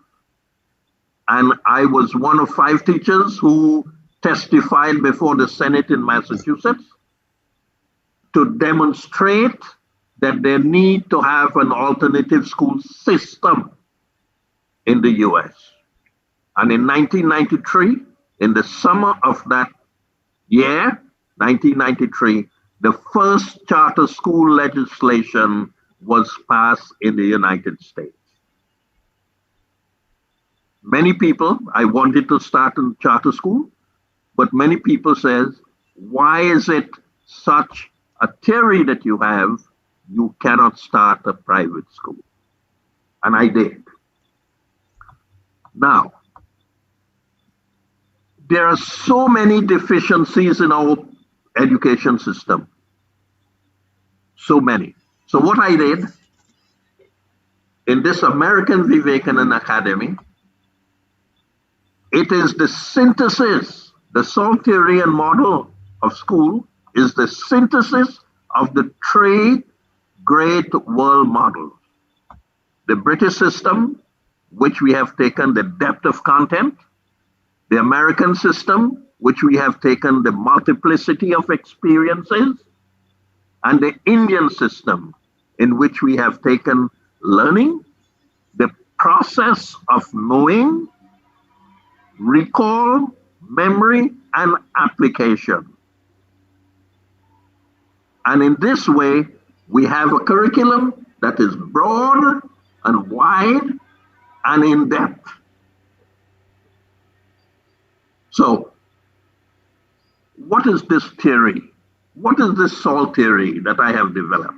and I was one of 5 teachers who testified before the Senate in Massachusetts to demonstrate that they need to have an alternative school system in the US. And in 1993, in the summer of that year, 1993, the first charter school legislation was passed in the United States. Many people, I wanted to start a charter school, but many people says, why is it such a theory that you have, you cannot start a private school? And I did. Now, there are so many deficiencies in our education system. So many. So what I did in this American Vivekananda Academy, it is the synthesis, the SALT theory and model of school is the synthesis of the 3 great world models. The British system, which we have taken the depth of content, the American system, which we have taken the multiplicity of experiences, and the Indian system, in which we have taken learning, the process of knowing, recall, memory, and application. And in this way, we have a curriculum that is broad and wide and in depth. So, what is this theory? What is this SALT theory that I have developed?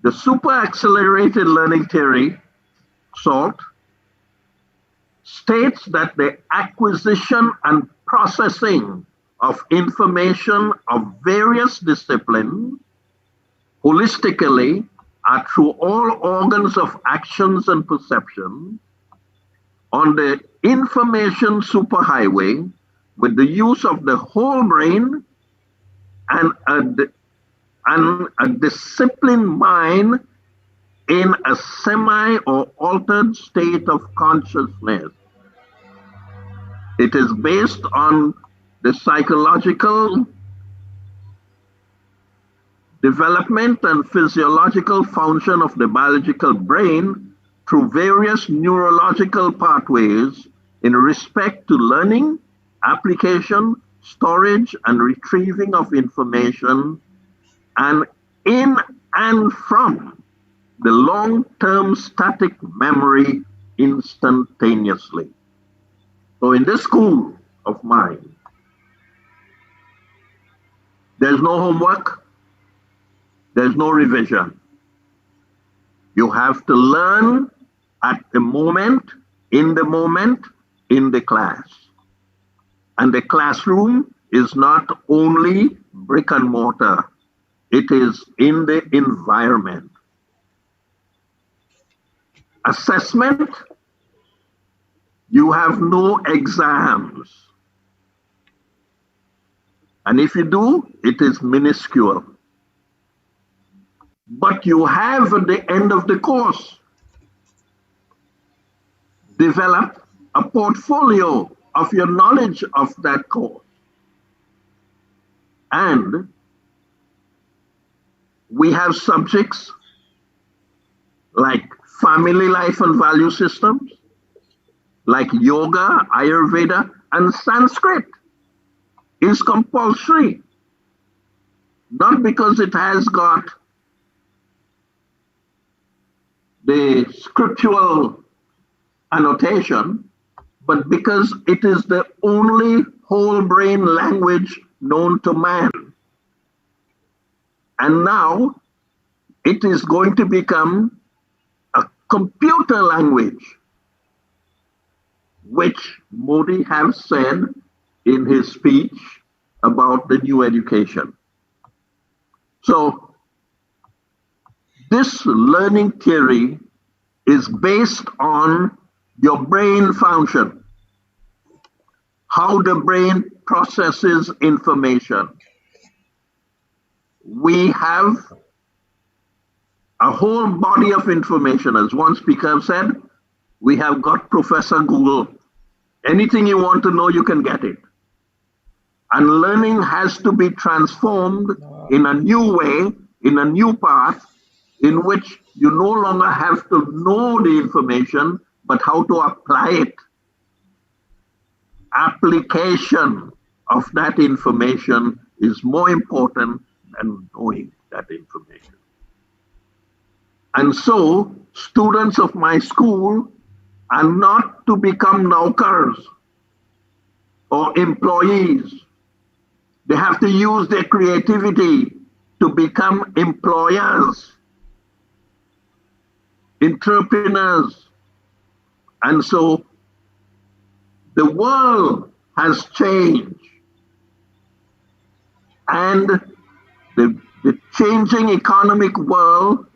The super accelerated learning theory, SALT, states that the acquisition and processing of information of various disciplines holistically are through all organs of actions and perception on the information superhighway with the use of the whole brain and a disciplined mind in a semi or altered state of consciousness. It is based on the psychological development and physiological function of the biological brain through various neurological pathways in respect to learning, application, storage, and retrieving of information, and in and from the long-term static memory instantaneously. So in this school of mine, there's no homework, there's no revision. You have to learn at the moment, in the class. And the classroom is not only brick and mortar, it is in the environment. Assessment, you have no exams. And if you do, it is minuscule. But you have at the end of the course develop a portfolio of your knowledge of that course. And we have subjects like family life and value systems, like yoga, Ayurveda, and Sanskrit is compulsory. Not because it has got the scriptural annotation, but because it is the only whole brain language known to man. And now it is going to become a computer language, which Modi has said in his speech about the new education. So this learning theory is based on your brain function, how the brain processes information. We have a whole body of information. As one speaker said, we have got Professor Google. Anything you want to know, you can get it. And learning has to be transformed in a new way, in a new path, in which you no longer have to know the information, but how to apply it. Application of that information is more important than knowing that information. And so, students of my school are not to become naukars or employees. They have to use their creativity to become employers, entrepreneurs. And so the world has changed. And the changing economic world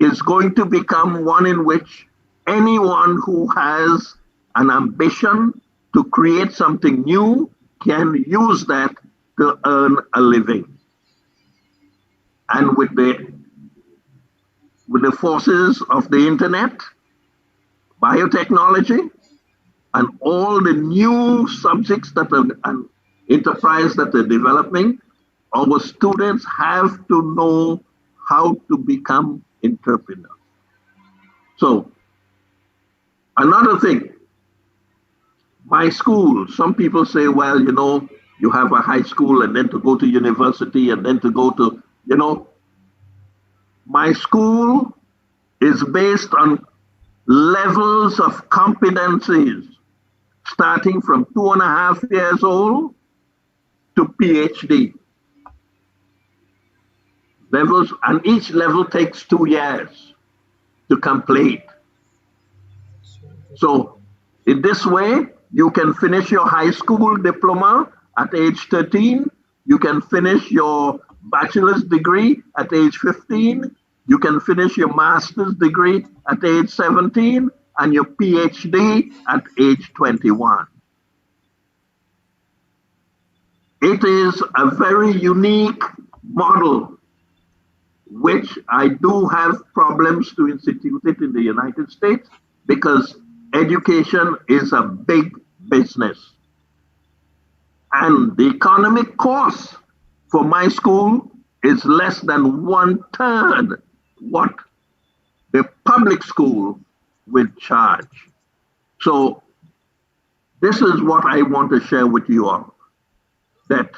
is going to become one in which anyone who has an ambition to create something new can use that to earn a living. And with the forces of the internet, biotechnology, and all the new subjects that are an enterprise that they're developing, our students have to know how to become entrepreneurs. So, another thing, my school, some people say, well, you know, you have a high school and then to go to university and then to go to, you know, my school is based on levels of competencies, starting from 2.5 years old to PhD levels, and each level takes 2 years to complete. So in this way, you can finish your high school diploma at age 13, you can finish your bachelor's degree at age 15, you can finish your master's degree at age 17, and your PhD at age 21. It is a very unique model, which I do have problems to institute it in the United States, because education is a big business. And the economic cost for my school is less than 1/3 what the public school will charge. So this is what I want to share with you all, that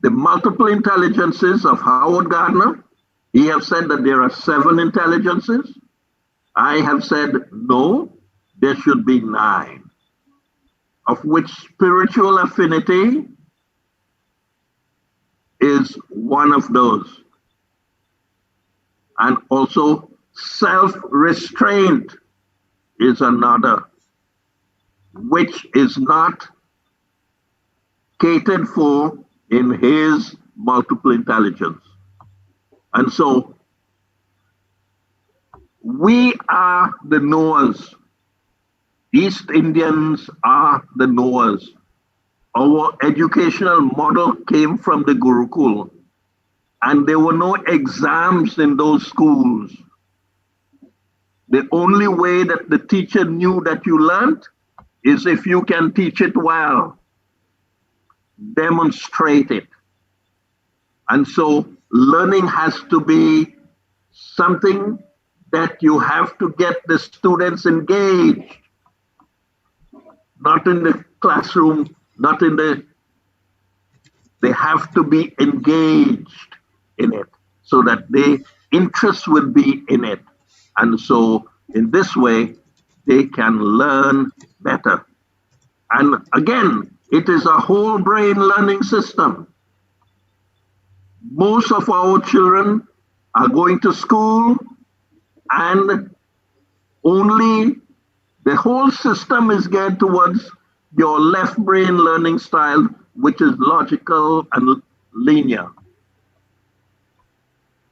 the multiple intelligences of Howard Gardner, he have said that there are 7 intelligences. I have said, no, there should be 9, of which spiritual affinity is one of those. And also self-restraint is another, which is not catered for in his multiple intelligence. And so we are the knowers. East Indians are the knowers. Our educational model came from the Gurukul, and there were no exams in those schools. The only way that the teacher knew that you learned is if you can teach it well, demonstrate it. And so learning has to be something that you have to get the students engaged, not in the classroom, not in the, they have to be engaged in it so that their interest will be in it. And so in this way, they can learn better. And again, it is a whole brain learning system. Most of our children are going to school and only the whole system is geared towards your left brain learning style, which is logical and linear.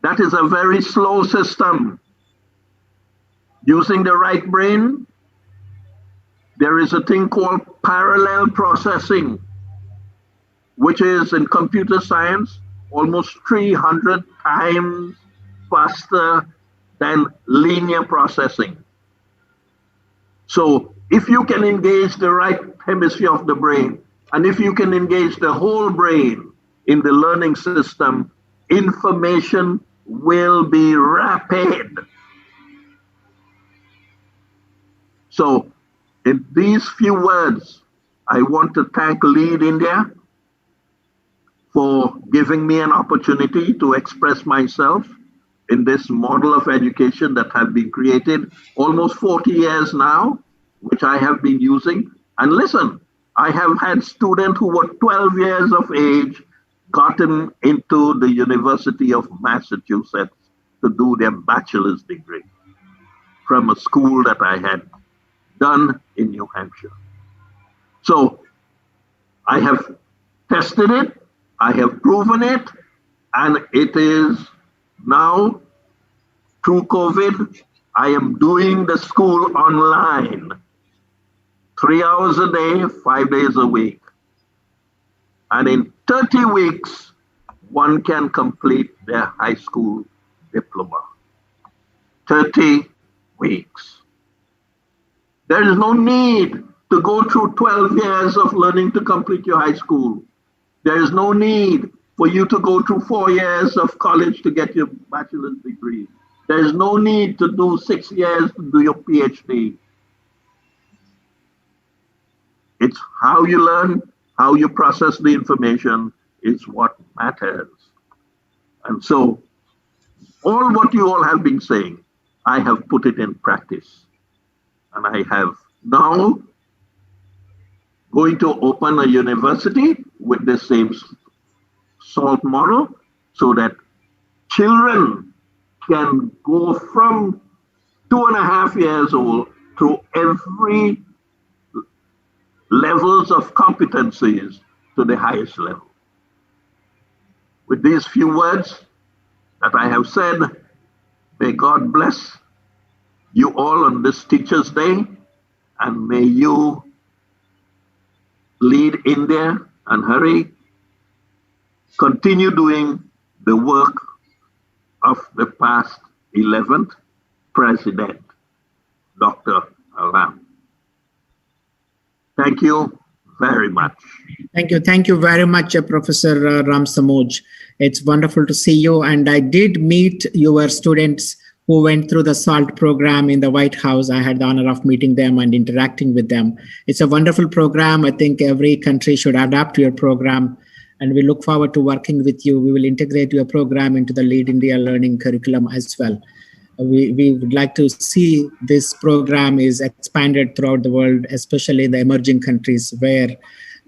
That is a very slow system. Using the right brain, there is a thing called parallel processing, which is in computer science almost 300 times faster than linear processing. So if you can engage the right hemisphere of the brain, and if you can engage the whole brain in the learning system, information will be rapid. So in these few words, I want to thank Lead India for giving me an opportunity to express myself in this model of education that have been created almost 40 years now, which I have been using. And listen, I have had students who were 12 years of age gotten into the University of Massachusetts to do their bachelor's degree from a school that I had done in New Hampshire. So I have tested it, I have proven it, and it is now, through COVID, I am doing the school online, 3 hours a day, 5 days a week. And in 30 weeks, one can complete their high school diploma. 30 weeks. There is no need to go through 12 years of learning to complete your high school. There is no need for you to go through 4 years of college to get your bachelor's degree. There is no need to do 6 years to do your PhD. It's how you learn, how you process the information is what matters. And so all what you all have been saying, I have put it in practice. And I have now going to open a university with the same SALT model so that children can go from 2.5 years old through every levels of competencies to the highest level. With these few words that I have said, may God bless you all on this Teachers' Day, and may you Lead India and Hari continue doing the work of the past 11th President, Dr. Alam. Thank you very much. Thank you. Thank you very much, Professor Ram Samoj. It's wonderful to see you. And I did meet your students who went through the SALT program in the White House. I had the honor of meeting them and interacting with them. It's a wonderful program. I think every country should adapt to your program. And we look forward to working with you. We will integrate your program into the Lead India Learning curriculum as well. We would like to see this program is expanded throughout the world, especially in the emerging countries where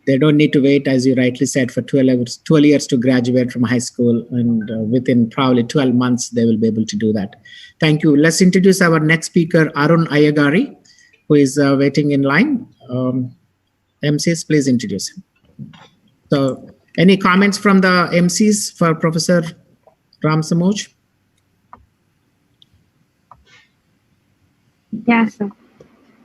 they don't need to wait, as you rightly said, for 12 years to graduate from high school. And within probably 12 months, they will be able to do that. Thank you. Let's introduce our next speaker, Arun Ayagari, who is waiting in line. MCs, please introduce him. So any comments from the MCs for Professor Ram Samoj? Yes, sir.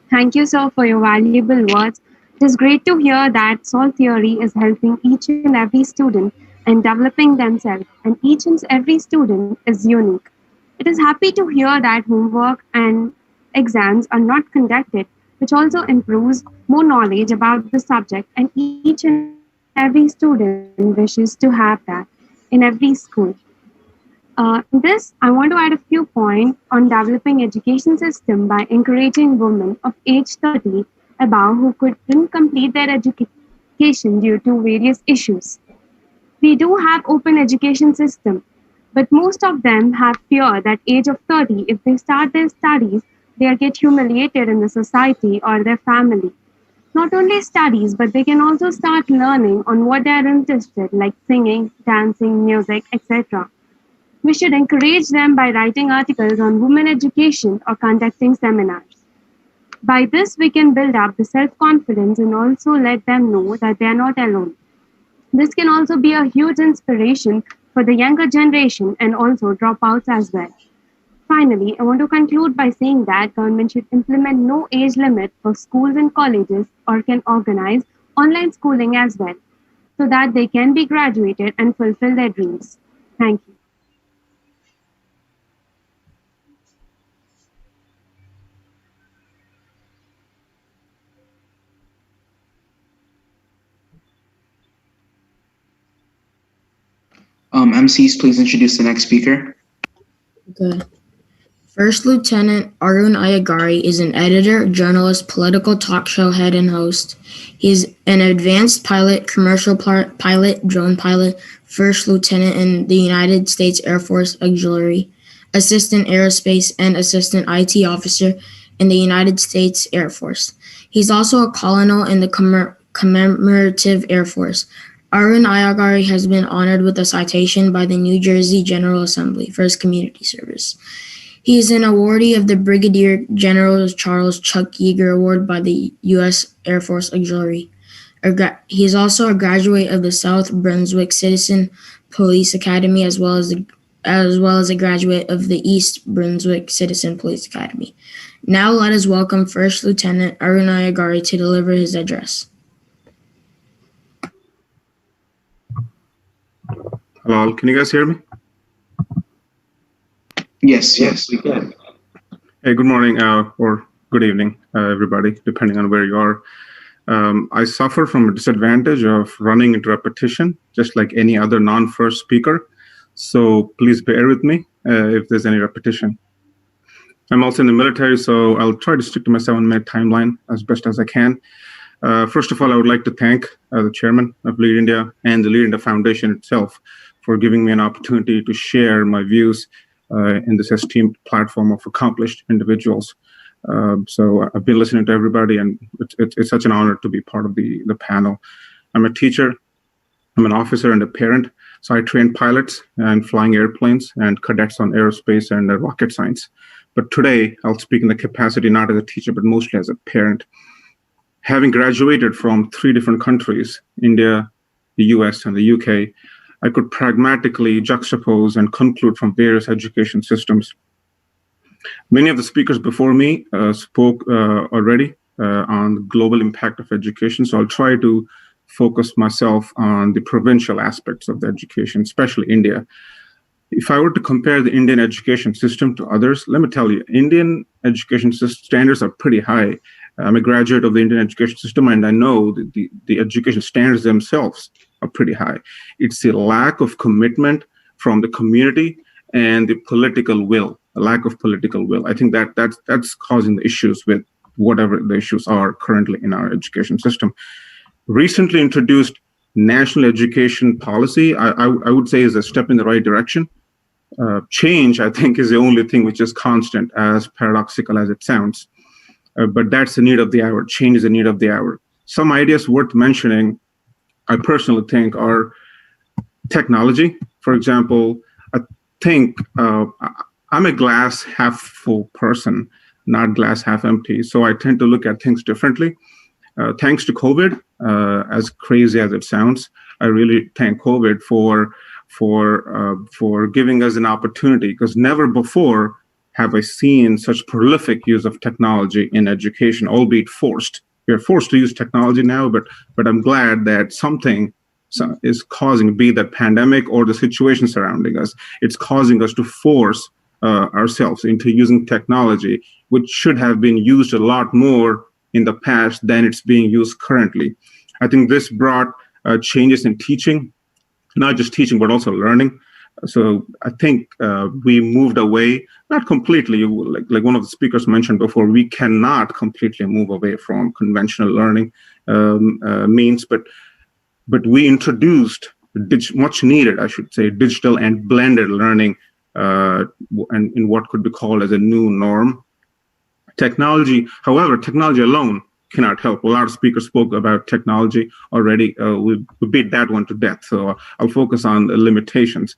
Thank you, sir, for your valuable words. It is great to hear that SALT theory is helping each and every student in developing themselves, and each and every student is unique. It is happy to hear that homework and exams are not conducted, which also improves more knowledge about the subject, and each and every student wishes to have that in every school. This, I want to add a few points on developing education system by encouraging women of age 30 above who couldn't complete their education due to various issues. We do have open education system, but most of them have fear that age of 30, if they start their studies, they'll get humiliated in the society or their family. Not only studies, but they can also start learning on what they're interested, like singing, dancing, music, etc. We should encourage them by writing articles on women education or conducting seminars. By this, we can build up the self-confidence and also let them know that they are not alone. This can also be a huge inspiration for the younger generation and also dropouts as well. Finally, I want to conclude by saying that government should implement no age limit for schools and colleges or can organize online schooling as well so that they can be graduated and fulfill their dreams. Thank you. MCs, please introduce the next speaker. Okay. First Lieutenant Arun Ayagari is an editor, journalist, political talk show head, and host. He is an advanced pilot, commercial pilot, drone pilot, first lieutenant in the United States Air Force Auxiliary, assistant aerospace, and assistant IT officer in the United States Air Force. He's also a colonel in the Commemorative Air Force. Arun Ayagari has been honored with a citation by the New Jersey General Assembly for his community service. He is an awardee of the Brigadier General Charles Chuck Yeager Award by the U.S. Air Force Auxiliary. He is also a graduate of the South Brunswick Citizen Police Academy, as well as a graduate of the East Brunswick Citizen Police Academy. Now let us welcome First Lieutenant Arun Ayagari to deliver his address. Hello, can you guys hear me? Yes, we can. Hey, good morning or good evening, everybody, depending on where you are. I suffer from a disadvantage of running into repetition, just like any other non-first speaker. So please bear with me if there's any repetition. I'm also in the military, so I'll try to stick to my 7-minute timeline as best as I can. First of all, I would like to thank the chairman of Lead India and the Lead India Foundation itself for giving me an opportunity to share my views in this esteemed platform of accomplished individuals. So I've been listening to everybody, and it's such an honor to be part of the panel. I'm a teacher, I'm an officer and a parent, so I train pilots and flying airplanes and cadets on aerospace and rocket science. But today, I'll speak in the capacity not as a teacher, but mostly as a parent. Having graduated from 3 different countries, India, the US, and the UK, I could pragmatically juxtapose and conclude from various education systems. Many of the speakers before me spoke already on the global impact of education, so I'll try to focus myself on the provincial aspects of the education, especially India. If I were to compare the Indian education system to others, let me tell you, Indian education standards are pretty high. I'm a graduate of the Indian education system, and I know that the education standards themselves are pretty high. It's the lack of commitment from the community and the political will, a lack of political will. I think that's causing the issues with whatever the issues are currently in our education system. Recently introduced national education policy, I would say, is a step in the right direction. Change, I think, is the only thing which is constant, as paradoxical as it sounds. But that's the need of the hour. Change is the need of the hour. Some ideas worth mentioning, I personally think, are technology. For example, I think I'm a glass half full person, not glass half empty. So I tend to look at things differently. Thanks to COVID, as crazy as it sounds, I really thank COVID for giving us an opportunity, because never before have I seen such prolific use of technology in education, albeit forced. We are forced to use technology now, but I'm glad that something is causing, be that pandemic or the situation surrounding us, it's causing us to force ourselves into using technology, which should have been used a lot more in the past than it's being used currently. I think this brought changes in teaching, not just teaching, but also learning. So I think we moved away, not completely, like one of the speakers mentioned before, we cannot completely move away from conventional learning means, but we introduced much needed, I should say, digital and blended learning and in what could be called as a new norm. Technology, however, technology alone cannot help. A lot of speakers spoke about technology already. We beat that one to death. So I'll focus on the limitations.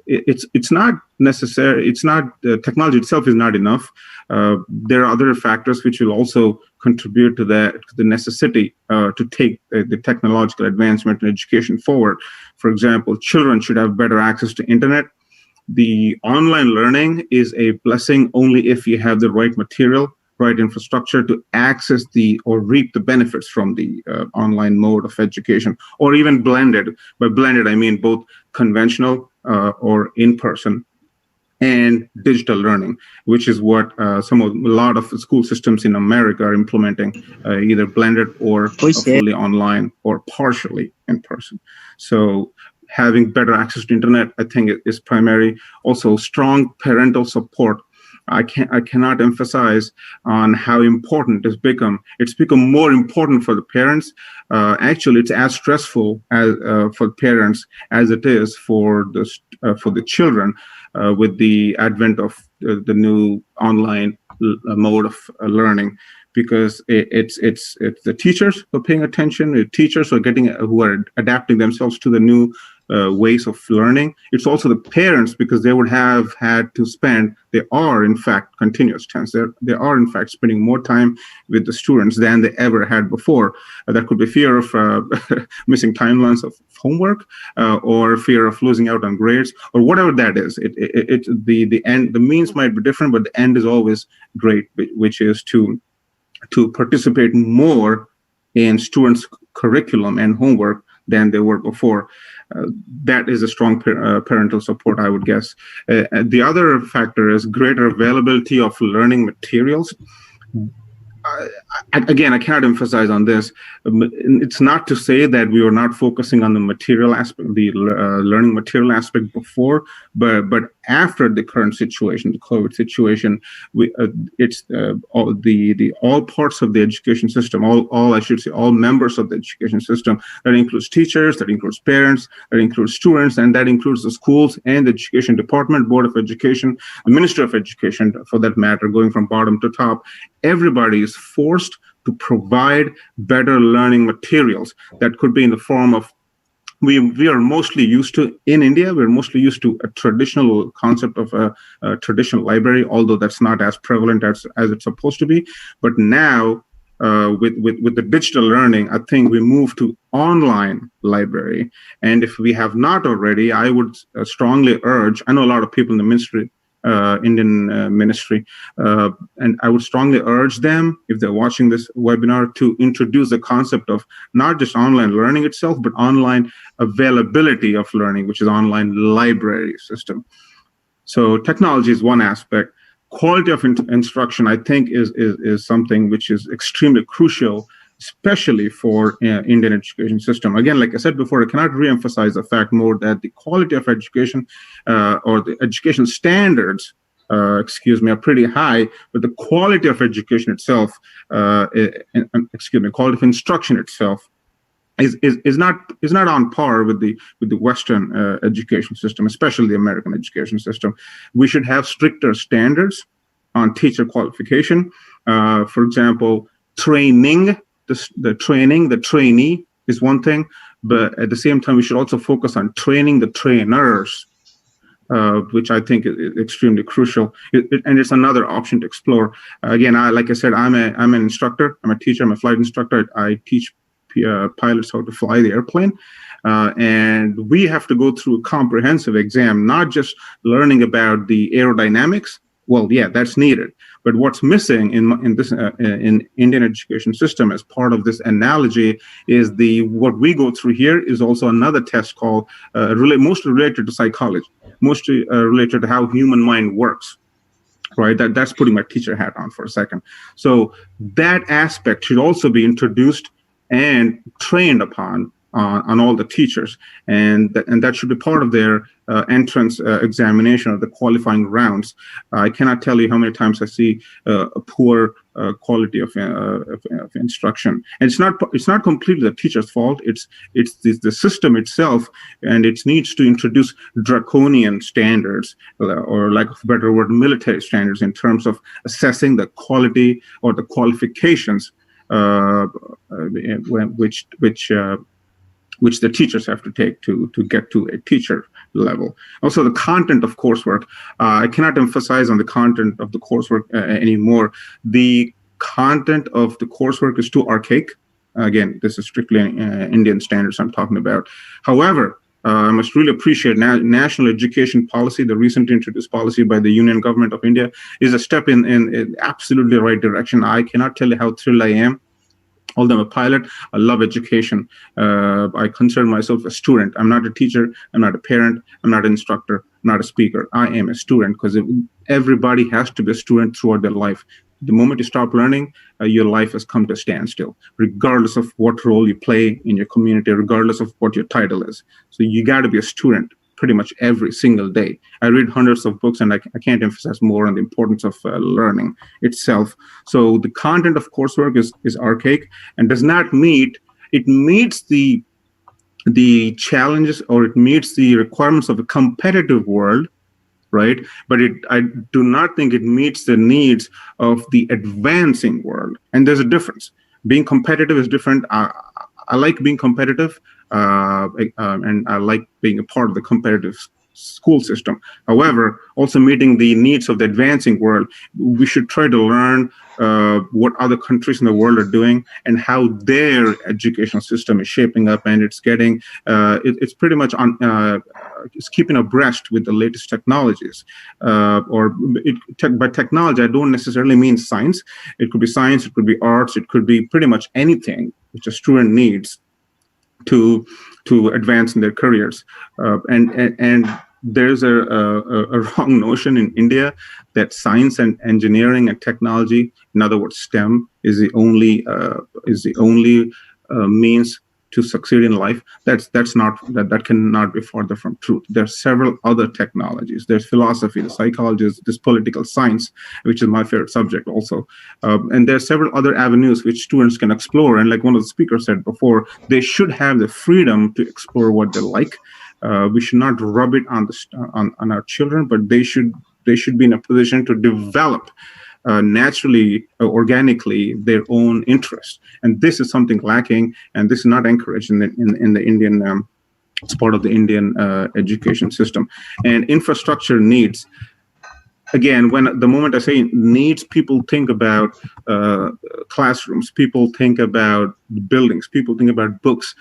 It's not necessary. It's not technology itself is not enough. There are other factors which will also contribute to the necessity to take the technological advancement in education forward. For example, children should have better access to internet. The online learning is a blessing only if you have the right material, right infrastructure to access or reap the benefits from the online mode of education, or even blended. By blended, I mean both conventional or in-person and digital learning, which is what a lot of school systems in America are implementing, either blended or fully online or partially in person. So having better access to internet, I think, is primary. Also, strong parental support. I cannot emphasize on how important it's become. It's become more important for the parents. Actually, it's as stressful as for parents as it is for the children with the advent of the new online mode of learning. Because it's the teachers who are paying attention, the teachers who are adapting themselves to the new ways of learning. It's also the parents, because they would have had to spend, they are in fact, continuous tense, they are in fact spending more time with the students than they ever had before. That could be fear of missing timelines of homework, or fear of losing out on grades, or whatever that is. The end, the means might be different, but the end is always great, which is to participate more in students' curriculum and homework than they were before. That is a strong parental support, I would guess. The other factor is greater availability of learning materials. Again, I cannot emphasize on this. It's not to say that we were not focusing on the material aspect, the learning material aspect before, but after the current situation, the COVID situation, it's all parts of the education system, all members of the education system. That includes teachers, that includes parents, that includes students, and that includes the schools and the education department, Board of Education, the Minister of Education, for that matter, going from bottom to top. Everybody is forced to provide better learning materials. That could be in the form of, we are mostly used to, in India, we're mostly used to a traditional concept of a traditional library, although that's not as prevalent as it's supposed to be. But now, with the digital learning, I think we move to online library. And if we have not already, I would strongly urge, I know a lot of people in the ministry, Indian ministry, and I would strongly urge them, if they're watching this webinar, to introduce the concept of not just online learning itself, but online availability of learning, which is online library system. So technology is one aspect. quality of instruction, I think, is something which is extremely crucial, especially for Indian education system. Again, like I said before, I cannot reemphasize the fact more that the quality of education or the education standards, are pretty high, but the quality of education itself, quality of instruction itself, is not on par with the Western education system, especially the American education system. We should have stricter standards on teacher qualification. For example, training, the trainee is one thing, but at the same time, we should also focus on training the trainers, which I think is extremely crucial. And it's another option to explore. Again, like I said, I'm an instructor. I'm a teacher. I'm a flight instructor. I teach pilots how to fly the airplane. And we have to go through a comprehensive exam, not just learning about the aerodynamics. Well, yeah, that's needed. But what's missing in this in Indian education system as part of this analogy is what we go through here is also another test called mostly related to psychology, mostly related to how human mind works. Right, that's putting my teacher hat on for a second. So that aspect should also be introduced and trained upon on all the teachers, and that should be part of their entrance examination of the qualifying rounds. I cannot tell you how many times I see a poor quality of instruction, and it's not completely the teacher's fault. It's the system itself, and it needs to introduce draconian standards, or lack of a better word, military standards in terms of assessing the quality or the qualifications which the teachers have to take to get to a teacher level. Also, the content of coursework. I cannot emphasize on the content of the coursework anymore. The content of the coursework is too archaic. Again, this is strictly Indian standards I'm talking about. However, I must really appreciate national education policy. The recently introduced policy by the Union Government of India is a step in absolutely the right direction. I cannot tell you how thrilled I am. Although I'm a pilot, I love education. I consider myself a student. I'm not a teacher. I'm not a parent. I'm not an instructor. I'm not a speaker. I am a student, because everybody has to be a student throughout their life. The moment you stop learning, your life has come to a standstill, regardless of what role you play in your community, regardless of what your title is. So you got to be a student pretty much every single day. I read hundreds of books, and I can't emphasize more on the importance of learning itself. So the content of coursework is archaic and does not meets the challenges, or it meets the requirements of a competitive world, right? But I do not think it meets the needs of the advancing world. And there's a difference. Being competitive is different. I like being competitive, and I like being a part of the competitive school system. However, also meeting the needs of the advancing world, we should try to learn what other countries in the world are doing and how their educational system is shaping up, and it's getting it's pretty much on it's keeping abreast with the latest technologies. By technology, I don't necessarily mean science. It could be science, it could be arts, it could be pretty much anything which a student needs to advance in their careers. And there's a wrong notion in India that science and engineering and technology, in other words, STEM, is the only means to succeed in life. That cannot be farther from truth. There are several other technologies. There's philosophy, the psychology, there's political science, which is my favorite subject also. And there are several other avenues which students can explore. And like one of the speakers said before, they should have the freedom to explore what they like. We should not rub it on our children, but they should be in a position to develop naturally, organically, their own interests. And this is something lacking, and this is not encouraged in the Indian, it's part of the Indian education system. And infrastructure needs, again, the moment I say needs, people think about classrooms, people think about buildings, people think about books,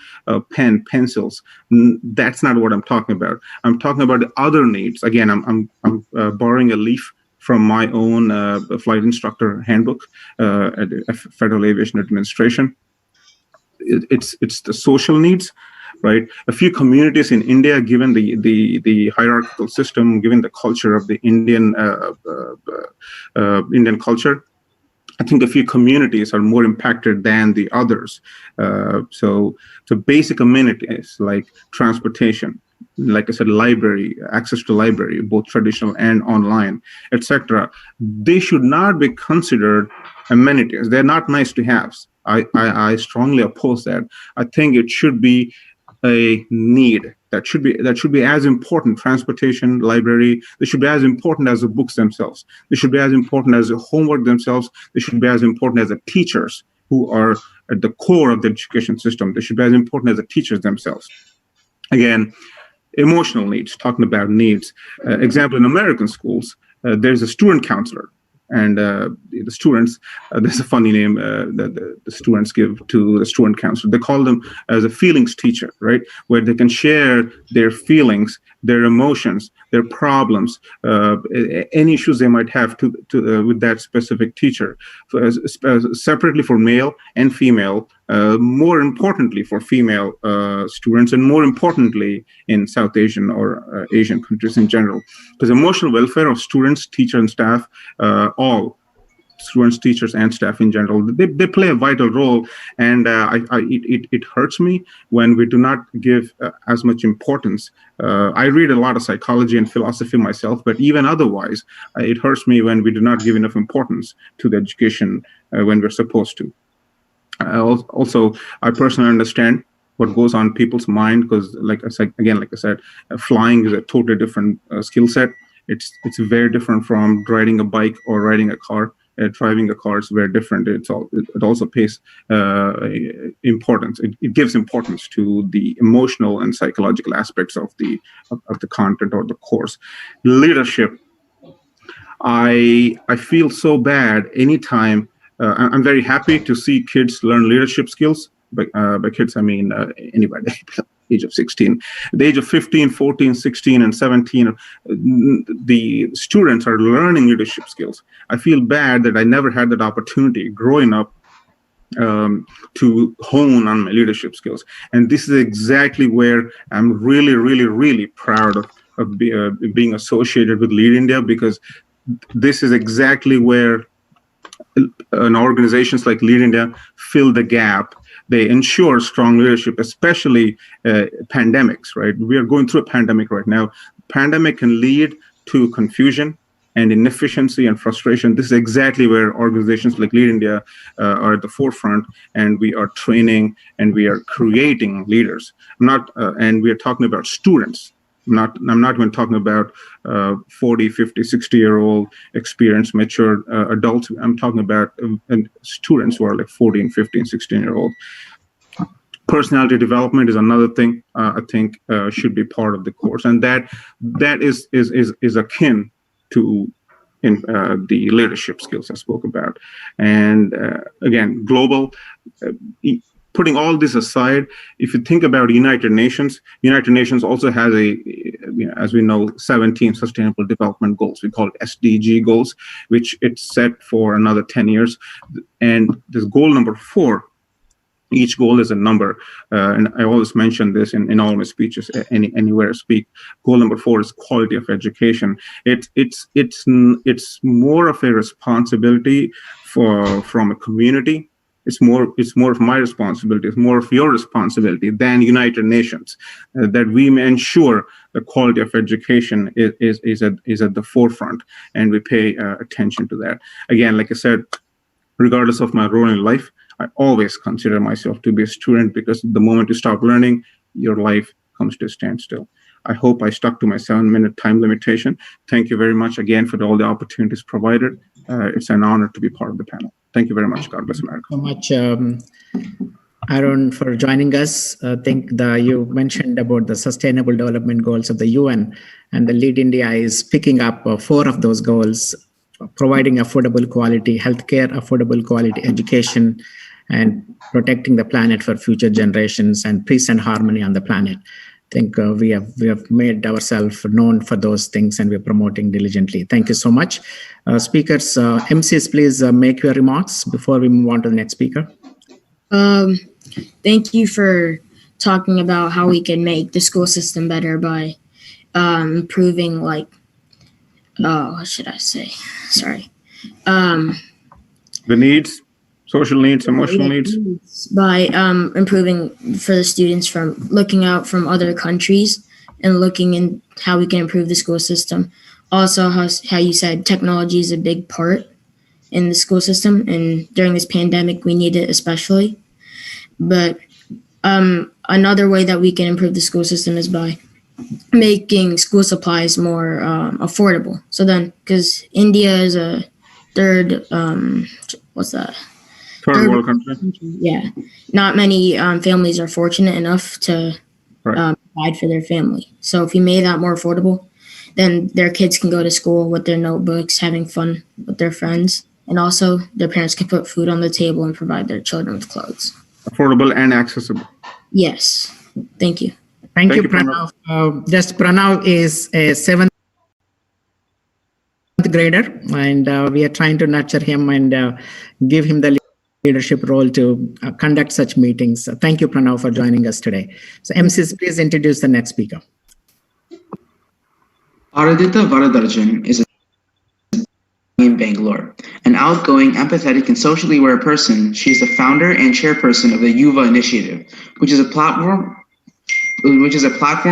pen, pencils. That's not what I'm talking about. I'm talking about the other needs. Again, I'm borrowing a leaf from my own flight instructor handbook at the Federal Aviation Administration. It's the social needs. right? A few communities in India, given the hierarchical system, given the culture of the Indian culture, I think a few communities are more impacted than the others. So basic amenities like transportation, like I said, library, access to library, both traditional and online, etc. They should not be considered amenities. They're not nice to haves. I strongly oppose that. I think it should be a need that should be as important. Transportation, library, they should be as important as the books themselves. They should be as important as the homework themselves. They should be as important as the teachers who are at the core of the education system. They should be as important as the teachers themselves. Again, emotional needs, talking about needs. Example, in American schools, there's a student counselor. And the students, there's a funny name that the students give to the student counselor. They call them as a feelings teacher, right? Where they can share their feelings, their emotions, their problems, any issues they might have with that specific teacher. Separately for male and female, more importantly for female students, and more importantly in South Asian or Asian countries in general. Because emotional welfare of students, teachers, and staff, all students, teachers, and staff in general, they play a vital role. And it hurts me when we do not give as much importance. I read a lot of psychology and philosophy myself, but even otherwise, it hurts me when we do not give enough importance to the education when we're supposed to. Also, I personally understand what goes on people's mind, because like I said, flying is a totally different skill set. It's very different from riding a bike or riding a car. Driving a car is very different. It also pays importance. It gives importance to the emotional and psychological aspects of the content or the course. Leadership. I feel so bad anytime. I'm very happy to see kids learn leadership skills. By kids, I mean anybody, age of 16. The age of 15, 14, 16, and 17, the students are learning leadership skills. I feel bad that I never had that opportunity growing up to hone on my leadership skills. And this is exactly where I'm really, really, really proud of being associated with Lead India, because this is exactly where organizations like Lead India fill the gap. They ensure strong leadership, especially pandemics, right? We are going through a pandemic right now. Pandemic can lead to confusion and inefficiency and frustration. This is exactly where organizations like Lead India are at the forefront, and we are training and we are creating leaders. And we are talking about students. I'm not even talking about 40, 50, 60-year-old experienced, mature adults. I'm talking about students who are like 14, 15, 16-year-old. Personality development is another thing I think should be part of the course, and that is akin to the leadership skills I spoke about. And again, global. Putting all this aside, if you think about United Nations also has as we know, 17 Sustainable Development Goals. We call it SDG goals, which it's set for another 10 years. And this goal number 4, each goal is a number. And I always mention this in all my speeches, anywhere I speak. Goal number 4 is quality of education. It's more of a responsibility from a community. It's more of my responsibility. It's more of your responsibility than United Nations, that we may ensure the quality of education is at the forefront, and we pay attention to that. Again, like I said, regardless of my role in life, I always consider myself to be a student, because the moment you stop learning, your life comes to a standstill. I hope I stuck to my 7-minute time limitation. Thank you very much again for all the opportunities provided. It's an honor to be part of the panel. Thank you very much. God bless America. So much, Aaron, for joining us. I think you mentioned about the Sustainable Development Goals of the UN, and the Lead India is picking up 4 of those goals, providing affordable quality healthcare, affordable quality education, and protecting the planet for future generations, and peace and harmony on the planet. I think we have made ourselves known for those things, and we're promoting diligently. Thank you so much. Speakers, MCs, please make your remarks before we move on to the next speaker. Thank you for talking about how we can make the school system better by improving, like, what should I say? Sorry. The needs, social needs, emotional needs. By improving for the students from looking out from other countries and looking in how we can improve the school system. Also, how you said technology is a big part in the school system, and during this pandemic, we need it especially. But another way that we can improve the school system is by making school supplies more affordable. So then, because India is a third, what's that? Third world country. Yeah, not many families are fortunate enough to provide for their family. So if you made that more affordable, then their kids can go to school with their notebooks, having fun with their friends, and also their parents can put food on the table and provide their children with clothes. Affordable and accessible. Yes. Thank you. Thank you, Pranav. Just Pranav is a 7th grader, and we are trying to nurture him and give him the leadership role to conduct such meetings. Thank you, Pranav, for joining us today. So MCs, please introduce the next speaker. Aradhita Varadarjan is in Bangalore. An outgoing, empathetic, and socially aware person, she is the founder and chairperson of the Yuva Initiative, which is a platform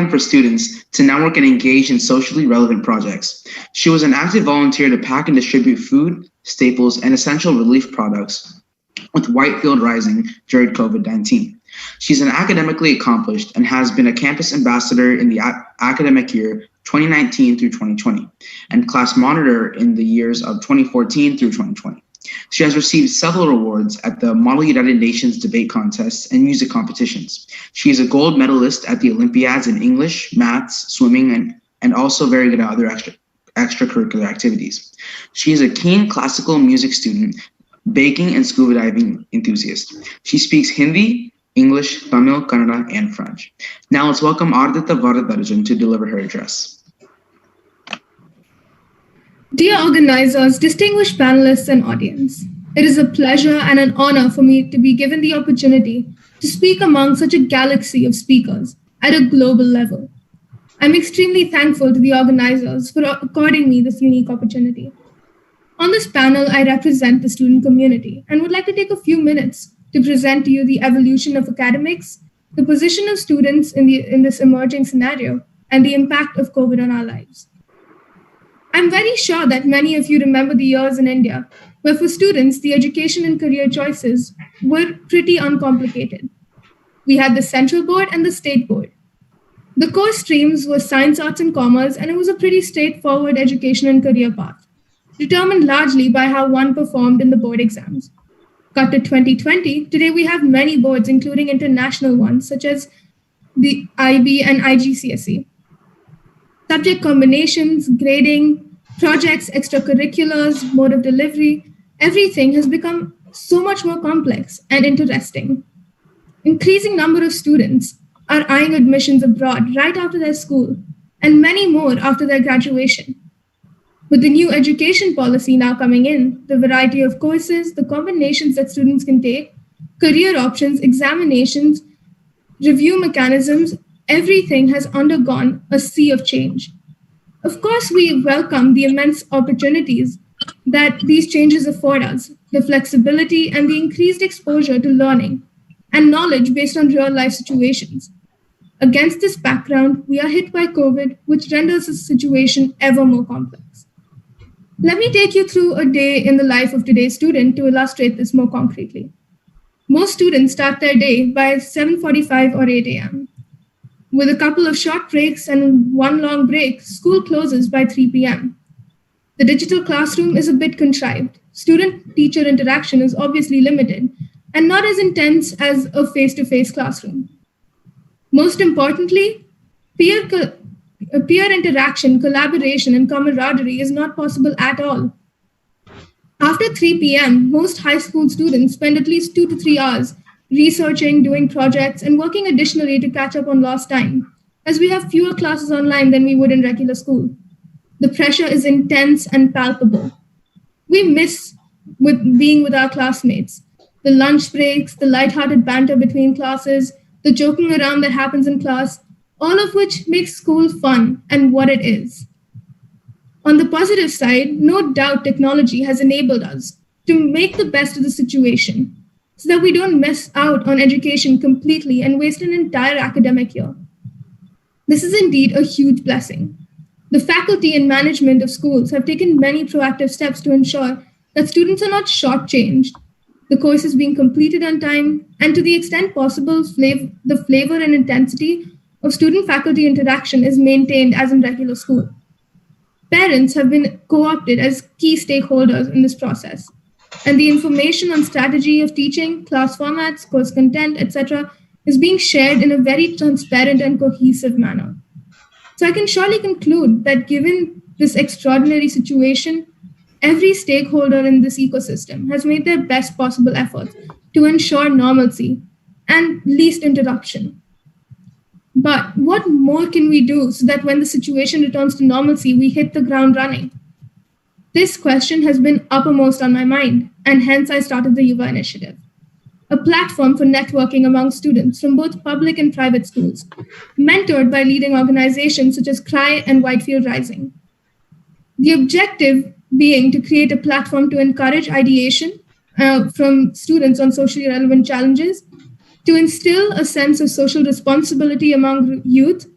for students to network and engage in socially relevant projects. She was an active volunteer to pack and distribute food, staples, and essential relief products with Whitefield Rising during COVID-19. She's an academically accomplished and has been a campus ambassador in the academic year 2019 through 2020 and class monitor in the years of 2014 through 2020. She has received several awards at the Model United Nations debate contests and music competitions. She is a gold medalist at the Olympiads in English, maths, swimming, and also very good at other extracurricular activities. She is a keen classical music student, baking and scuba diving enthusiast. She speaks Hindi, English, Tamil, Kannada, and French. Now let's welcome Ardhita Varadarjan to deliver her address. Dear organizers, distinguished panelists, and audience, it is a pleasure and an honor for me to be given the opportunity to speak among such a galaxy of speakers at a global level. I'm extremely thankful to the organizers for according me this unique opportunity. On this panel, I represent the student community and would like to take a few minutes to present to you the evolution of academics, the position of students in this emerging scenario, and the impact of COVID on our lives. I'm very sure that many of you remember the years in India where for students, the education and career choices were pretty uncomplicated. We had the central board and the state board. The core streams were science, arts, and commerce, and it was a pretty straightforward education and career path, determined largely by how one performed in the board exams. Cut to 2020, today we have many boards, including international ones, such as the IB and IGCSE. Subject combinations, grading, projects, extracurriculars, mode of delivery, everything has become so much more complex and interesting. Increasing number of students are eyeing admissions abroad right after their school, and many more after their graduation. With the new education policy now coming in, the variety of courses, the combinations that students can take, career options, examinations, review mechanisms, everything has undergone a sea of change. Of course, we welcome the immense opportunities that these changes afford us, the flexibility and the increased exposure to learning and knowledge based on real-life situations. Against this background, we are hit by COVID, which renders the situation ever more complex. Let me take you through a day in the life of today's student to illustrate this more concretely. Most students start their day by 7:45 or 8 a.m. With a couple of short breaks and one long break, school closes by 3 p.m. The digital classroom is a bit contrived. Student-teacher interaction is obviously limited and not as intense as a face-to-face classroom. Most importantly, peer interaction, collaboration, and camaraderie is not possible at all. After 3 p.m., most high school students spend at least 2 to 3 hours researching, doing projects, and working additionally to catch up on lost time, as we have fewer classes online than we would in regular school. The pressure is intense and palpable. We miss being with our classmates, the lunch breaks, the lighthearted banter between classes, the joking around that happens in class, all of which makes school fun and what it is. On the positive side, no doubt technology has enabled us to make the best of the situation so that we don't miss out on education completely and waste an entire academic year. This is indeed a huge blessing. The faculty and management of schools have taken many proactive steps to ensure that students are not shortchanged, the course is being completed on time, and to the extent possible, the flavor and intensity of student-faculty interaction is maintained as in regular school. Parents have been co-opted as key stakeholders in this process, and the information on strategy of teaching, class formats, course content, etc. is being shared in a very transparent and cohesive manner. So I can surely conclude that given this extraordinary situation, every stakeholder in this ecosystem has made their best possible efforts to ensure normalcy and least interruption. But what more can we do so that when the situation returns to normalcy, we hit the ground running? This question has been uppermost on my mind, and hence I started the Yuva Initiative, a platform for networking among students from both public and private schools, mentored by leading organizations such as CRY and Whitefield Rising. The objective being to create a platform to encourage ideation from students on socially relevant challenges, to instill a sense of social responsibility among youth,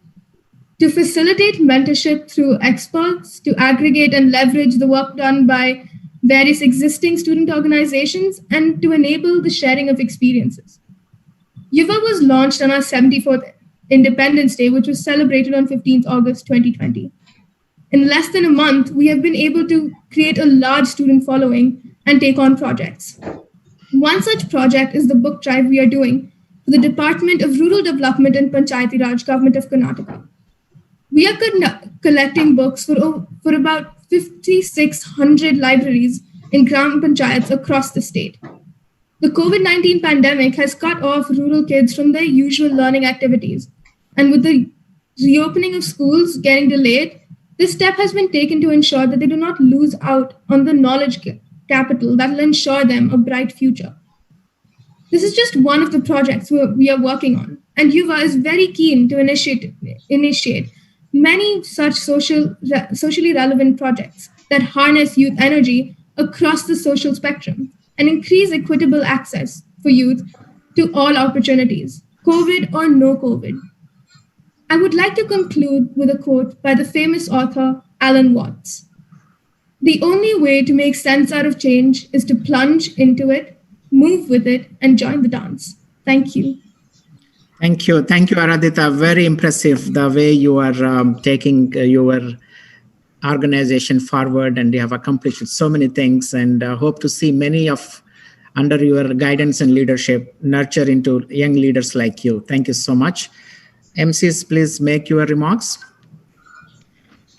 to facilitate mentorship through experts, to aggregate and leverage the work done by various existing student organizations, and to enable the sharing of experiences. Yuva was launched on our 74th Independence Day, which was celebrated on 15th August 2020. In less than a month, we have been able to create a large student following and take on projects. One such project is the book drive we are doing for the Department of Rural Development and Panchayati Raj, Government of Karnataka. We are collecting books for about 5,600 libraries in Gram Panchayats across the state. The COVID-19 pandemic has cut off rural kids from their usual learning activities, and with the reopening of schools getting delayed, this step has been taken to ensure that they do not lose out on the knowledge capital that will ensure them a bright future. This is just one of the projects we are working on, and Yuva is very keen to initiate many such socially relevant projects that harness youth energy across the social spectrum and increase equitable access for youth to all opportunities, COVID or no COVID. I would like to conclude with a quote by the famous author Alan Watts. "The only way to make sense out of change is to plunge into it, move with it, and join the dance." Thank you. Thank you, Aradhita. Very impressive the way you are taking your organization forward, and you have accomplished so many things, and hope to see many of under your guidance and leadership nurture into young leaders like you. Thank you so much. MCs, please make your remarks.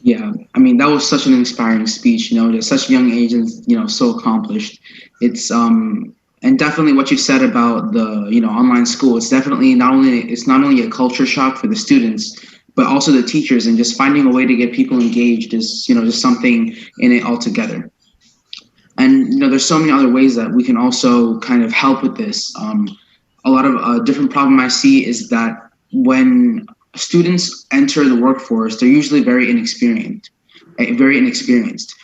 Yeah, I mean, that was such an inspiring speech, at such a young age and, so accomplished. It's, and definitely what you said about the, online school, it's definitely not only a culture shock for the students, but also the teachers, and just finding a way to get people engaged is, just something in it altogether. And, there's so many other ways that we can also kind of help with this. A lot of different problem I see is that when students enter the workforce, they're usually very inexperienced.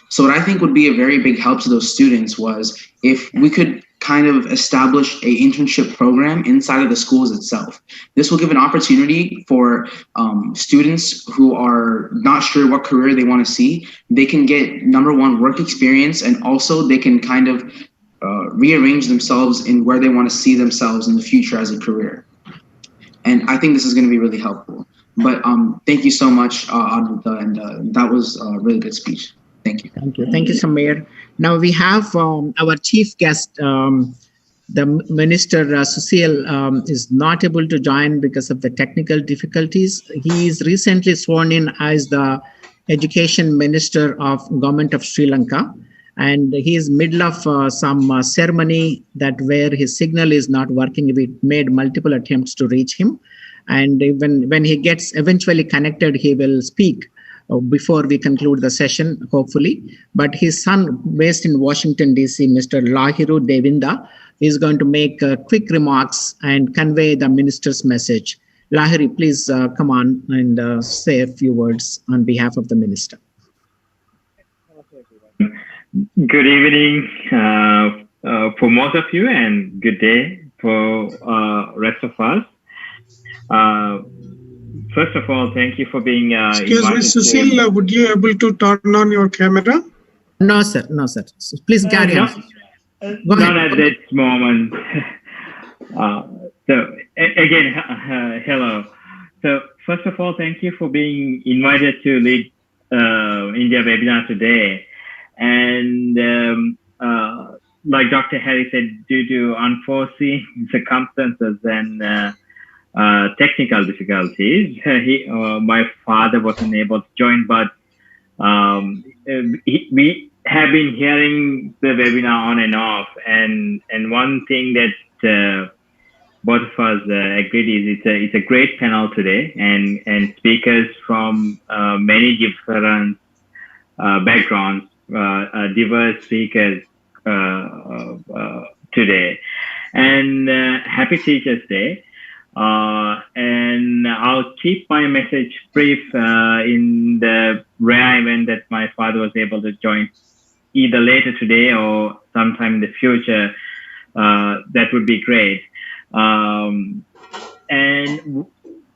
So what I think would be a very big help to those students was if we could kind of establish a internship program inside of the schools itself. This will give an opportunity for students who are not sure what career they want to see. They can get, number one, work experience, and also they can kind of rearrange themselves in where they want to see themselves in the future as a career. And I think this is going to be really helpful. But thank you so much, Advita, and that was a really good speech. Thank you. Thank you, Samir. Now we have our chief guest, the Minister Susil is not able to join because of the technical difficulties. He is recently sworn in as the Education Minister of Government of Sri Lanka. And he is middle of some ceremony that where his signal is not working. We made multiple attempts to reach him. And when he gets eventually connected, he will speak before we conclude the session, hopefully. But his son, based in Washington, D.C., Mr. Lahiru Devinda, is going to make quick remarks and convey the minister's message. Lahiri, please come on and say a few words on behalf of the minister. Good evening for most of you, and good day for rest of us. First of all, thank you for being Excuse me, Susil, would you able to turn on your camera? No, sir. No, sir. So please carry on. Not at this moment. So again, hello. So first of all, thank you for being invited to lead India webinar today. And like Dr. Harry said, due to unforeseen circumstances and technical difficulties, my father wasn't able to join, but we have been hearing the webinar on and off, and one thing that both of us agreed is it's a great panel today, and speakers from many different backgrounds, diverse speakers today, and happy Teachers Day. And I'll keep my message brief in the rare event that my father was able to join either later today or sometime in the future. That would be great. And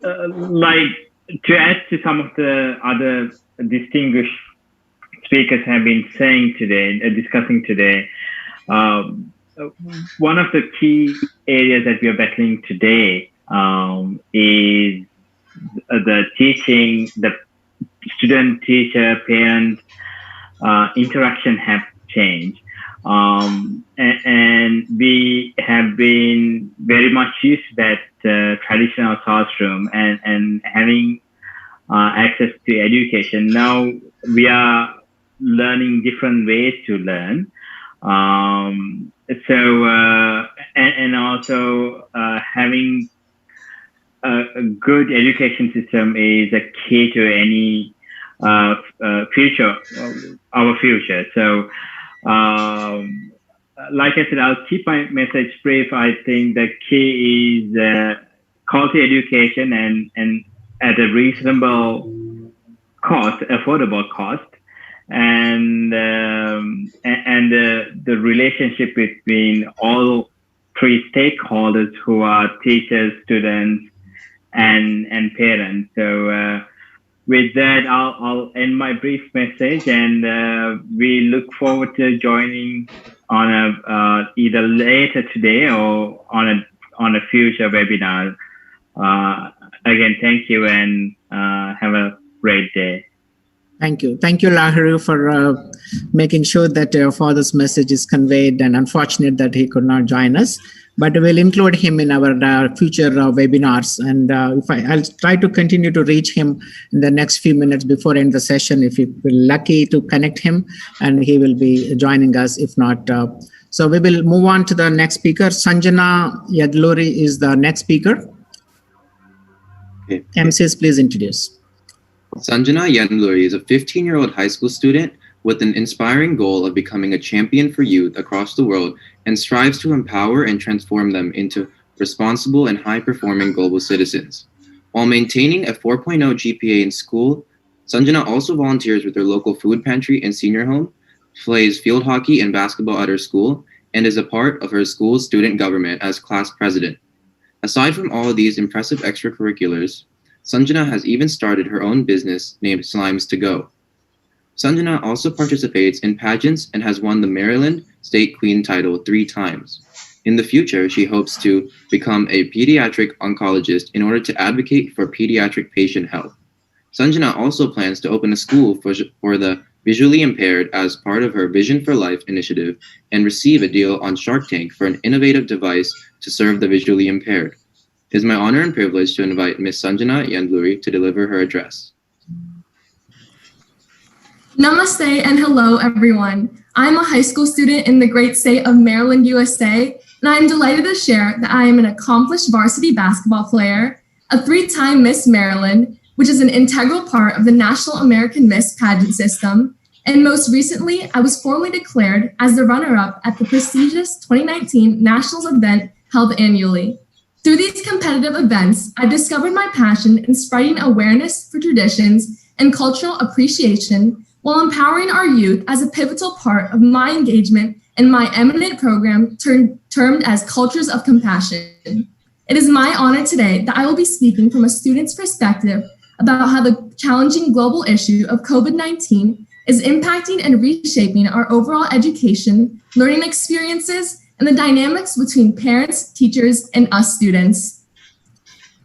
like to add to some of the other distinguished speakers have been saying today, discussing today, one of the key areas that we are battling today is the teaching, the student, teacher, parent interaction have changed. And we have been very much used to that traditional classroom and having access to education. Now we are learning different ways to learn. And also having a good education system is a key to any future, our future. So, like I said, I'll keep my message brief. I think the key is quality education and at a reasonable cost, affordable cost, and the relationship between all three stakeholders who are teachers, students, and parents. So with that, I'll end my brief message, and we look forward to joining on a either later today or on a future webinar. Again, thank you, and have a great day. Thank you. Thank you, Lahiri, for making sure that your father's message is conveyed, and unfortunate that he could not join us. But we'll include him in our future webinars. And I'll try to continue to reach him in the next few minutes before end the session. If we're lucky to connect him, and he will be joining us. If not, so we will move on to the next speaker. Sanjana Yadluri is the next speaker. Okay. MCs, please introduce. Sanjana Yadluri is a 15-year-old high school student with an inspiring goal of becoming a champion for youth across the world, and strives to empower and transform them into responsible and high-performing global citizens. While maintaining a 4.0 GPA in school, Sanjana also volunteers with her local food pantry and senior home, plays field hockey and basketball at her school, and is a part of her school's student government as class president. Aside from all of these impressive extracurriculars, Sanjana has even started her own business named Slimes to Go. Sanjana also participates in pageants and has won the Maryland State Queen title 3 times. In the future, she hopes to become a pediatric oncologist in order to advocate for pediatric patient health. Sanjana also plans to open a school for the visually impaired as part of her Vision for Life initiative, and receive a deal on Shark Tank for an innovative device to serve the visually impaired. It is my honor and privilege to invite Ms. Sanjana Yadluri to deliver her address. Namaste and hello, everyone. I'm a high school student in the great state of Maryland, USA, and I'm delighted to share that I am an accomplished varsity basketball player, a 3-time Miss Maryland, which is an integral part of the National American Miss pageant system, And most recently, I was formally declared as the runner-up at the prestigious 2019 Nationals event held annually. Through these competitive events, I've discovered my passion in spreading awareness for traditions and cultural appreciation while empowering our youth as a pivotal part of my engagement in my eminent program termed as Cultures of Compassion. It is my honor today that I will be speaking from a student's perspective about how the challenging global issue of COVID-19 is impacting and reshaping our overall education, learning experiences, and the dynamics between parents, teachers, and us students.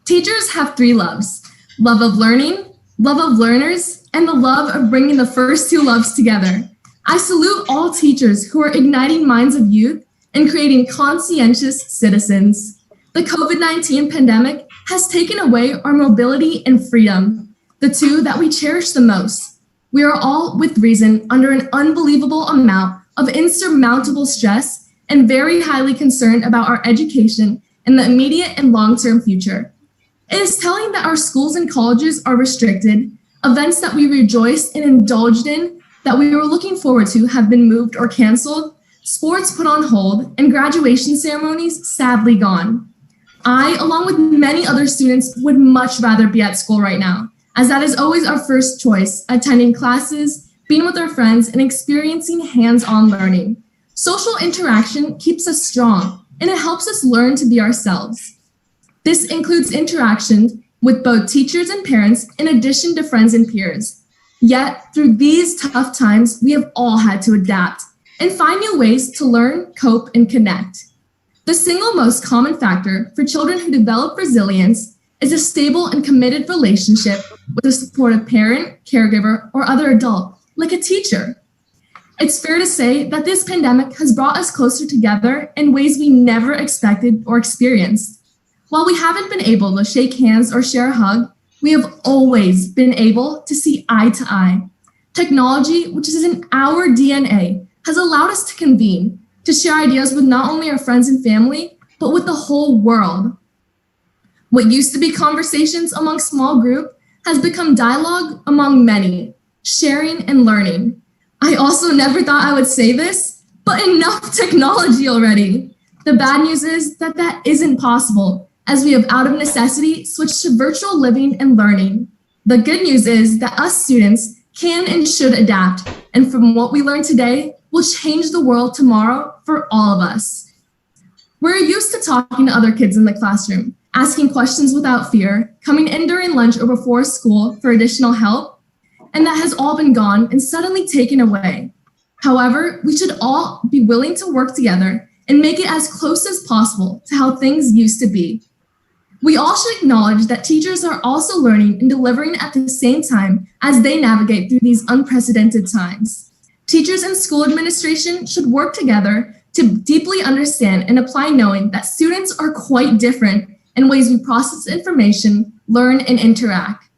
Teachers have three loves: love of learning, love of learners, and the love of bringing the first two loves together. I salute all teachers who are igniting minds of youth and creating conscientious citizens. The COVID-19 pandemic has taken away our mobility and freedom, the two that we cherish the most. We are all, with reason, under an unbelievable amount of insurmountable stress and very highly concerned about our education in the immediate and long-term future. It is telling that our schools and colleges are restricted, events that we rejoiced and indulged in that we were looking forward to have been moved or canceled, sports put on hold, and graduation ceremonies sadly gone. I, along with many other students, would much rather be at school right now, as that is always our first choice, attending classes, being with our friends, and experiencing hands-on learning. Social interaction keeps us strong, and it helps us learn to be ourselves. This includes interaction with both teachers and parents, in addition to friends and peers. Yet, through these tough times, we have all had to adapt and find new ways to learn, cope, and connect. The single most common factor for children who develop resilience is a stable and committed relationship with a supportive parent, caregiver, or other adult, like a teacher. It's fair to say that this pandemic has brought us closer together in ways we never expected or experienced. While we haven't been able to shake hands or share a hug, we have always been able to see eye to eye. Technology, which is in our DNA, has allowed us to convene, to share ideas with not only our friends and family, but with the whole world. What used to be conversations among a small group has become dialogue among many, sharing and learning. I also never thought I would say this, but enough technology already. The bad news is that that isn't possible, as we have out of necessity switched to virtual living and learning. The good news is that us students can and should adapt, and from what we learn today will change the world tomorrow for all of us. We're used to talking to other kids in the classroom, asking questions without fear, coming in during lunch or before school for additional help, and that has all been gone and suddenly taken away. However, we should all be willing to work together and make it as close as possible to how things used to be. We all should acknowledge that teachers are also learning and delivering at the same time as they navigate through these unprecedented times. Teachers and school administration should work together to deeply understand and apply, knowing that students are quite different in ways we process information, learn, and interact.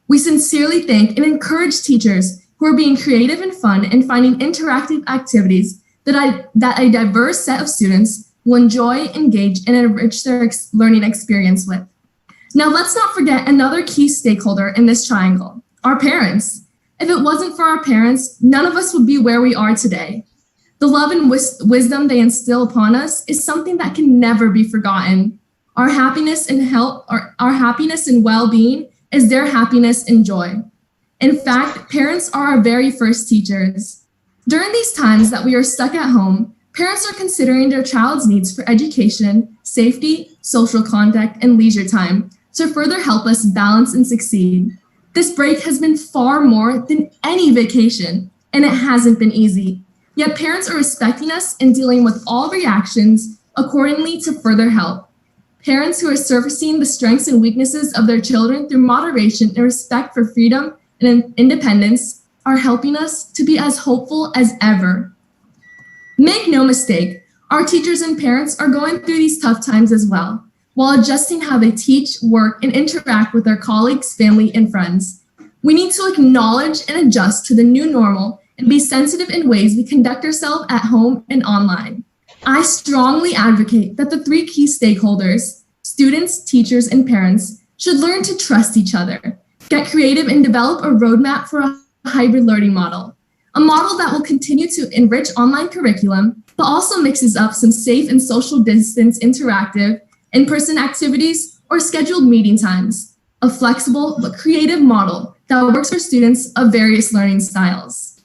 We sincerely thank and encourage teachers who are being creative and fun and finding interactive activities that a diverse set of students will enjoy, engage, and enrich their learning experience with. Now, let's not forget another key stakeholder in this triangle, our parents. If it wasn't for our parents, none of us would be where we are today. The love and wisdom they instill upon us is something that can never be forgotten. Our happiness and health, our happiness and well-being is their happiness and joy. In fact, parents are our very first teachers. During these times that we are stuck at home, parents are considering their child's needs for education, safety, social contact, and leisure time to further help us balance and succeed. This break has been far more than any vacation, and it hasn't been easy. Yet parents are respecting us and dealing with all reactions accordingly to further help. Parents who are surfacing the strengths and weaknesses of their children through moderation and respect for freedom and independence are helping us to be as hopeful as ever. Make no mistake, our teachers and parents are going through these tough times as well, while adjusting how they teach, work, and interact with their colleagues, family, and friends. We need to acknowledge and adjust to the new normal and be sensitive in ways we conduct ourselves at home and online. I strongly advocate that the three key stakeholders, students, teachers, and parents, should learn to trust each other, get creative, and develop a roadmap for a hybrid learning model. a model that will continue to enrich online curriculum, but also mixes up some safe and social distance interactive, in-person activities, or scheduled meeting times. A flexible but creative model that works for students of various learning styles.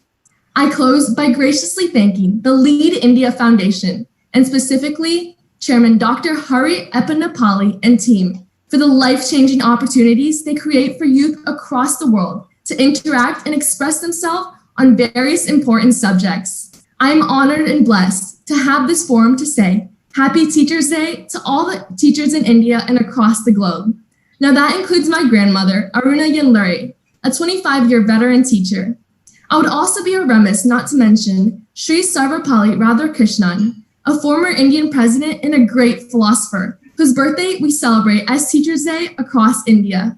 I close by graciously thanking the Lead India Foundation, and specifically Chairman Dr. Hari Eppanapalli and team, for the life-changing opportunities they create for youth across the world to interact and express themselves on various important subjects. I am honored and blessed to have this forum to say Happy Teachers' Day to all the teachers in India and across the globe. Now that includes my grandmother, Aruna Yanluri, a 25-year veteran teacher. I would also be remiss not to mention Sri Sarvapalli Radhakrishnan, a former Indian president and a great philosopher, whose birthday we celebrate as Teachers' Day across India.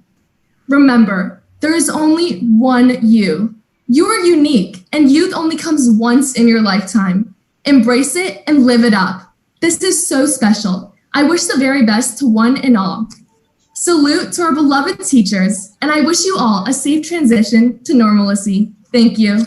Remember, there is only one you. You are unique, and youth only comes once in your lifetime. Embrace it and live it up. This is so special. I wish the very best to one and all. Salute to our beloved teachers, and I wish you all a safe transition to normalcy. Thank you.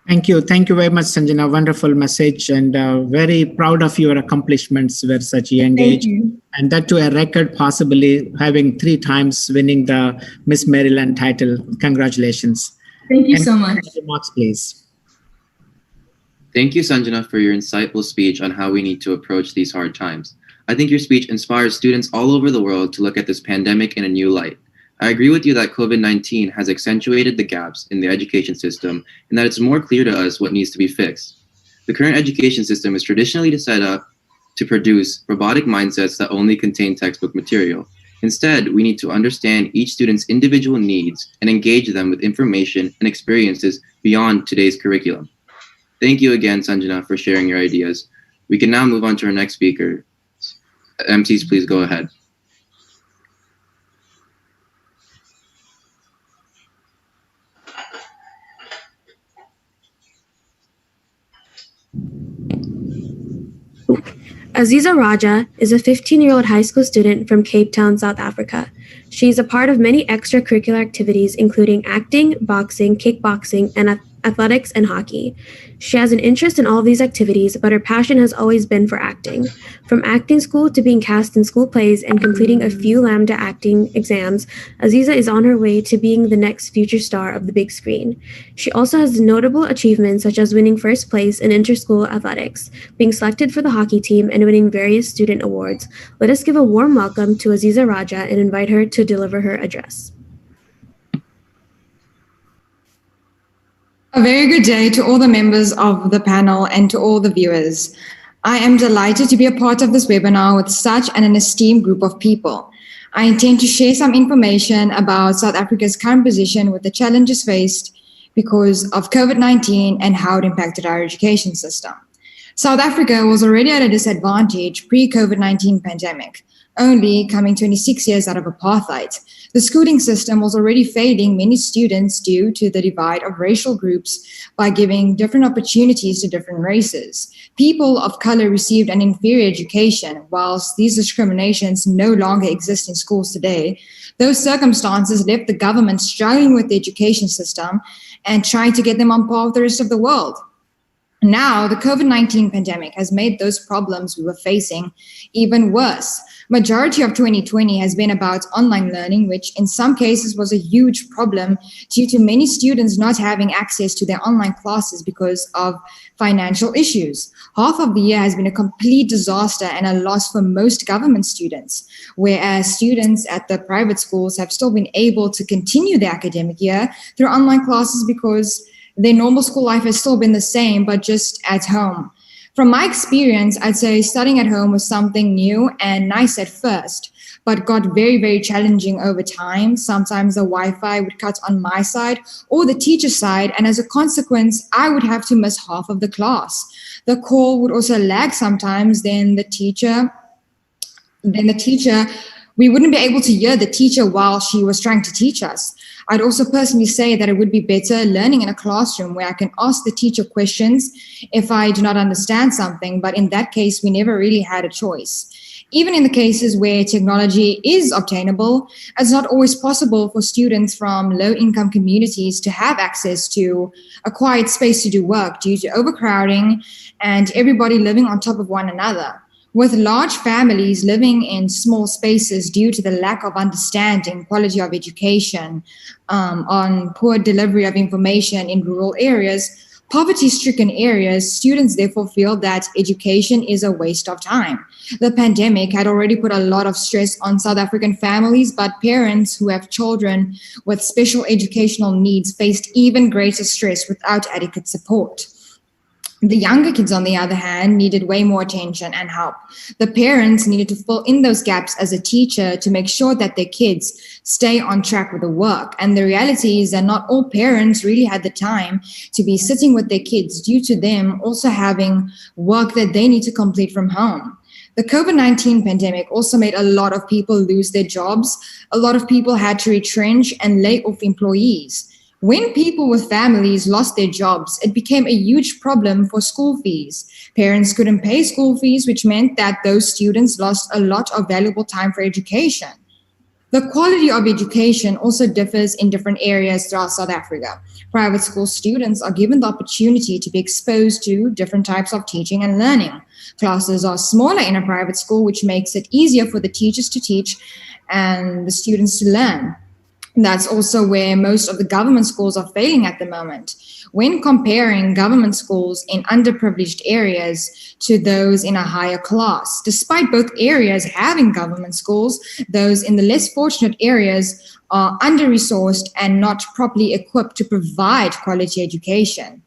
Thank you. Thank you very much, Sanjana. Wonderful message, and very proud of your accomplishments. We're such a young age. And that to a record, possibly having 3 times winning the Miss Maryland title. Congratulations. Thank you so much. Remarks, please. Thank you, Sanjana, for your insightful speech on how we need to approach these hard times. I think your speech inspires students all over the world to look at this pandemic in a new light. I agree with you that COVID-19 has accentuated the gaps in the education system and that it's more clear to us what needs to be fixed. The current education system is traditionally set up to produce robotic mindsets that only contain textbook material. Instead, we need to understand each student's individual needs and engage them with information and experiences beyond today's curriculum. Thank you again, Sanjana, for sharing your ideas. We can now move on to our next speaker. MCs, please go ahead. Aziza Raja is a 15-year-old high school student from Cape Town, South Africa. She is a part of many extracurricular activities, including acting, boxing, kickboxing, and athletics and hockey. She has an interest in all of these activities, but her passion has always been for acting. From acting school to being cast in school plays and completing a few Lambda acting exams, Aziza is on her way to being the next future star of the big screen. She also has notable achievements such as winning first place in inter-school athletics, being selected for the hockey team, and winning various student awards. Let us give a warm welcome to Aziza Raja and invite her to deliver her address. A very good day to all the members of the panel and to all the viewers. I am delighted to be a part of this webinar with such an esteemed group of people. I intend to share some information about South Africa's current position with the challenges faced because of COVID-19 and how it impacted our education system. South Africa was already at a disadvantage pre-COVID-19 pandemic, only coming 26 years out of apartheid. The schooling system was already failing many students due to the divide of racial groups by giving different opportunities to different races. People of color received an inferior education, whilst these discriminations no longer exist in schools today. Those circumstances left the government struggling with the education system and trying to get them on par with the rest of the world. Now, the COVID-19 pandemic has made those problems we were facing even worse. Majority of 2020 has been about online learning, which in some cases was a huge problem due to many students not having access to their online classes because of financial issues. Half of the year has been a complete disaster and a loss for most government students, whereas students at the private schools have still been able to continue their academic year through online classes because their normal school life has still been the same, but just at home. From my experience, I'd say studying at home was something new and nice at first, but got very, very challenging over time. Sometimes the Wi-Fi would cut on my side or the teacher's side, and as a consequence, I would have to miss half of the class. The call would also lag sometimes, we wouldn't be able to hear the teacher while she was trying to teach us. I'd also personally say that it would be better learning in a classroom where I can ask the teacher questions if I do not understand something, but in that case, we never really had a choice. Even in the cases where technology is obtainable, it's not always possible for students from low-income communities to have access to a quiet space to do work due to overcrowding and everybody living on top of one another. With large families living in small spaces due to the lack of understanding, quality of education, on poor delivery of information in rural areas, poverty-stricken areas, students therefore feel that education is a waste of time. The pandemic had already put a lot of stress on South African families, but parents who have children with special educational needs faced even greater stress without adequate support. The younger kids, on the other hand, needed way more attention and help. The parents needed to fill in those gaps as a teacher to make sure that their kids stay on track with the work. And the reality is that not all parents really had the time to be sitting with their kids due to them also having work that they need to complete from home. The COVID-19 pandemic also made a lot of people lose their jobs. A lot of people had to retrench and lay off employees. When people with families lost their jobs, it became a huge problem for school fees. Parents couldn't pay school fees, which meant that those students lost a lot of valuable time for education. The quality of education also differs in different areas throughout South Africa. Private school students are given the opportunity to be exposed to different types of teaching and learning. Classes are smaller in a private school, which makes it easier for the teachers to teach and the students to learn. That's also where most of the government schools are failing at the moment. When comparing government schools in underprivileged areas to those in a higher class, despite both areas having government schools, those in the less fortunate areas are under-resourced and not properly equipped to provide quality education.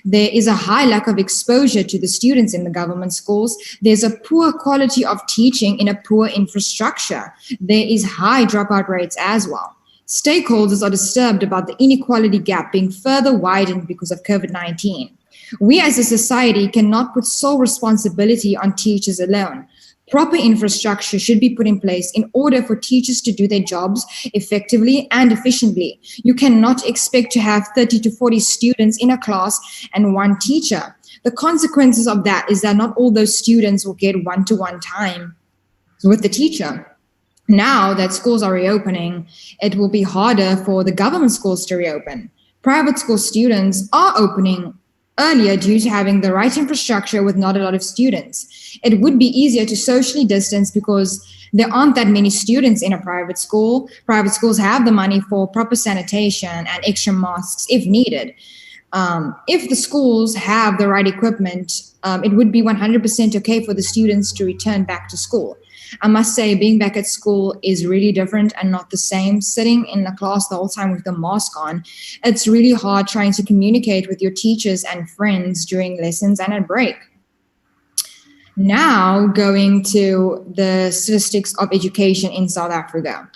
There is a high lack of exposure to the students in the government schools. There's a poor quality of teaching in a poor infrastructure. There is high dropout rates as well. Stakeholders are disturbed about the inequality gap being further widened because of COVID-19. We as a society cannot put sole responsibility on teachers alone. Proper infrastructure should be put in place in order for teachers to do their jobs effectively and efficiently. You cannot expect to have 30 to 40 students in a class and one teacher. The consequences of that is that not all those students will get one-to-one time with the teacher. Now that schools are reopening, it will be harder for the government schools to reopen. Private school students are opening earlier due to having the right infrastructure with not a lot of students. It would be easier to socially distance because there aren't that many students in a private school. Private schools have the money for proper sanitation and extra masks if needed. If the schools have the right equipment, it would be 100% okay for the students to return back to school. I must say, being back at school is really different and not the same. Sitting in the class the whole time with the mask on, it's really hard trying to communicate with your teachers and friends during lessons and at break. Now, going to the statistics of education in South Africa.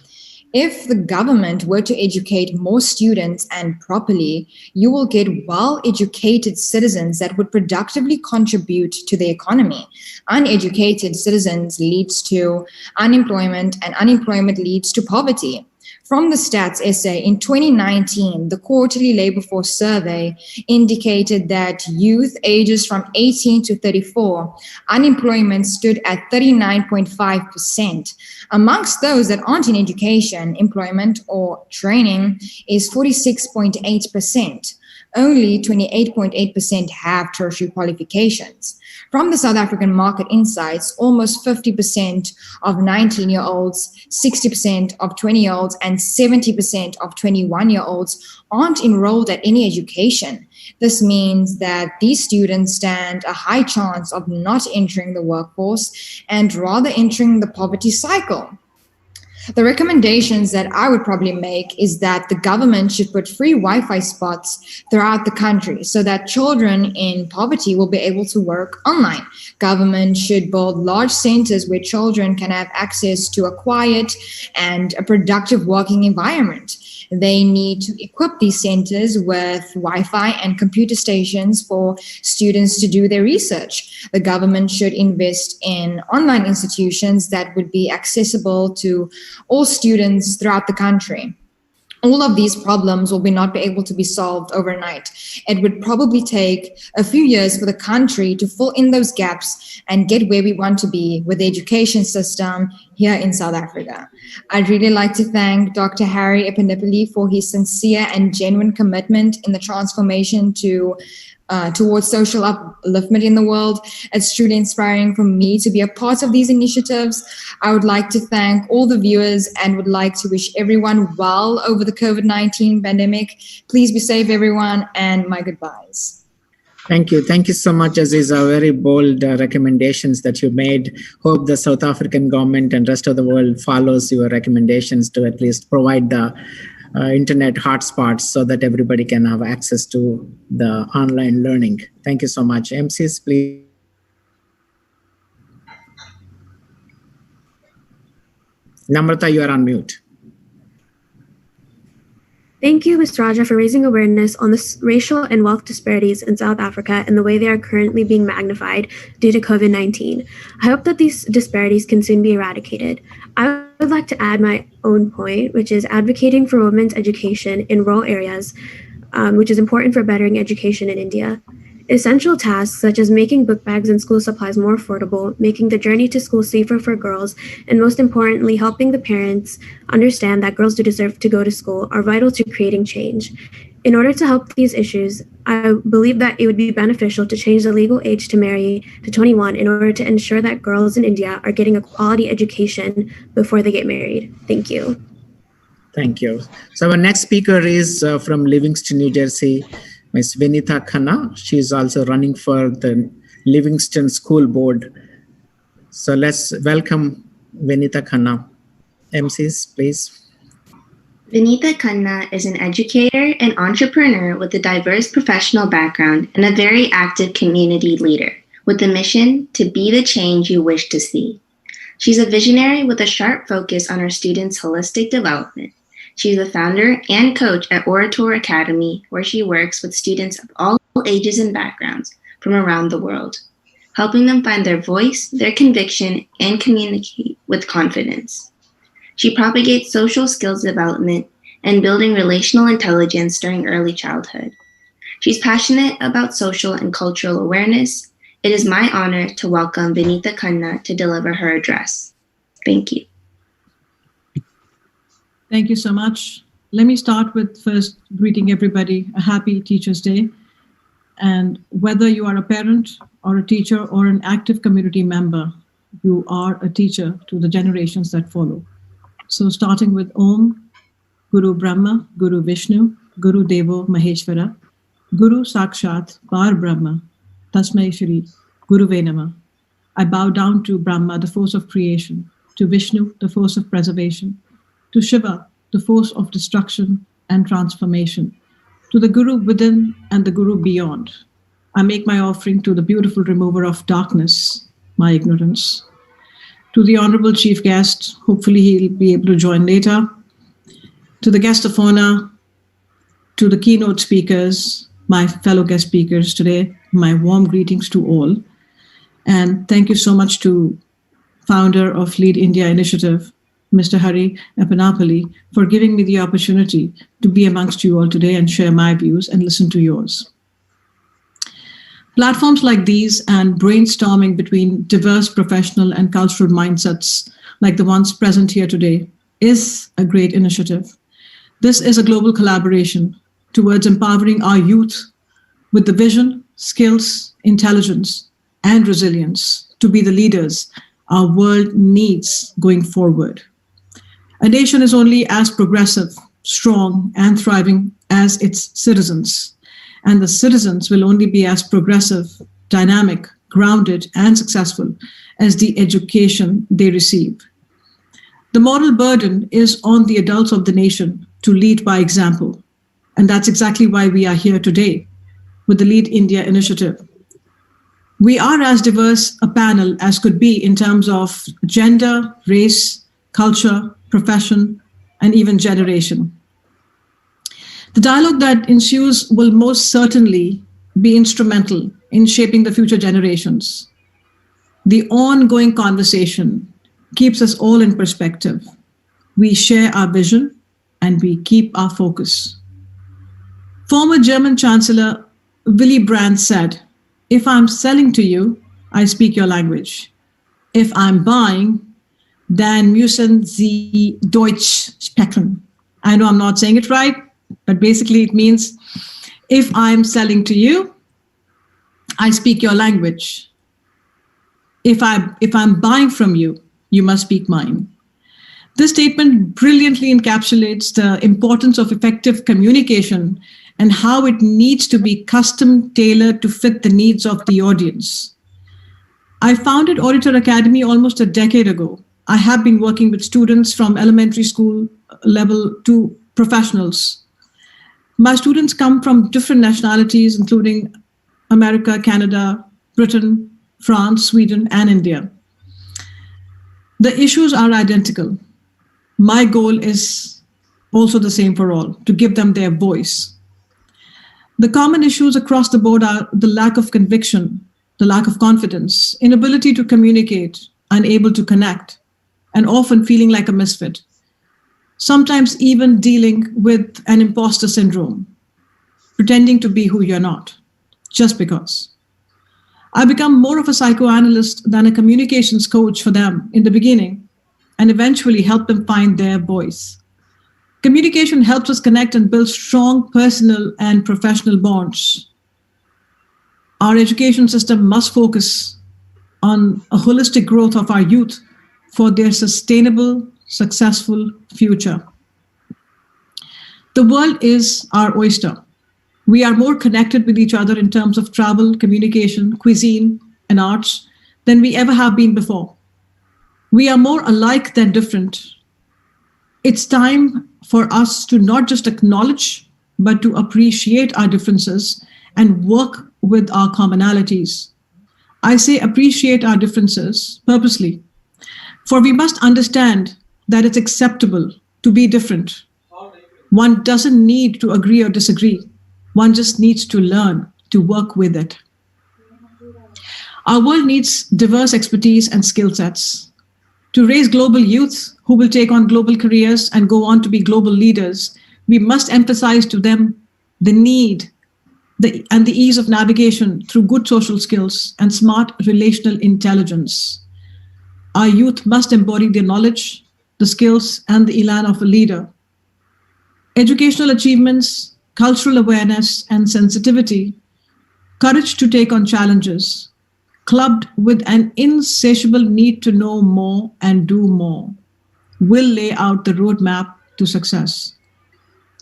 If the government were to educate more students and properly, you will get well-educated citizens that would productively contribute to the economy. Uneducated citizens leads to unemployment, and unemployment leads to poverty. From the Stats essay in 2019, the Quarterly Labor Force Survey indicated that youth ages from 18 to 34, unemployment stood at 39.5%. Amongst those that aren't in education, employment or training is 46.8%. Only 28.8% have tertiary qualifications. From the South African Market Insights, almost 50% of 19-year-olds, 60% of 20-year-olds, and 70% of 21-year-olds aren't enrolled at any education. This means that these students stand a high chance of not entering the workforce and rather entering the poverty cycle. The recommendations that I would probably make is that the government should put free Wi-Fi spots throughout the country so that children in poverty will be able to work online. Government should build large centers where children can have access to a quiet and a productive working environment. They need to equip these centers with Wi-Fi and computer stations for students to do their research. The government should invest in online institutions that would be accessible to all students throughout the country. all of these problems will not be able to be solved overnight. It would probably take a few years for the country to fill in those gaps and get where we want to be with the education system here in South Africa. I'd really like to thank Dr. Harry Epanipoli for his sincere and genuine commitment in the transformation towards social upliftment in the world. It's truly inspiring for me to be a part of these initiatives. I would like to thank all the viewers and would like to wish everyone well over the COVID-19 pandemic. Please be safe, everyone, and my goodbyes. Thank you. Thank you so much, Aziza. Very bold recommendations that you made. Hope the South African government and rest of the world follows your recommendations to at least provide the internet hotspots so that everybody can have access to the online learning. Thank you so much. MCs, please. Namrata, you are on mute. Thank you, Ms. Raja, for raising awareness on the racial and wealth disparities in South Africa and the way they are currently being magnified due to COVID-19. I hope that these disparities can soon be eradicated. I would like to add my own point, which is advocating for women's education in rural areas, which is important for bettering education in India. Essential tasks such as making book bags and school supplies more affordable, making the journey to school safer for girls, and most importantly, helping the parents understand that girls do deserve to go to school are vital to creating change. In order to help these issues, I believe that it would be beneficial to change the legal age to marry to 21 in order to ensure that girls in India are getting a quality education before they get married. Thank you. Thank you. So our next speaker is from Livingston, New Jersey, Ms. Vinitha Khanna. She is also running for the Livingston School Board. So let's welcome Vinitha Khanna. MCs, please. Vinitha Khanna is an educator and entrepreneur with a diverse professional background and a very active community leader with a mission to be the change you wish to see. She's a visionary with a sharp focus on her students' holistic development. She's the founder and coach at Orator Academy, where she works with students of all ages and backgrounds from around the world, helping them find their voice, their conviction, and communicate with confidence. She propagates social skills development and building relational intelligence during early childhood. She's passionate about social and cultural awareness. It is my honor to welcome Vinitha Khanna to deliver her address. Thank you. Thank you so much. Let me start with first greeting everybody a happy Teachers' Day. And whether you are a parent or a teacher or an active community member, you are a teacher to the generations that follow. So starting with Om, Guru Brahma, Guru Vishnu, Guru Devo Maheshwara, Guru Sakshat Par Brahma, Tasmai Shri, Guru Venama. I bow down to Brahma, the force of creation, to Vishnu, the force of preservation, to Shiva, the force of destruction and transformation, to the Guru within and the Guru beyond. I make my offering to the beautiful remover of darkness, my ignorance. To the honorable chief guest, hopefully he'll be able to join later. To the guest of honor, to the keynote speakers, my fellow guest speakers today, my warm greetings to all. And thank you so much to founder of Lead India Initiative, Mr. Hari Epanapoli, for giving me the opportunity to be amongst you all today and share my views and listen to yours. Platforms like these and brainstorming between diverse professional and cultural mindsets like the ones present here today is a great initiative. This is a global collaboration towards empowering our youth with the vision, skills, intelligence, and resilience to be the leaders our world needs going forward. A nation is only as progressive, strong, and thriving as its citizens. And the citizens will only be as progressive, dynamic, grounded, and successful as the education they receive. The moral burden is on the adults of the nation to lead by example. And that's exactly why we are here today with the Lead India Initiative. We are as diverse a panel as could be in terms of gender, race, culture, profession, and even generation. The dialogue that ensues will most certainly be instrumental in shaping the future generations. The ongoing conversation keeps us all in perspective. We share our vision, and we keep our focus. Former German Chancellor Willy Brandt said, "If I'm selling to you, I speak your language. If I'm buying, dann müssen Sie Deutsch sprechen." I know I'm not saying it right, but basically it means, if I'm selling to you, I speak your language. If I'm buying from you, you must speak mine. This statement brilliantly encapsulates the importance of effective communication and how it needs to be custom tailored to fit the needs of the audience. I founded Auditor Academy almost a decade ago. I have been working with students from elementary school level to professionals. My students come from different nationalities, including America, Canada, Britain, France, Sweden, and India. The issues are identical. My goal is also the same for all, to give them their voice. The common issues across the board are the lack of conviction, the lack of confidence, inability to communicate, unable to connect, and often feeling like a misfit. Sometimes even dealing with an imposter syndrome, pretending to be who you're not, just because. I become more of a psychoanalyst than a communications coach for them in the beginning, and eventually help them find their voice. Communication helps us connect and build strong personal and professional bonds. Our education system must focus on a holistic growth of our youth for their sustainable, successful future. The world is our oyster. We are more connected with each other in terms of travel, communication, cuisine, and arts than we ever have been before. We are more alike than different. It's time for us to not just acknowledge, but to appreciate our differences and work with our commonalities. I say appreciate our differences purposely, for we must understand that it's acceptable to be different. One doesn't need to agree or disagree. One just needs to learn to work with it. Our world needs diverse expertise and skill sets. To raise global youth who will take on global careers and go on to be global leaders, we must emphasize to them the need and the ease of navigation through good social skills and smart relational intelligence. Our youth must embody the knowledge, the skills, and the elan of a leader. Educational achievements, cultural awareness and sensitivity, courage to take on challenges, clubbed with an insatiable need to know more and do more, will lay out the roadmap to success.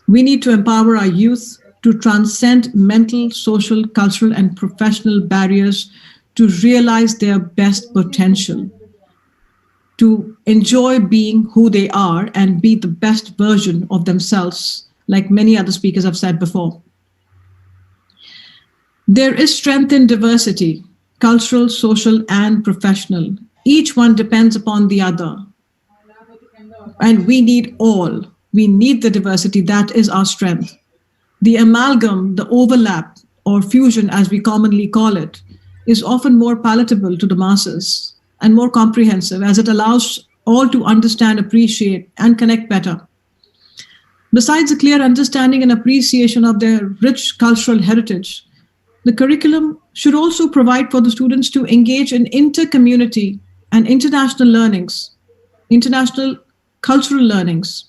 We need to empower our youth to transcend mental, social, cultural, and professional barriers to realize their best potential, to enjoy being who they are and be the best version of themselves, like many other speakers have said before. There is strength in diversity, cultural, social, and professional. Each one depends upon the other. And we need all. We need the diversity. That is our strength. The amalgam, the overlap, or fusion as we commonly call it, is often more palatable to the masses and more comprehensive as it allows all to understand, appreciate, and connect better. Besides a clear understanding and appreciation of their rich cultural heritage, the curriculum should also provide for the students to engage in inter-community and international learnings, international cultural learnings.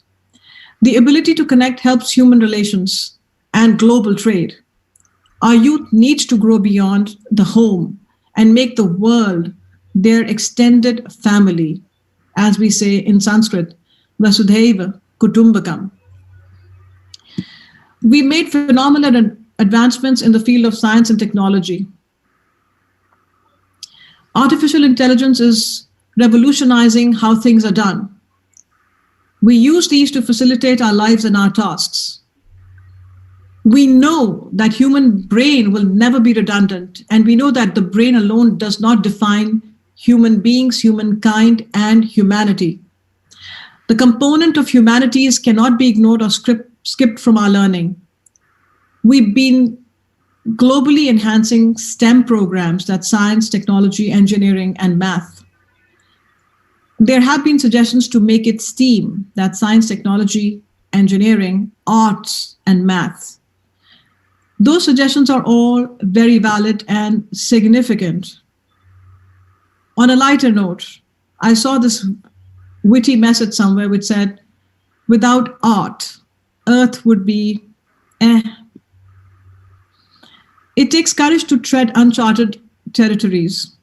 The ability to connect helps human relations and global trade. Our youth needs to grow beyond the home and make the world their extended family, as we say in Sanskrit, Vasudhaiva Kutumbakam. We made phenomenal advancements in the field of science and technology. Artificial intelligence is revolutionizing how things are done. We use these to facilitate our lives and our tasks. We know that human brain will never be redundant, and we know that the brain alone does not define human beings, humankind, and humanity. The component of humanities cannot be ignored or skipped from our learning. We've been globally enhancing STEM programs, that's science, technology, engineering, and math. There have been suggestions to make it STEAM, that's science, technology, engineering, arts, and math. Those suggestions are all very valid and significant. On a lighter note, I saw this witty message somewhere which said, without art, Earth would be eh. It takes courage to tread uncharted territories.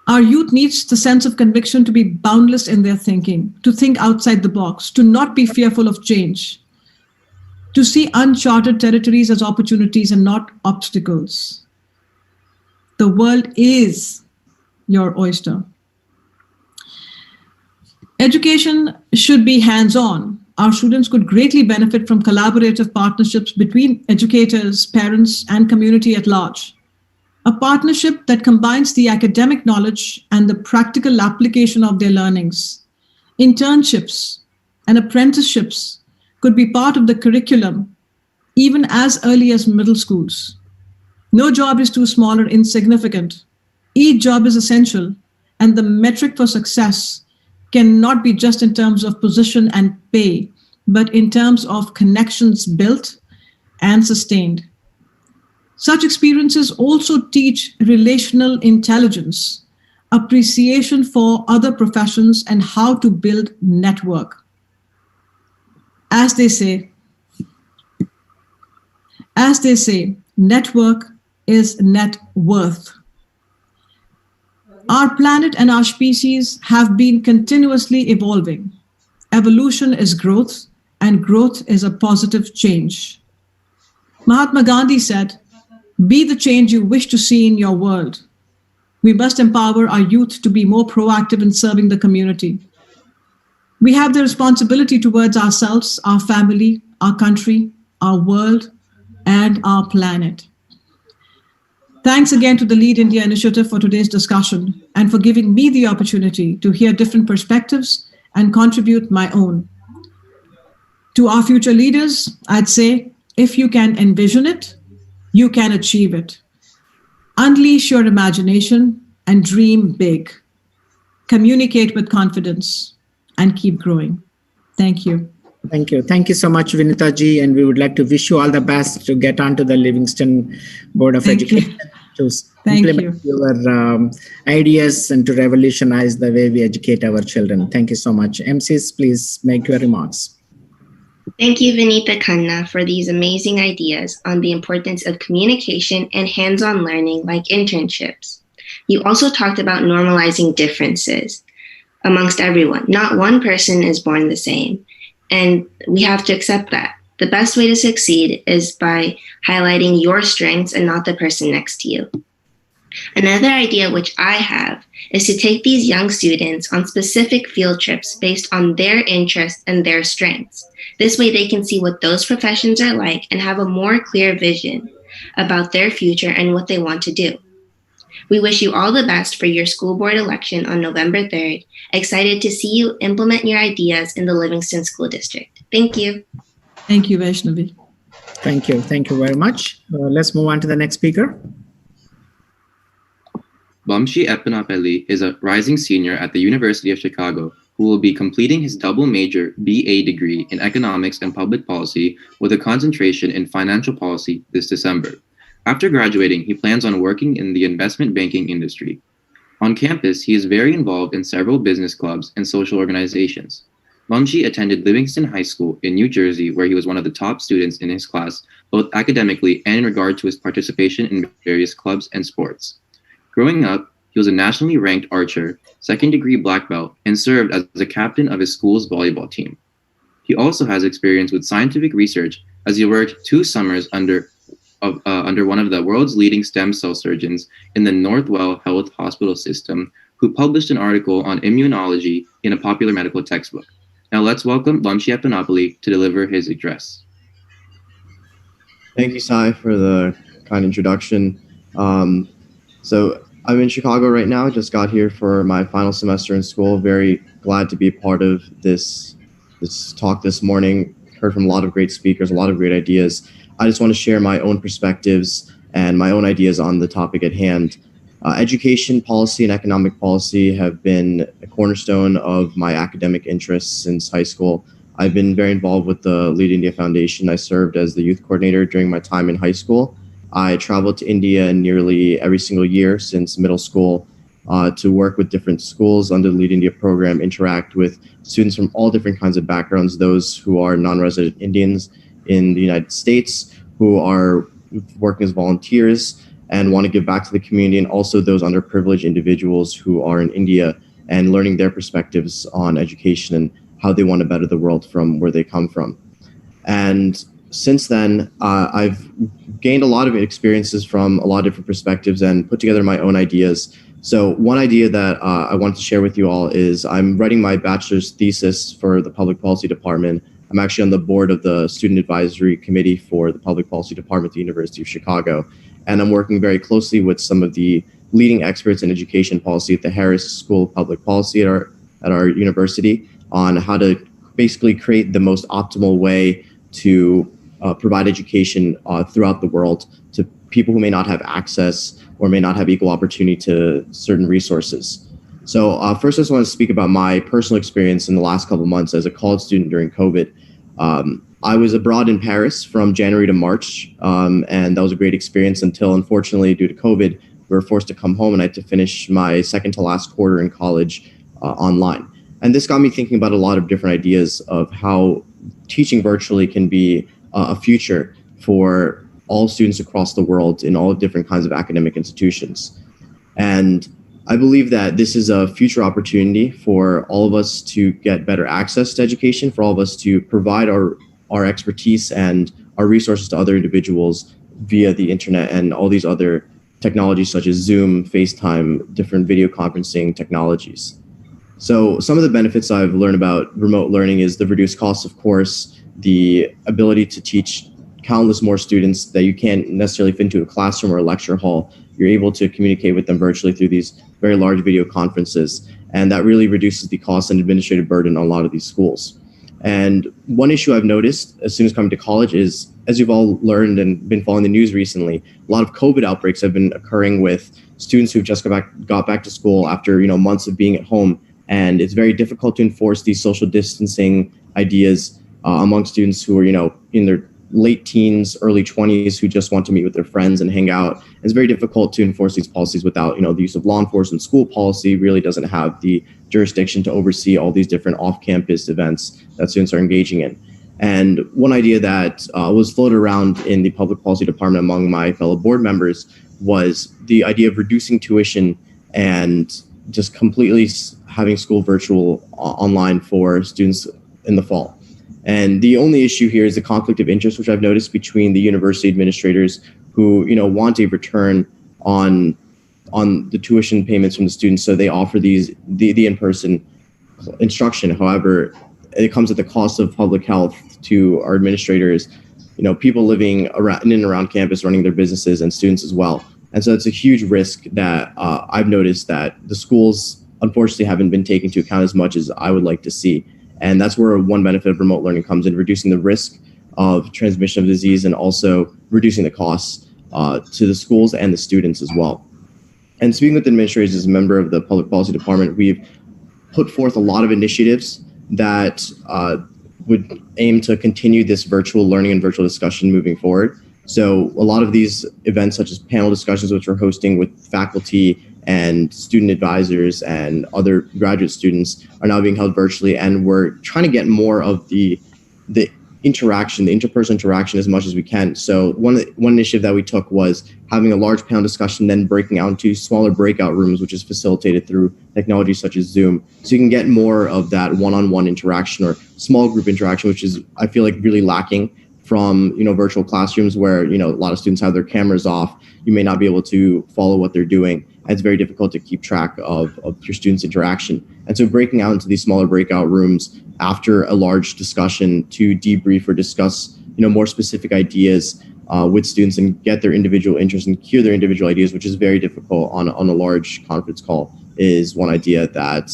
Our youth needs the sense of conviction to be boundless in their thinking, to think outside the box, to not be fearful of change, to see uncharted territories as opportunities and not obstacles. The world is your oyster. Education should be hands-on. Our students could greatly benefit from collaborative partnerships between educators, parents, and community at large. A partnership that combines the academic knowledge and the practical application of their learnings. Internships and apprenticeships could be part of the curriculum even as early as middle schools. No job is too small or insignificant. Each job is essential, and the metric for success cannot be just in terms of position and pay, but in terms of connections built and sustained. Such experiences also teach relational intelligence, appreciation for other professions, and how to build network. As they say, network is net worth. Our planet and our species have been continuously evolving. Evolution is growth, and growth is a positive change. Mahatma Gandhi said, "Be the change you wish to see in your world." We must empower our youth to be more proactive in serving the community. We have the responsibility towards ourselves, our family, our country, our world, and our planet. Thanks again to the Lead India Initiative for today's discussion and for giving me the opportunity to hear different perspectives and contribute my own. To our future leaders, I'd say, if you can envision it, you can achieve it. Unleash your imagination and dream big. Communicate with confidence and keep growing. Thank you. Thank you. Thank you so much, Vinita ji. And we would like to wish you all the best to get onto the Livingston Board of Education to implement your ideas and to revolutionize the way we educate our children. Thank you so much. MCs, please make your remarks. Thank you, Vinita Khanna, for these amazing ideas on the importance of communication and hands-on learning like internships. You also talked about normalizing differences amongst everyone. Not one person is born the same, and we have to accept that. The best way to succeed is by highlighting your strengths and not the person next to you. Another idea which I have is to take these young students on specific field trips based on their interests and their strengths. This way they can see what those professions are like and have a more clear vision about their future and what they want to do. We wish you all the best for your school board election on November 3rd. Excited to see you implement your ideas in the Livingston School District. Thank you. Thank you, Vaishnavi. Thank you. Thank you very much. Let's move on to the next speaker. Vamshi Eppanapalli is a rising senior at the University of Chicago who will be completing his double major BA degree in economics and public policy with a concentration in financial policy this December. After graduating, he plans on working in the investment banking industry. On campus, he is very involved in several business clubs and social organizations. Vamshi attended Livingston High School in New Jersey, where he was one of the top students in his class, both academically and in regard to his participation in various clubs and sports. Growing up, he was a nationally ranked archer, second-degree black belt, and served as the captain of his school's volleyball team. He also has experience with scientific research as he worked 2 summers under one of the world's leading stem cell surgeons in the Northwell Health Hospital System, who published an article on immunology in a popular medical textbook. Now let's welcome Vamshi Eppanapalli to deliver his address. Thank you, Sai, for the kind introduction. So I'm in Chicago right now. Just got here for my final semester in school. Very glad to be a part of this talk this morning. Heard from a lot of great speakers, a lot of great ideas. I just want to share my own perspectives and my own ideas on the topic at hand. Education policy and economic policy have been a cornerstone of my academic interests since high school. I've been very involved with the Lead India Foundation. I served as the youth coordinator during my time in high school. I traveled to India nearly every single year since middle school to work with different schools under the Lead India program, interact with students from all different kinds of backgrounds, those who are non-resident Indians in the United States, who are working as volunteers and want to give back to the community, and also those underprivileged individuals who are in India and learning their perspectives on education and how they want to better the world from where they come from. And since then, I've gained a lot of experiences from a lot of different perspectives and put together my own ideas. So one idea that I wanted to share with you all is I'm writing my bachelor's thesis for the Public Policy Department. I'm actually on the board of the Student Advisory Committee for the Public Policy Department at the University of Chicago. And I'm working very closely with some of the leading experts in education policy at the Harris School of Public Policy at our university on how to basically create the most optimal way to provide education throughout the world to people who may not have access or may not have equal opportunity to certain resources. So first, I just want to speak about my personal experience in the last couple of months as a college student during COVID. I was abroad in Paris from January to March, and that was a great experience until, unfortunately, due to COVID, we were forced to come home and I had to finish my second to last quarter in college online. And this got me thinking about a lot of different ideas of how teaching virtually can be a future for all students across the world in all different kinds of academic institutions. And I believe that this is a future opportunity for all of us to get better access to education, for all of us to provide our expertise and our resources to other individuals via the internet and all these other technologies such as Zoom, FaceTime, different video conferencing technologies. So some of the benefits I've learned about remote learning is the reduced costs, of course, the ability to teach countless more students that you can't necessarily fit into a classroom or a lecture hall. You're able to communicate with them virtually through these very large video conferences. And that really reduces the cost and administrative burden on a lot of these schools. And one issue I've noticed as soon as coming to college is, as you've all learned and been following the news recently, a lot of COVID outbreaks have been occurring with students who've just got back to school after months of being at home. And it's very difficult to enforce these social distancing ideas among students who are, in their late teens, early 20s, who just want to meet with their friends and hang out. It's very difficult to enforce these policies without, the use of law enforcement. School policy really doesn't have the jurisdiction to oversee all these different off-campus events that students are engaging in. And one idea that was floated around in the public policy department among my fellow board members was the idea of reducing tuition and just completely having school virtual online for students in the fall. And the only issue here is the conflict of interest, which I've noticed between the university administrators who, want a return on the tuition payments from the students. So they offer the in-person instruction. However, it comes at the cost of public health to our administrators, people living around in and around campus, running their businesses, and students as well. And so it's a huge risk that I've noticed that the schools, unfortunately, haven't been taken into account as much as I would like to see. And that's where one benefit of remote learning comes in, reducing the risk of transmission of disease and also reducing the costs to the schools and the students as well. And speaking with administrators as a member of the public policy department, we've put forth a lot of initiatives that would aim to continue this virtual learning and virtual discussion moving forward. So a lot of these events, such as panel discussions, which we're hosting with faculty and student advisors and other graduate students, are now being held virtually. And we're trying to get more of the interaction, the interpersonal interaction, as much as we can. So one initiative that we took was having a large panel discussion, then breaking out into smaller breakout rooms, which is facilitated through technology such as Zoom. So you can get more of that one-on-one interaction or small group interaction, which is, I feel like, really lacking from virtual classrooms where a lot of students have their cameras off. You may not be able to follow what they're doing. And it's very difficult to keep track of your students' interaction. And so breaking out into these smaller breakout rooms after a large discussion to debrief or discuss more specific ideas with students and get their individual interests and hear their individual ideas, which is very difficult on a large conference call, is one idea that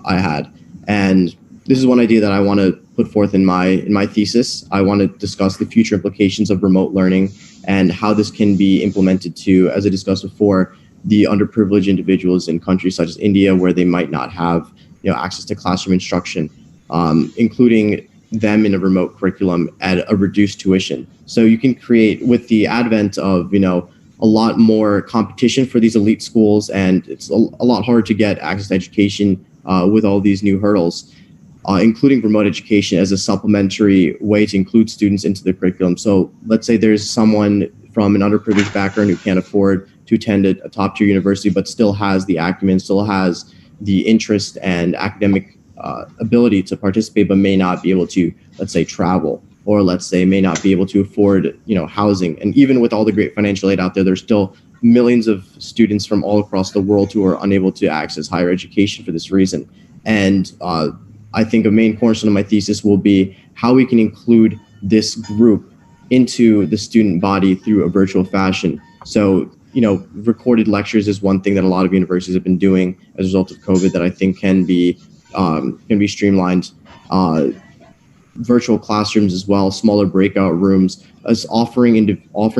I had. And this is one idea that I want to put forth in my thesis. I want to discuss the future implications of remote learning and how this can be implemented to, as I discussed before, the underprivileged individuals in countries such as India, where they might not have access to classroom instruction, including them in a remote curriculum at a reduced tuition. So you can create, with the advent of a lot more competition for these elite schools, and it's a lot harder to get access to education with all these new hurdles, including remote education as a supplementary way to include students into the curriculum. So let's say there's someone from an underprivileged background who can't afford to attend a top-tier university, but still has the acumen, still has the interest and academic ability to participate, but may not be able to, let's say, travel, or let's say may not be able to afford, housing. And even with all the great financial aid out there, there's still millions of students from all across the world who are unable to access higher education for this reason. And I think a main cornerstone of my thesis will be how we can include this group into the student body through a virtual fashion. So, recorded lectures is one thing that a lot of universities have been doing as a result of COVID that I think can be streamlined. Virtual classrooms as well, smaller breakout rooms, as offering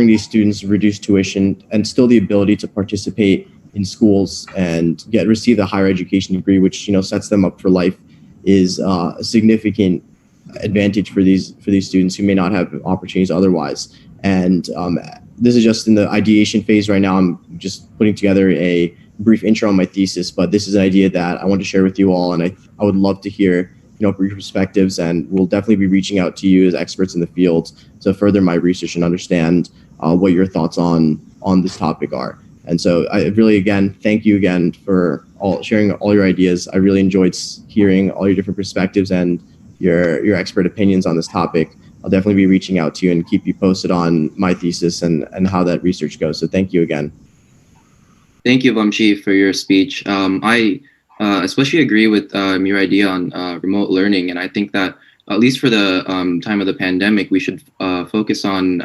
these students reduced tuition and still the ability to participate in schools and receive a higher education degree, which sets them up for life, is a significant advantage for these students who may not have opportunities otherwise. And this is just in the ideation phase right now. I'm just putting together a brief intro on my thesis, but this is an idea that I want to share with you all, and I would love to hear your perspectives, and we'll definitely be reaching out to you as experts in the field to further my research and understand what your thoughts on this topic are. And so I really, again, thank you again for sharing all your ideas. I really enjoyed hearing all your different perspectives and your expert opinions on this topic. I'll definitely be reaching out to you and keep you posted on my thesis and how that research goes. So thank you again. Thank you, Vamshi, for your speech. I especially agree with your idea on remote learning, and I think that at least for the time of the pandemic, we should focus on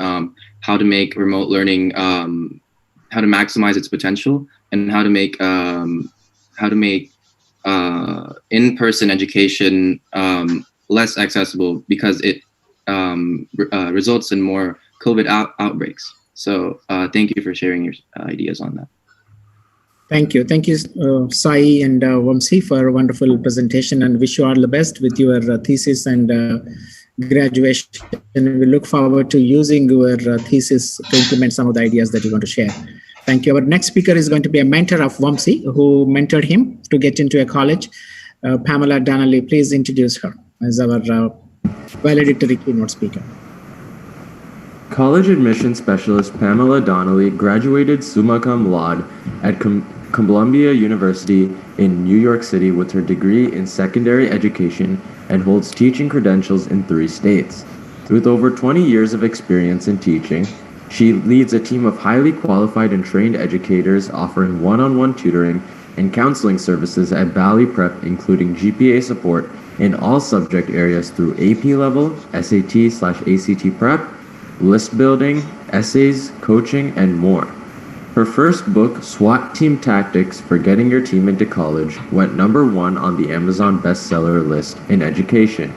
how to make remote learning, how to maximize its potential, and how to make in-person education less accessible, because it results in more COVID outbreaks. So thank you for sharing your ideas on that. Thank you, Sai and Vamsi, for a wonderful presentation, and wish you all the best with your thesis and graduation. We look forward to using your thesis to implement some of the ideas that you want to share. Thank you. Our next speaker is going to be a mentor of Vamsi, who mentored him to get into a college. Pamela Donnelly, please introduce her as our valedictory keynote speaker. College admissions specialist Pamela Donnelly graduated summa cum laude at Columbia University in New York City with her degree in secondary education and holds teaching credentials in 3 states. With over 20 years of experience in teaching, she leads a team of highly qualified and trained educators offering one-on-one tutoring and counseling services at Valley Prep, including GPA support in all subject areas through AP level, SAT/ACT prep, list building, essays, coaching, and more. Her first book, SWAT Team Tactics for Getting Your Team into College, went #1 on the Amazon bestseller list in education.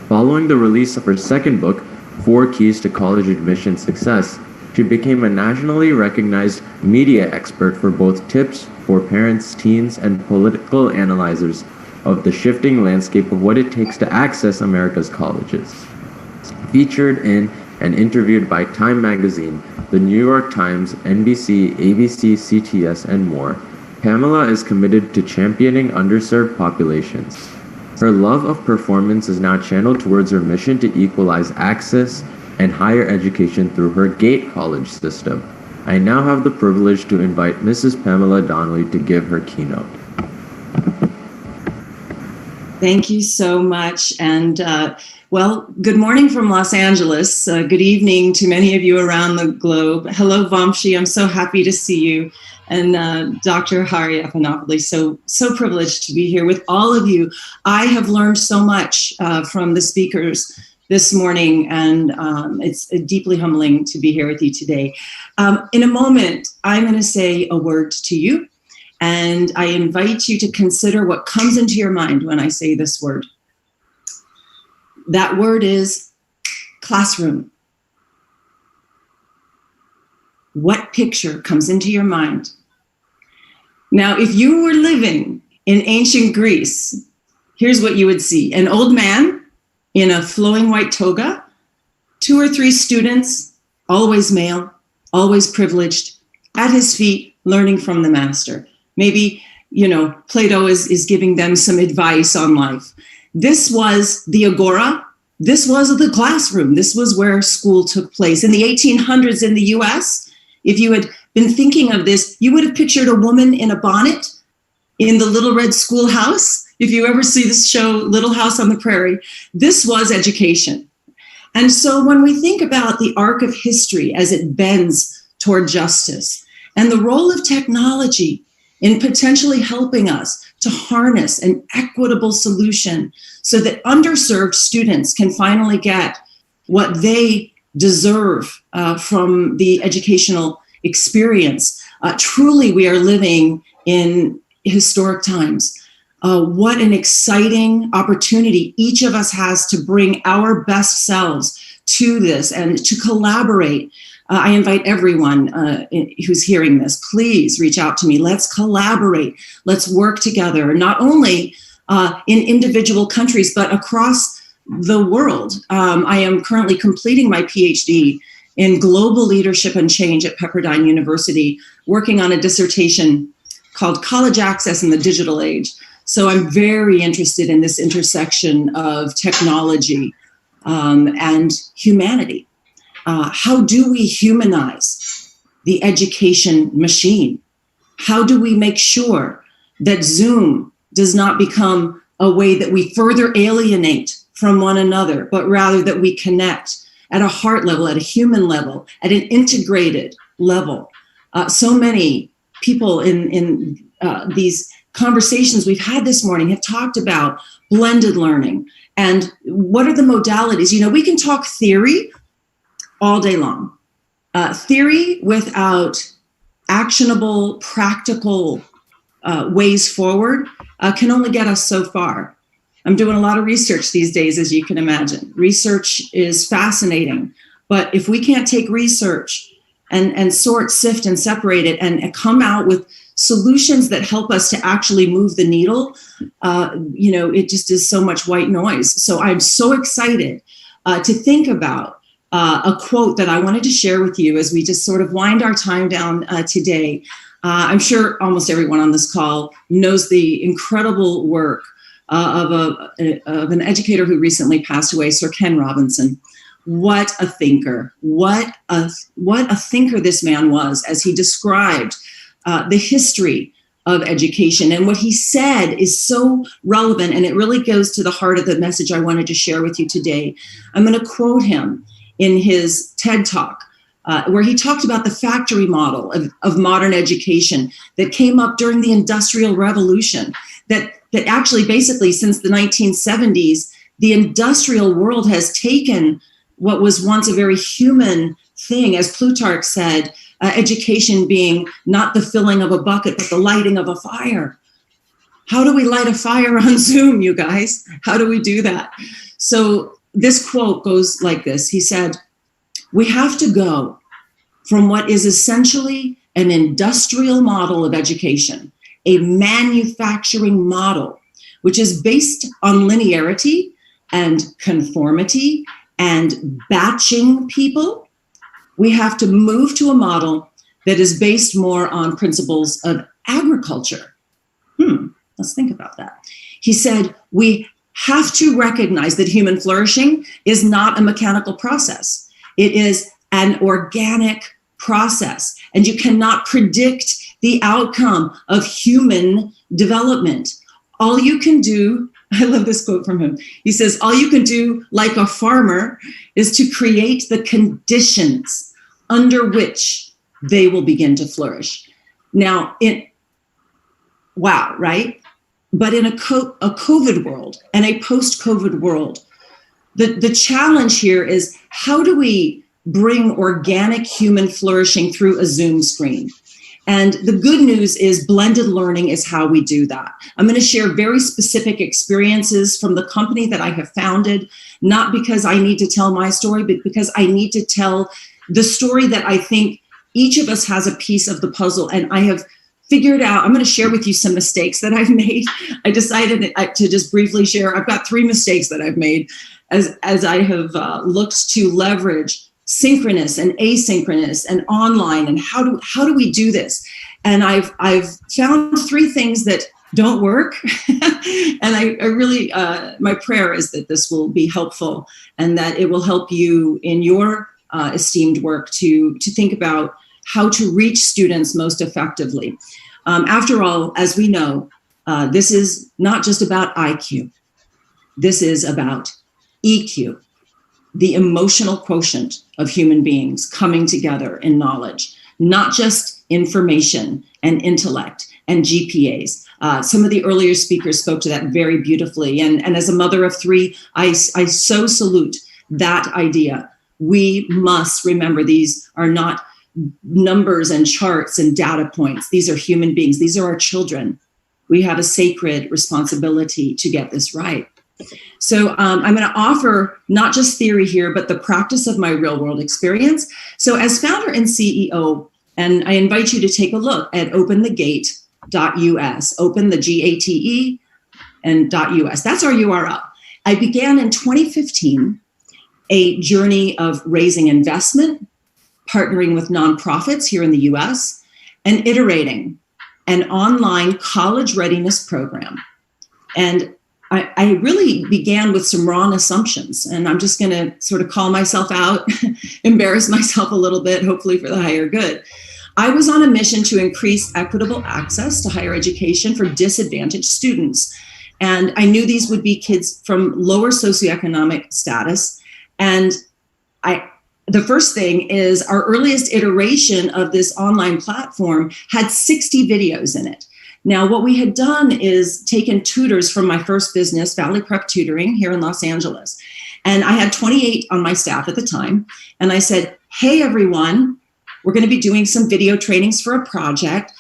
Following the release of her second book, 4 Keys to College Admission Success, she became a nationally recognized media expert for both tips for parents, teens, and political analyzers of the shifting landscape of what it takes to access America's colleges. Featured in and interviewed by Time Magazine, The New York Times, NBC, ABC, CTS, and more, Pamela is committed to championing underserved populations. Her love of performance is now channeled towards her mission to equalize access and higher education through her GATE college system. I now have the privilege to invite Mrs. Pamela Donnelly to give her keynote. Thank you so much. And well, good morning from Los Angeles. Good evening to many of you around the globe. Hello, Vamshi. I'm so happy to see you. And Dr. Hari Epanopoulos, so privileged to be here with all of you. I have learned so much from the speakers this morning, and it's deeply humbling to be here with you today. In a moment, I'm going to say a word to you, and I invite you to consider what comes into your mind when I say this word. That word is classroom. What picture comes into your mind Now, if you were living in ancient Greece, here's what you would see. An old man in a flowing white toga, 2 or 3 students, always male, always privileged, at his feet, learning from the master. Maybe, Plato is giving them some advice on life. This was the agora. This was the classroom. This was where school took place. In the 1800s in the US, if you had been thinking of this, you would have pictured a woman in a bonnet in the Little Red Schoolhouse. If you ever see this show, Little House on the Prairie, this was education. And so when we think about the arc of history as it bends toward justice and the role of technology in potentially helping us to harness an equitable solution so that underserved students can finally get what they deserve from the educational experience. Truly, we are living in historic times. What an exciting opportunity each of us has to bring our best selves to this and to collaborate. I invite everyone who's hearing this, please reach out to me. Let's collaborate. Let's work together, not only in individual countries, but across the world. I am currently completing my PhD in global leadership and change at Pepperdine University, working on a dissertation called College Access in the Digital Age. So I'm very interested in this intersection of technology and humanity. How do we humanize the education machine? How do we make sure that Zoom does not become a way that we further alienate from one another, but rather that we connect at a heart level, at a human level, at an integrated level? So many people in these conversations we've had this morning have talked about blended learning and what are the modalities. We can talk theory all day long. Theory without actionable, practical ways forward can only get us so far. I'm doing a lot of research these days, as you can imagine. Research is fascinating, but if we can't take research and sort, sift, and separate it and come out with solutions that help us to actually move the needle, it just is so much white noise. So I'm so excited to think about a quote that I wanted to share with you as we just sort of wind our time down today. I'm sure almost everyone on this call knows the incredible work of an educator who recently passed away, Sir Ken Robinson. What a thinker! What a thinker this man was, as he described the history of education. And what he said is so relevant, and it really goes to the heart of the message I wanted to share with you today. I'm going to quote him in his TED Talk, where he talked about the factory model of modern education that came up during the Industrial Revolution, that actually basically since the 1970s, the industrial world has taken what was once a very human thing, as Plutarch said, education being not the filling of a bucket, but the lighting of a fire. How do we light a fire on Zoom, you guys? How do we do that? So this quote goes like this. He said, "We have to go from what is essentially an industrial model of education, a manufacturing model, which is based on linearity and conformity and batching people. We have to move to a model that is based more on principles of agriculture." Let's think about that. He said, we have to recognize that human flourishing is not a mechanical process. It is an organic process, and you cannot predict the outcome of human development. All you can do, I love this quote from him. He says, all you can do like a farmer is to create the conditions under which they will begin to flourish. Now, wow, right? But in a COVID world and a post-COVID world, the challenge here is how do we bring organic human flourishing through a Zoom screen? And the good news is blended learning is how we do that. I'm going to share very specific experiences from the company that I have founded, not because I need to tell my story, but because I need to tell the story that I think each of us has a piece of the puzzle. And I have figured out, I'm going to share with you some mistakes that I've made. I decided to just briefly share. I've got 3 mistakes that I've made as I have looked to leverage synchronous and asynchronous and online, and how do we do this? And I've found 3 things that don't work. And I really, my prayer is that this will be helpful and that it will help you in your esteemed work to think about how to reach students most effectively. After all, as we know, this is not just about IQ. This is about EQ, the emotional quotient of human beings coming together in knowledge, not just information and intellect and GPAs. Some of the earlier speakers spoke to that very beautifully. And as a mother of 3, I so salute that idea. We must remember these are not numbers and charts and data points. These are human beings. These are our children. We have a sacred responsibility to get this right. So I'm going to offer not just theory here, but the practice of my real world experience. So as founder and CEO, and I invite you to take a look at openthegate.us, open the GATE and .us. That's our URL. I began in 2015 a journey of raising investment, partnering with nonprofits here in the US, and iterating an online college readiness program. And I really began with some wrong assumptions, and I'm just going to sort of call myself out, embarrass myself a little bit, hopefully for the higher good. I was on a mission to increase equitable access to higher education for disadvantaged students. And I knew these would be kids from lower socioeconomic status. And the first thing is our earliest iteration of this online platform had 60 videos in it. Now, what we had done is taken tutors from my first business, Valley Prep Tutoring, here in Los Angeles. And I had 28 on my staff at the time. And I said, hey, everyone, we're going to be doing some video trainings for a project.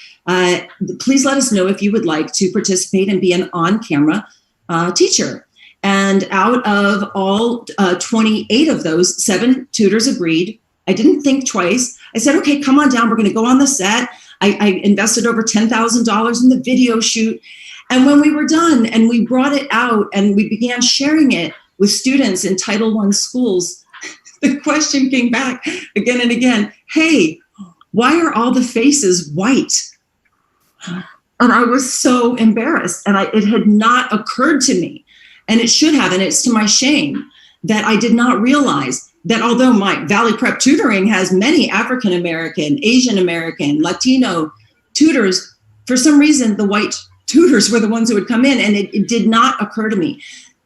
Please let us know if you would like to participate and be an on-camera teacher. And out of all 28 of those, 7 tutors agreed. I didn't think twice. I said, okay, come on down. We're going to go on the set. I invested over $10,000 in the video shoot. And when we were done and we brought it out and we began sharing it with students in Title I schools, the question came back again and again, hey, why are all the faces white? And I was so embarrassed, and it had not occurred to me, and it should have, and it's to my shame, that I did not realize that although my Valley Prep Tutoring has many African-American, Asian-American, Latino tutors, for some reason, the white tutors were the ones who would come in, and it did not occur to me.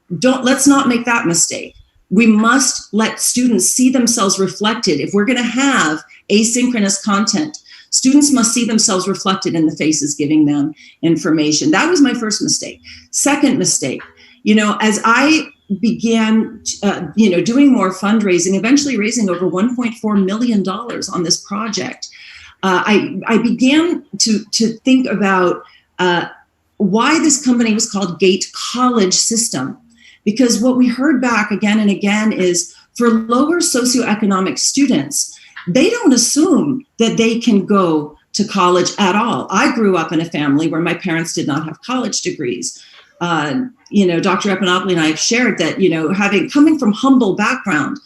Let's not make that mistake. We must let students see themselves reflected. If we're going to have asynchronous content, students must see themselves reflected in the faces giving them information. That was my first mistake. Second mistake, as I began, doing more fundraising, eventually raising over $1.4 million on this project, I began to think about why this company was called Gate College System. Because what we heard back again and again is for lower socioeconomic students, they don't assume that they can go to college at all. I grew up in a family where my parents did not have college degrees. Dr. Epanopoulos and I have shared that, coming from humble background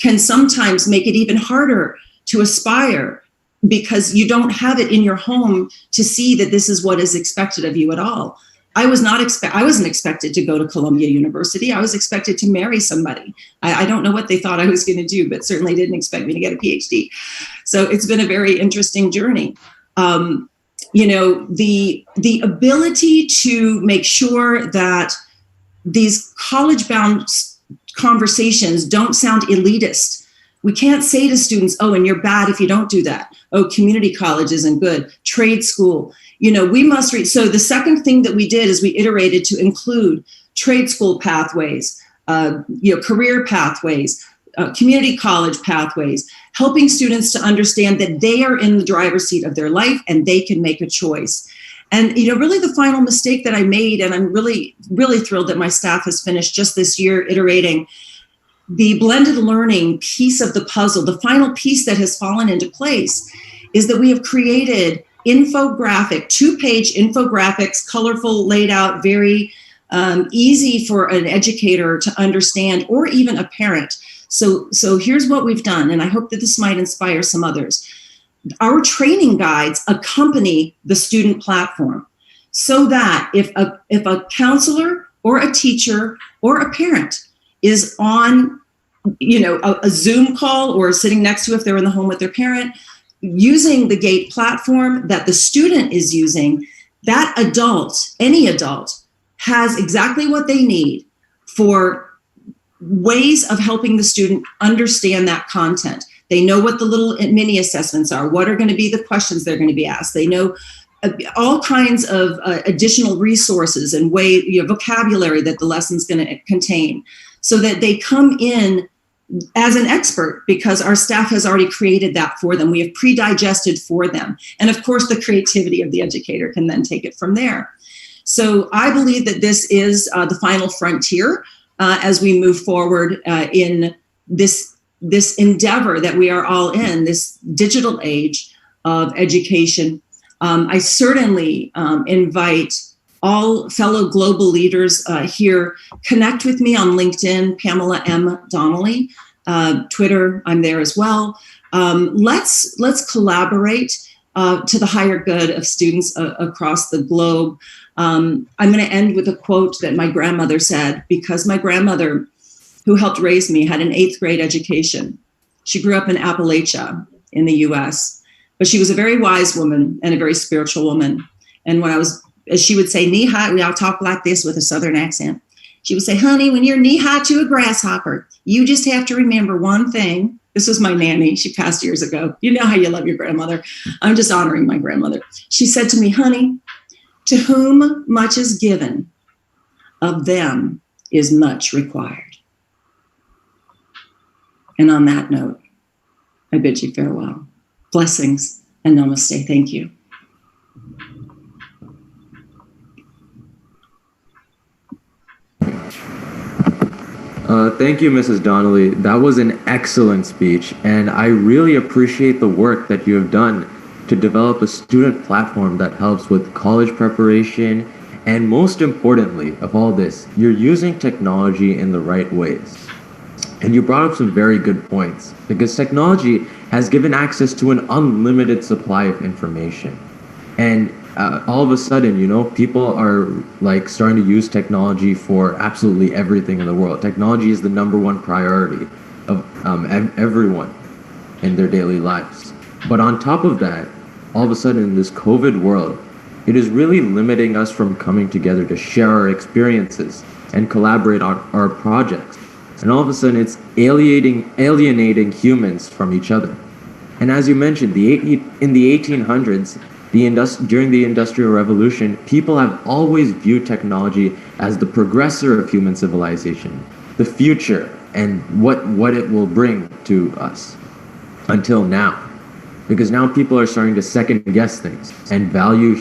can sometimes make it even harder to aspire because you don't have it in your home to see that this is what is expected of you at all. I wasn't expected to go to Columbia University. I was expected to marry somebody. I don't know what they thought I was going to do, but certainly didn't expect me to get a PhD. So it's been a very interesting journey. The ability to make sure that these college-bound conversations don't sound elitist. We can't say to students, oh, and you're bad if you don't do that. Oh, community college isn't good. Trade school. We must read. So the second thing that we did is we iterated to include trade school pathways, career pathways, community college pathways, helping students to understand that they are in the driver's seat of their life and they can make a choice. And, really the final mistake that I made, and I'm really, really thrilled that my staff has finished just this year iterating, the blended learning piece of the puzzle, the final piece that has fallen into place is that we have created infographic, 2-page infographics, colorful, laid out, very easy for an educator to understand, or even a parent. So here's what we've done, and I hope that this might inspire some others. Our training guides accompany the student platform, so that if a counselor or a teacher or a parent is on, a Zoom call, or sitting next to, if they're in the home with their parent, using the GATE platform that the student is using, that adult, any adult, has exactly what they need for ways of helping the student understand that content. They know what the little mini assessments are, what are going to be the questions they're going to be asked. They know all kinds of additional resources and vocabulary that the lesson's going to contain, so that they come in as an expert, because our staff has already created that for them. We have pre-digested for them. And of course, the creativity of the educator can then take it from there. So I believe that this is the final frontier as we move forward in this endeavor that we are all in, this digital age of education. I certainly invite all fellow global leaders here. Connect with me on LinkedIn, Pamela M. Donnelly. Twitter, I'm there as well. Let's collaborate to the higher good of students across the globe. I'm going to end with a quote that my grandmother said, because my grandmother, who helped raise me, had an 8th grade education. She grew up in Appalachia in the US, but she was a very wise woman and a very spiritual woman. And as she would say, knee high, we all talk like this with a Southern accent. She would say, honey, when you're knee high to a grasshopper, you just have to remember one thing. This was my nanny. She passed years ago. You know how you love your grandmother. I'm just honoring my grandmother. She said to me, honey, to whom much is given, of them is much required. And on that note, I bid you farewell. Blessings and namaste. Thank you. Thank you, Mrs. Donnelly. That was an excellent speech, and I really appreciate the work that you have done to develop a student platform that helps with college preparation, and most importantly of all this, you're using technology in the right ways. And you brought up some very good points, because technology has given access to an unlimited supply of information. And all of a sudden, people are like starting to use technology for absolutely everything in the world. Technology is the #1 priority of everyone in their daily lives. But on top of that, all of a sudden in this COVID world, it is really limiting us from coming together to share our experiences and collaborate on our projects. And all of a sudden it's alienating humans from each other. And as you mentioned, in the 1800s, during the Industrial Revolution, people have always viewed technology as the progressor of human civilization, the future, and what it will bring to us until now. Because now people are starting to second guess things and value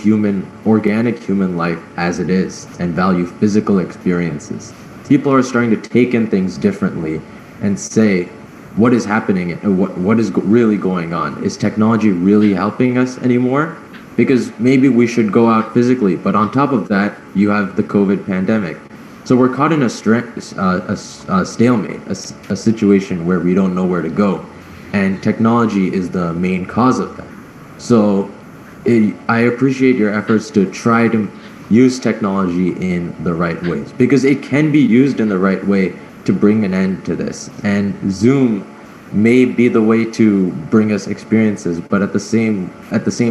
organic human life as it is, and value physical experiences. People are starting to take in things differently and say, what is happening and what is really going on? Is technology really helping us anymore? Because maybe we should go out physically, but on top of that, you have the COVID pandemic. So we're caught in a stalemate, a situation where we don't know where to go. And technology is the main cause of that. So I appreciate your efforts to try to use technology in the right ways, because it can be used in the right way to bring an end to this. And Zoom may be the way to bring us experiences, but at the same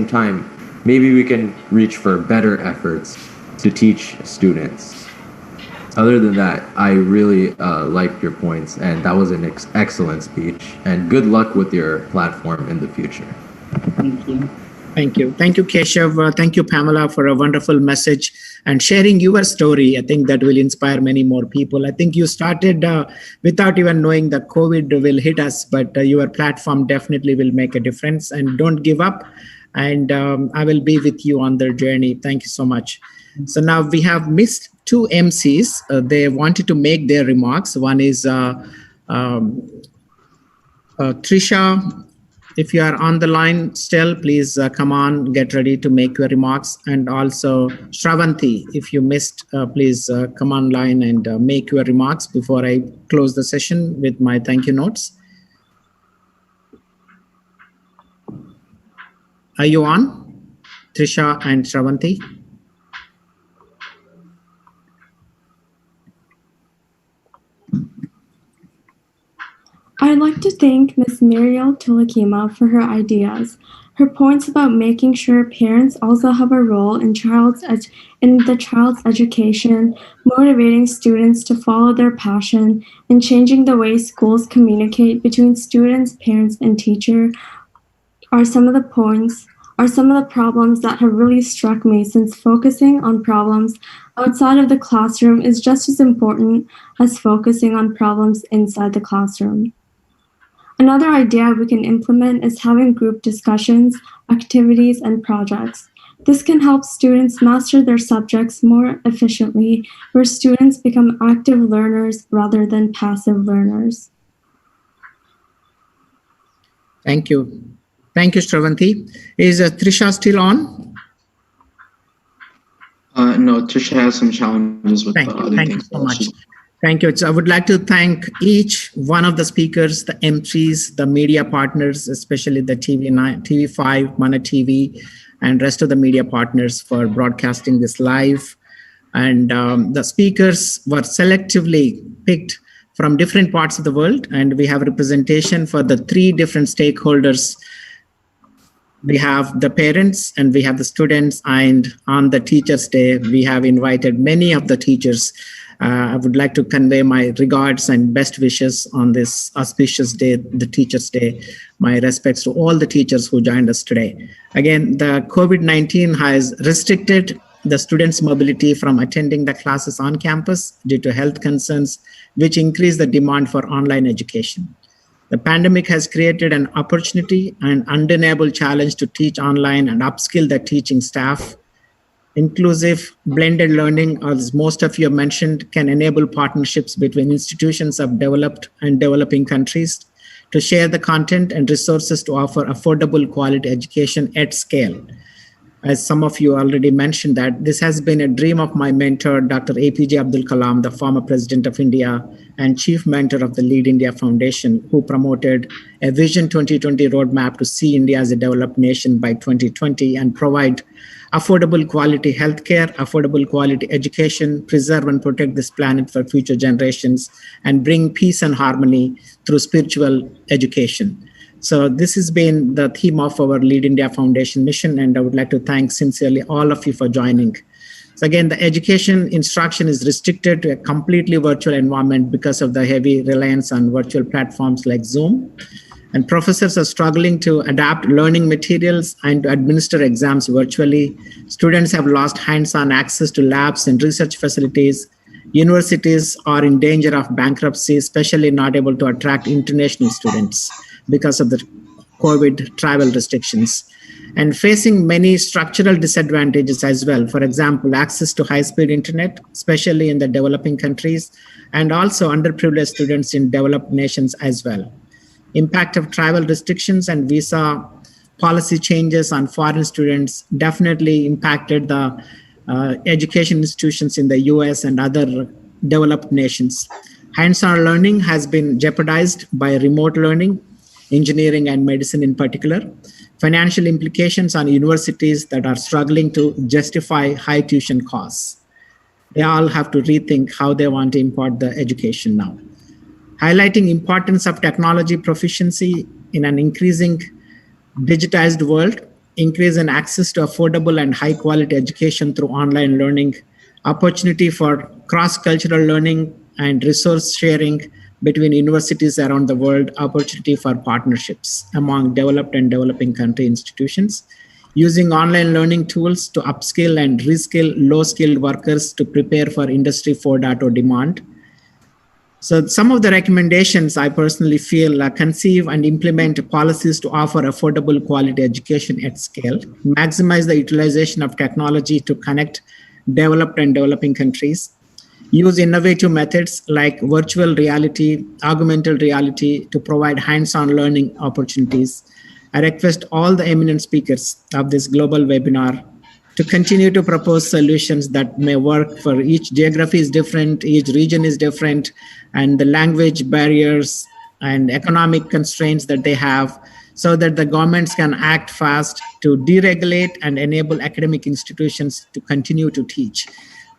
time, maybe we can reach for better efforts to teach students. Other than that, I really liked your points, and that was an excellent speech. And good luck with your platform in the future. Thank you. Thank you. Thank you, Keshav. Thank you, Pamela, for a wonderful message and sharing your story. I think that will inspire many more people. I think you started without even knowing that COVID will hit us, but your platform definitely will make a difference. And don't give up. And I will be with you on their journey. Thank you so much. So now we have missed two MCs. They wanted to make their remarks. One is Trisha if you are on the line still, please come on, get ready to make your remarks. And also, Shravanti, if you missed, please come online and make your remarks before I close the session with my thank you notes. Are you on, Trisha and Shravanti? I'd like to thank Ms. Muriel Tulakema for her ideas. Her points about making sure parents also have a role in the child's education, motivating students to follow their passion, and changing the way schools communicate between students, parents, and teachers are some of the problems that have really struck me, since focusing on problems outside of the classroom is just as important as focusing on problems inside the classroom. Another idea we can implement is having group discussions, activities, and projects. This can help students master their subjects more efficiently, where students become active learners rather than passive learners. Thank you. Thank you, Shravanti. Is Trisha still on? No, Trisha has some challenges with other things. Thank you so much. Thank you. I would like to thank each one of the speakers, the MCs, the media partners, especially the TV5, Mana TV, and rest of the media partners for broadcasting this live. And the speakers were selectively picked from different parts of the world, and we have representation for the 3 different stakeholders. We have the parents and we have the students, and on the Teachers' Day, we have invited many of the teachers. I would like to convey my regards and best wishes on this auspicious day, the Teachers' Day. My respects to all the teachers who joined us today. Again, the COVID-19 has restricted the students' mobility from attending the classes on campus due to health concerns, which increase the demand for online education. The pandemic has created an opportunity and undeniable challenge to teach online and upskill the teaching staff. Inclusive blended learning, as most of you have mentioned, can enable partnerships between institutions of developed and developing countries to share the content and resources to offer affordable quality education at scale. As some of you already mentioned, that this has been a dream of my mentor, Dr. APJ Abdul Kalam, the former president of India and chief mentor of the Lead India Foundation, who promoted a Vision 2020 roadmap to see India as a developed nation by 2020 and provide affordable quality healthcare, affordable quality education, preserve and protect this planet for future generations, and bring peace and harmony through spiritual education. So this has been the theme of our Lead India Foundation mission, and I would like to thank sincerely all of you for joining. So again, the education instruction is restricted to a completely virtual environment because of the heavy reliance on virtual platforms like Zoom. And professors are struggling to adapt learning materials and to administer exams virtually. Students have lost hands-on access to labs and research facilities. Universities are in danger of bankruptcy, especially not able to attract international students because of the COVID travel restrictions, and facing many structural disadvantages as well. For example, access to high-speed internet, especially in the developing countries, and also underprivileged students in developed nations as well. Impact of travel restrictions and visa policy changes on foreign students definitely impacted the education institutions in the US and other developed nations. Hands-on learning has been jeopardized by remote learning, engineering and medicine in particular. Financial implications on universities that are struggling to justify high tuition costs. They all have to rethink how they want to impart the education now. Highlighting importance of technology proficiency in an increasing digitized world, increase in access to affordable and high quality education through online learning, opportunity for cross-cultural learning and resource sharing between universities around the world, opportunity for partnerships among developed and developing country institutions, using online learning tools to upskill and reskill low-skilled workers to prepare for Industry 4.0 demand. So some of the recommendations I personally feel conceive and implement policies to offer affordable quality education at scale, maximize the utilization of technology to connect developed and developing countries, use innovative methods like virtual reality, augmented reality to provide hands-on learning opportunities, I request all the eminent speakers of this global webinar to continue to propose solutions that may work for each geography is different, each region is different, and the language barriers and economic constraints that they have, so that the governments can act fast to deregulate and enable academic institutions to continue to teach.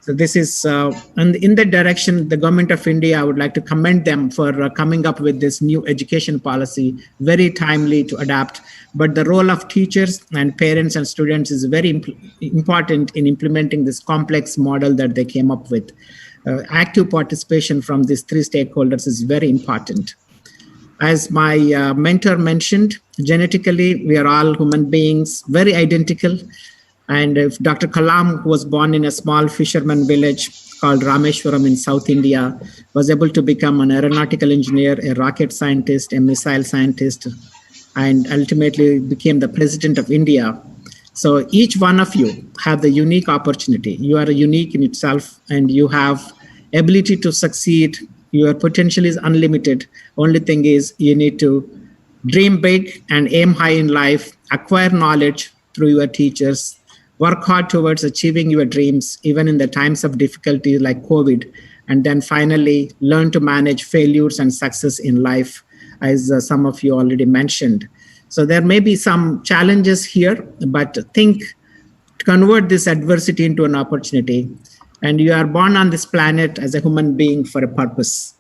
So this is, and in that direction, the government of India, I would like to commend them for coming up with this new education policy, very timely to adapt. But the role of teachers and parents and students is very important in implementing this complex model that they came up with. Active participation from these three stakeholders is very important. As my mentor mentioned, genetically, we are all human beings, very identical. And if Dr. Kalam, who was born in a small fisherman village called Rameshwaram in South India, was able to become an aeronautical engineer, a rocket scientist, a missile scientist, and ultimately became the president of India. So each one of you have the unique opportunity. You are unique in itself, and you have ability to succeed. Your potential is unlimited. Only thing is you need to dream big and aim high in life, acquire knowledge through your teachers, work hard towards achieving your dreams, even in the times of difficulty like COVID, and then finally learn to manage failures and success in life, as some of you already mentioned. So there may be some challenges here, but think to convert this adversity into an opportunity. And you are born on this planet as a human being for a purpose.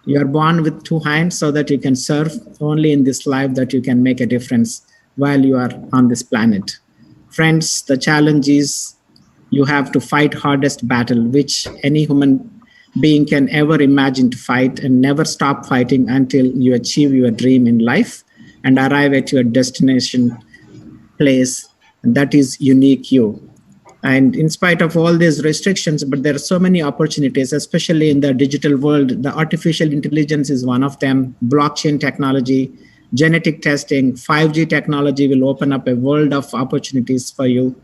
You are born with two hands so that you can serve. Only in this life that you can make a difference while you are on this planet. Friends, the challenge is you have to fight hardest battle, which any human being can ever imagine to fight, and never stop fighting until you achieve your dream in life and arrive at your destination place. And that is unique you. And in spite of all these restrictions, but there are so many opportunities, especially in the digital world. The artificial intelligence is one of them, blockchain technology, genetic testing, 5G technology will open up a world of opportunities for you.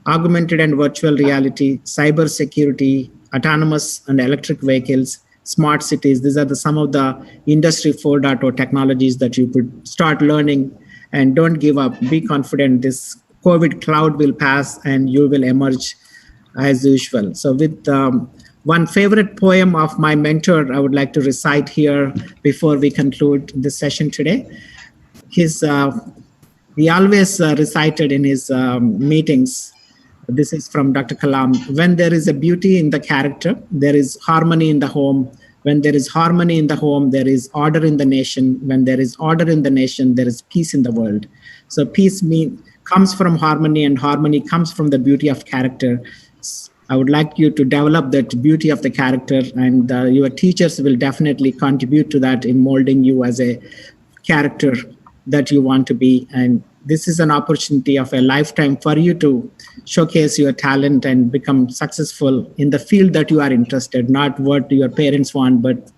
Augmented and virtual reality, cyber security, autonomous and electric vehicles, smart cities. These are some of the industry 4.0 technologies that you could start learning. And don't give up. Be confident. This COVID cloud will pass and you will emerge as usual. So with one favorite poem of my mentor, I would like to recite here before we conclude this session today. He always recited in his meetings. This is from Dr. Kalam. When there is a beauty in the character, there is harmony in the home. When there is harmony in the home, there is order in the nation. When there is order in the nation, there is peace in the world. So peace comes from harmony, and harmony comes from the beauty of character. I would like you to develop that beauty of the character, and your teachers will definitely contribute to that in molding you as a character that you want to be. And this is an opportunity of a lifetime for you to showcase your talent and become successful in the field that you are interested, not what your parents want, but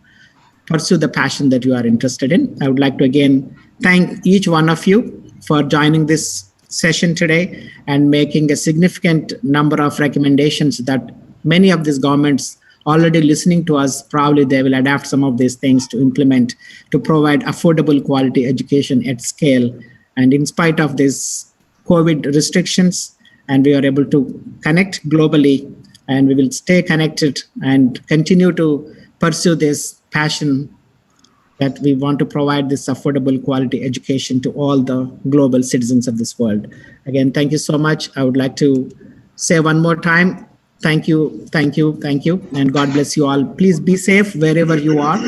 pursue the passion that you are interested in. I would like to again thank each one of you for joining this session today and making a significant number of recommendations that many of these governments already listening to us, probably they will adapt some of these things to implement to provide affordable quality education at scale. And in spite of these COVID restrictions, and we are able to connect globally, and we will stay connected and continue to pursue this passion that we want to provide this affordable quality education to all the global citizens of this world. Again, thank you so much. I would like to say one more time, thank you, thank you, thank you, and God bless you all. Please be safe wherever you are.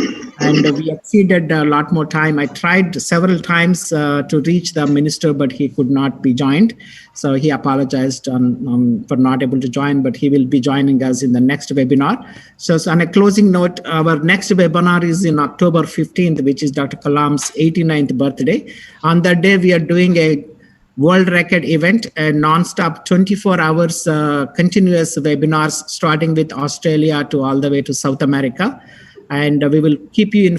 And we exceeded a lot more time. I tried several times to reach the minister, but he could not be joined. So he apologized for not able to join, but he will be joining us in the next webinar. So on a closing note, our next webinar is in October 15th, which is Dr. Kalam's 89th birthday. On that day, we are doing a world record event, a non-stop 24 hours continuous webinars, starting with Australia to all the way to South America. And we will keep you informed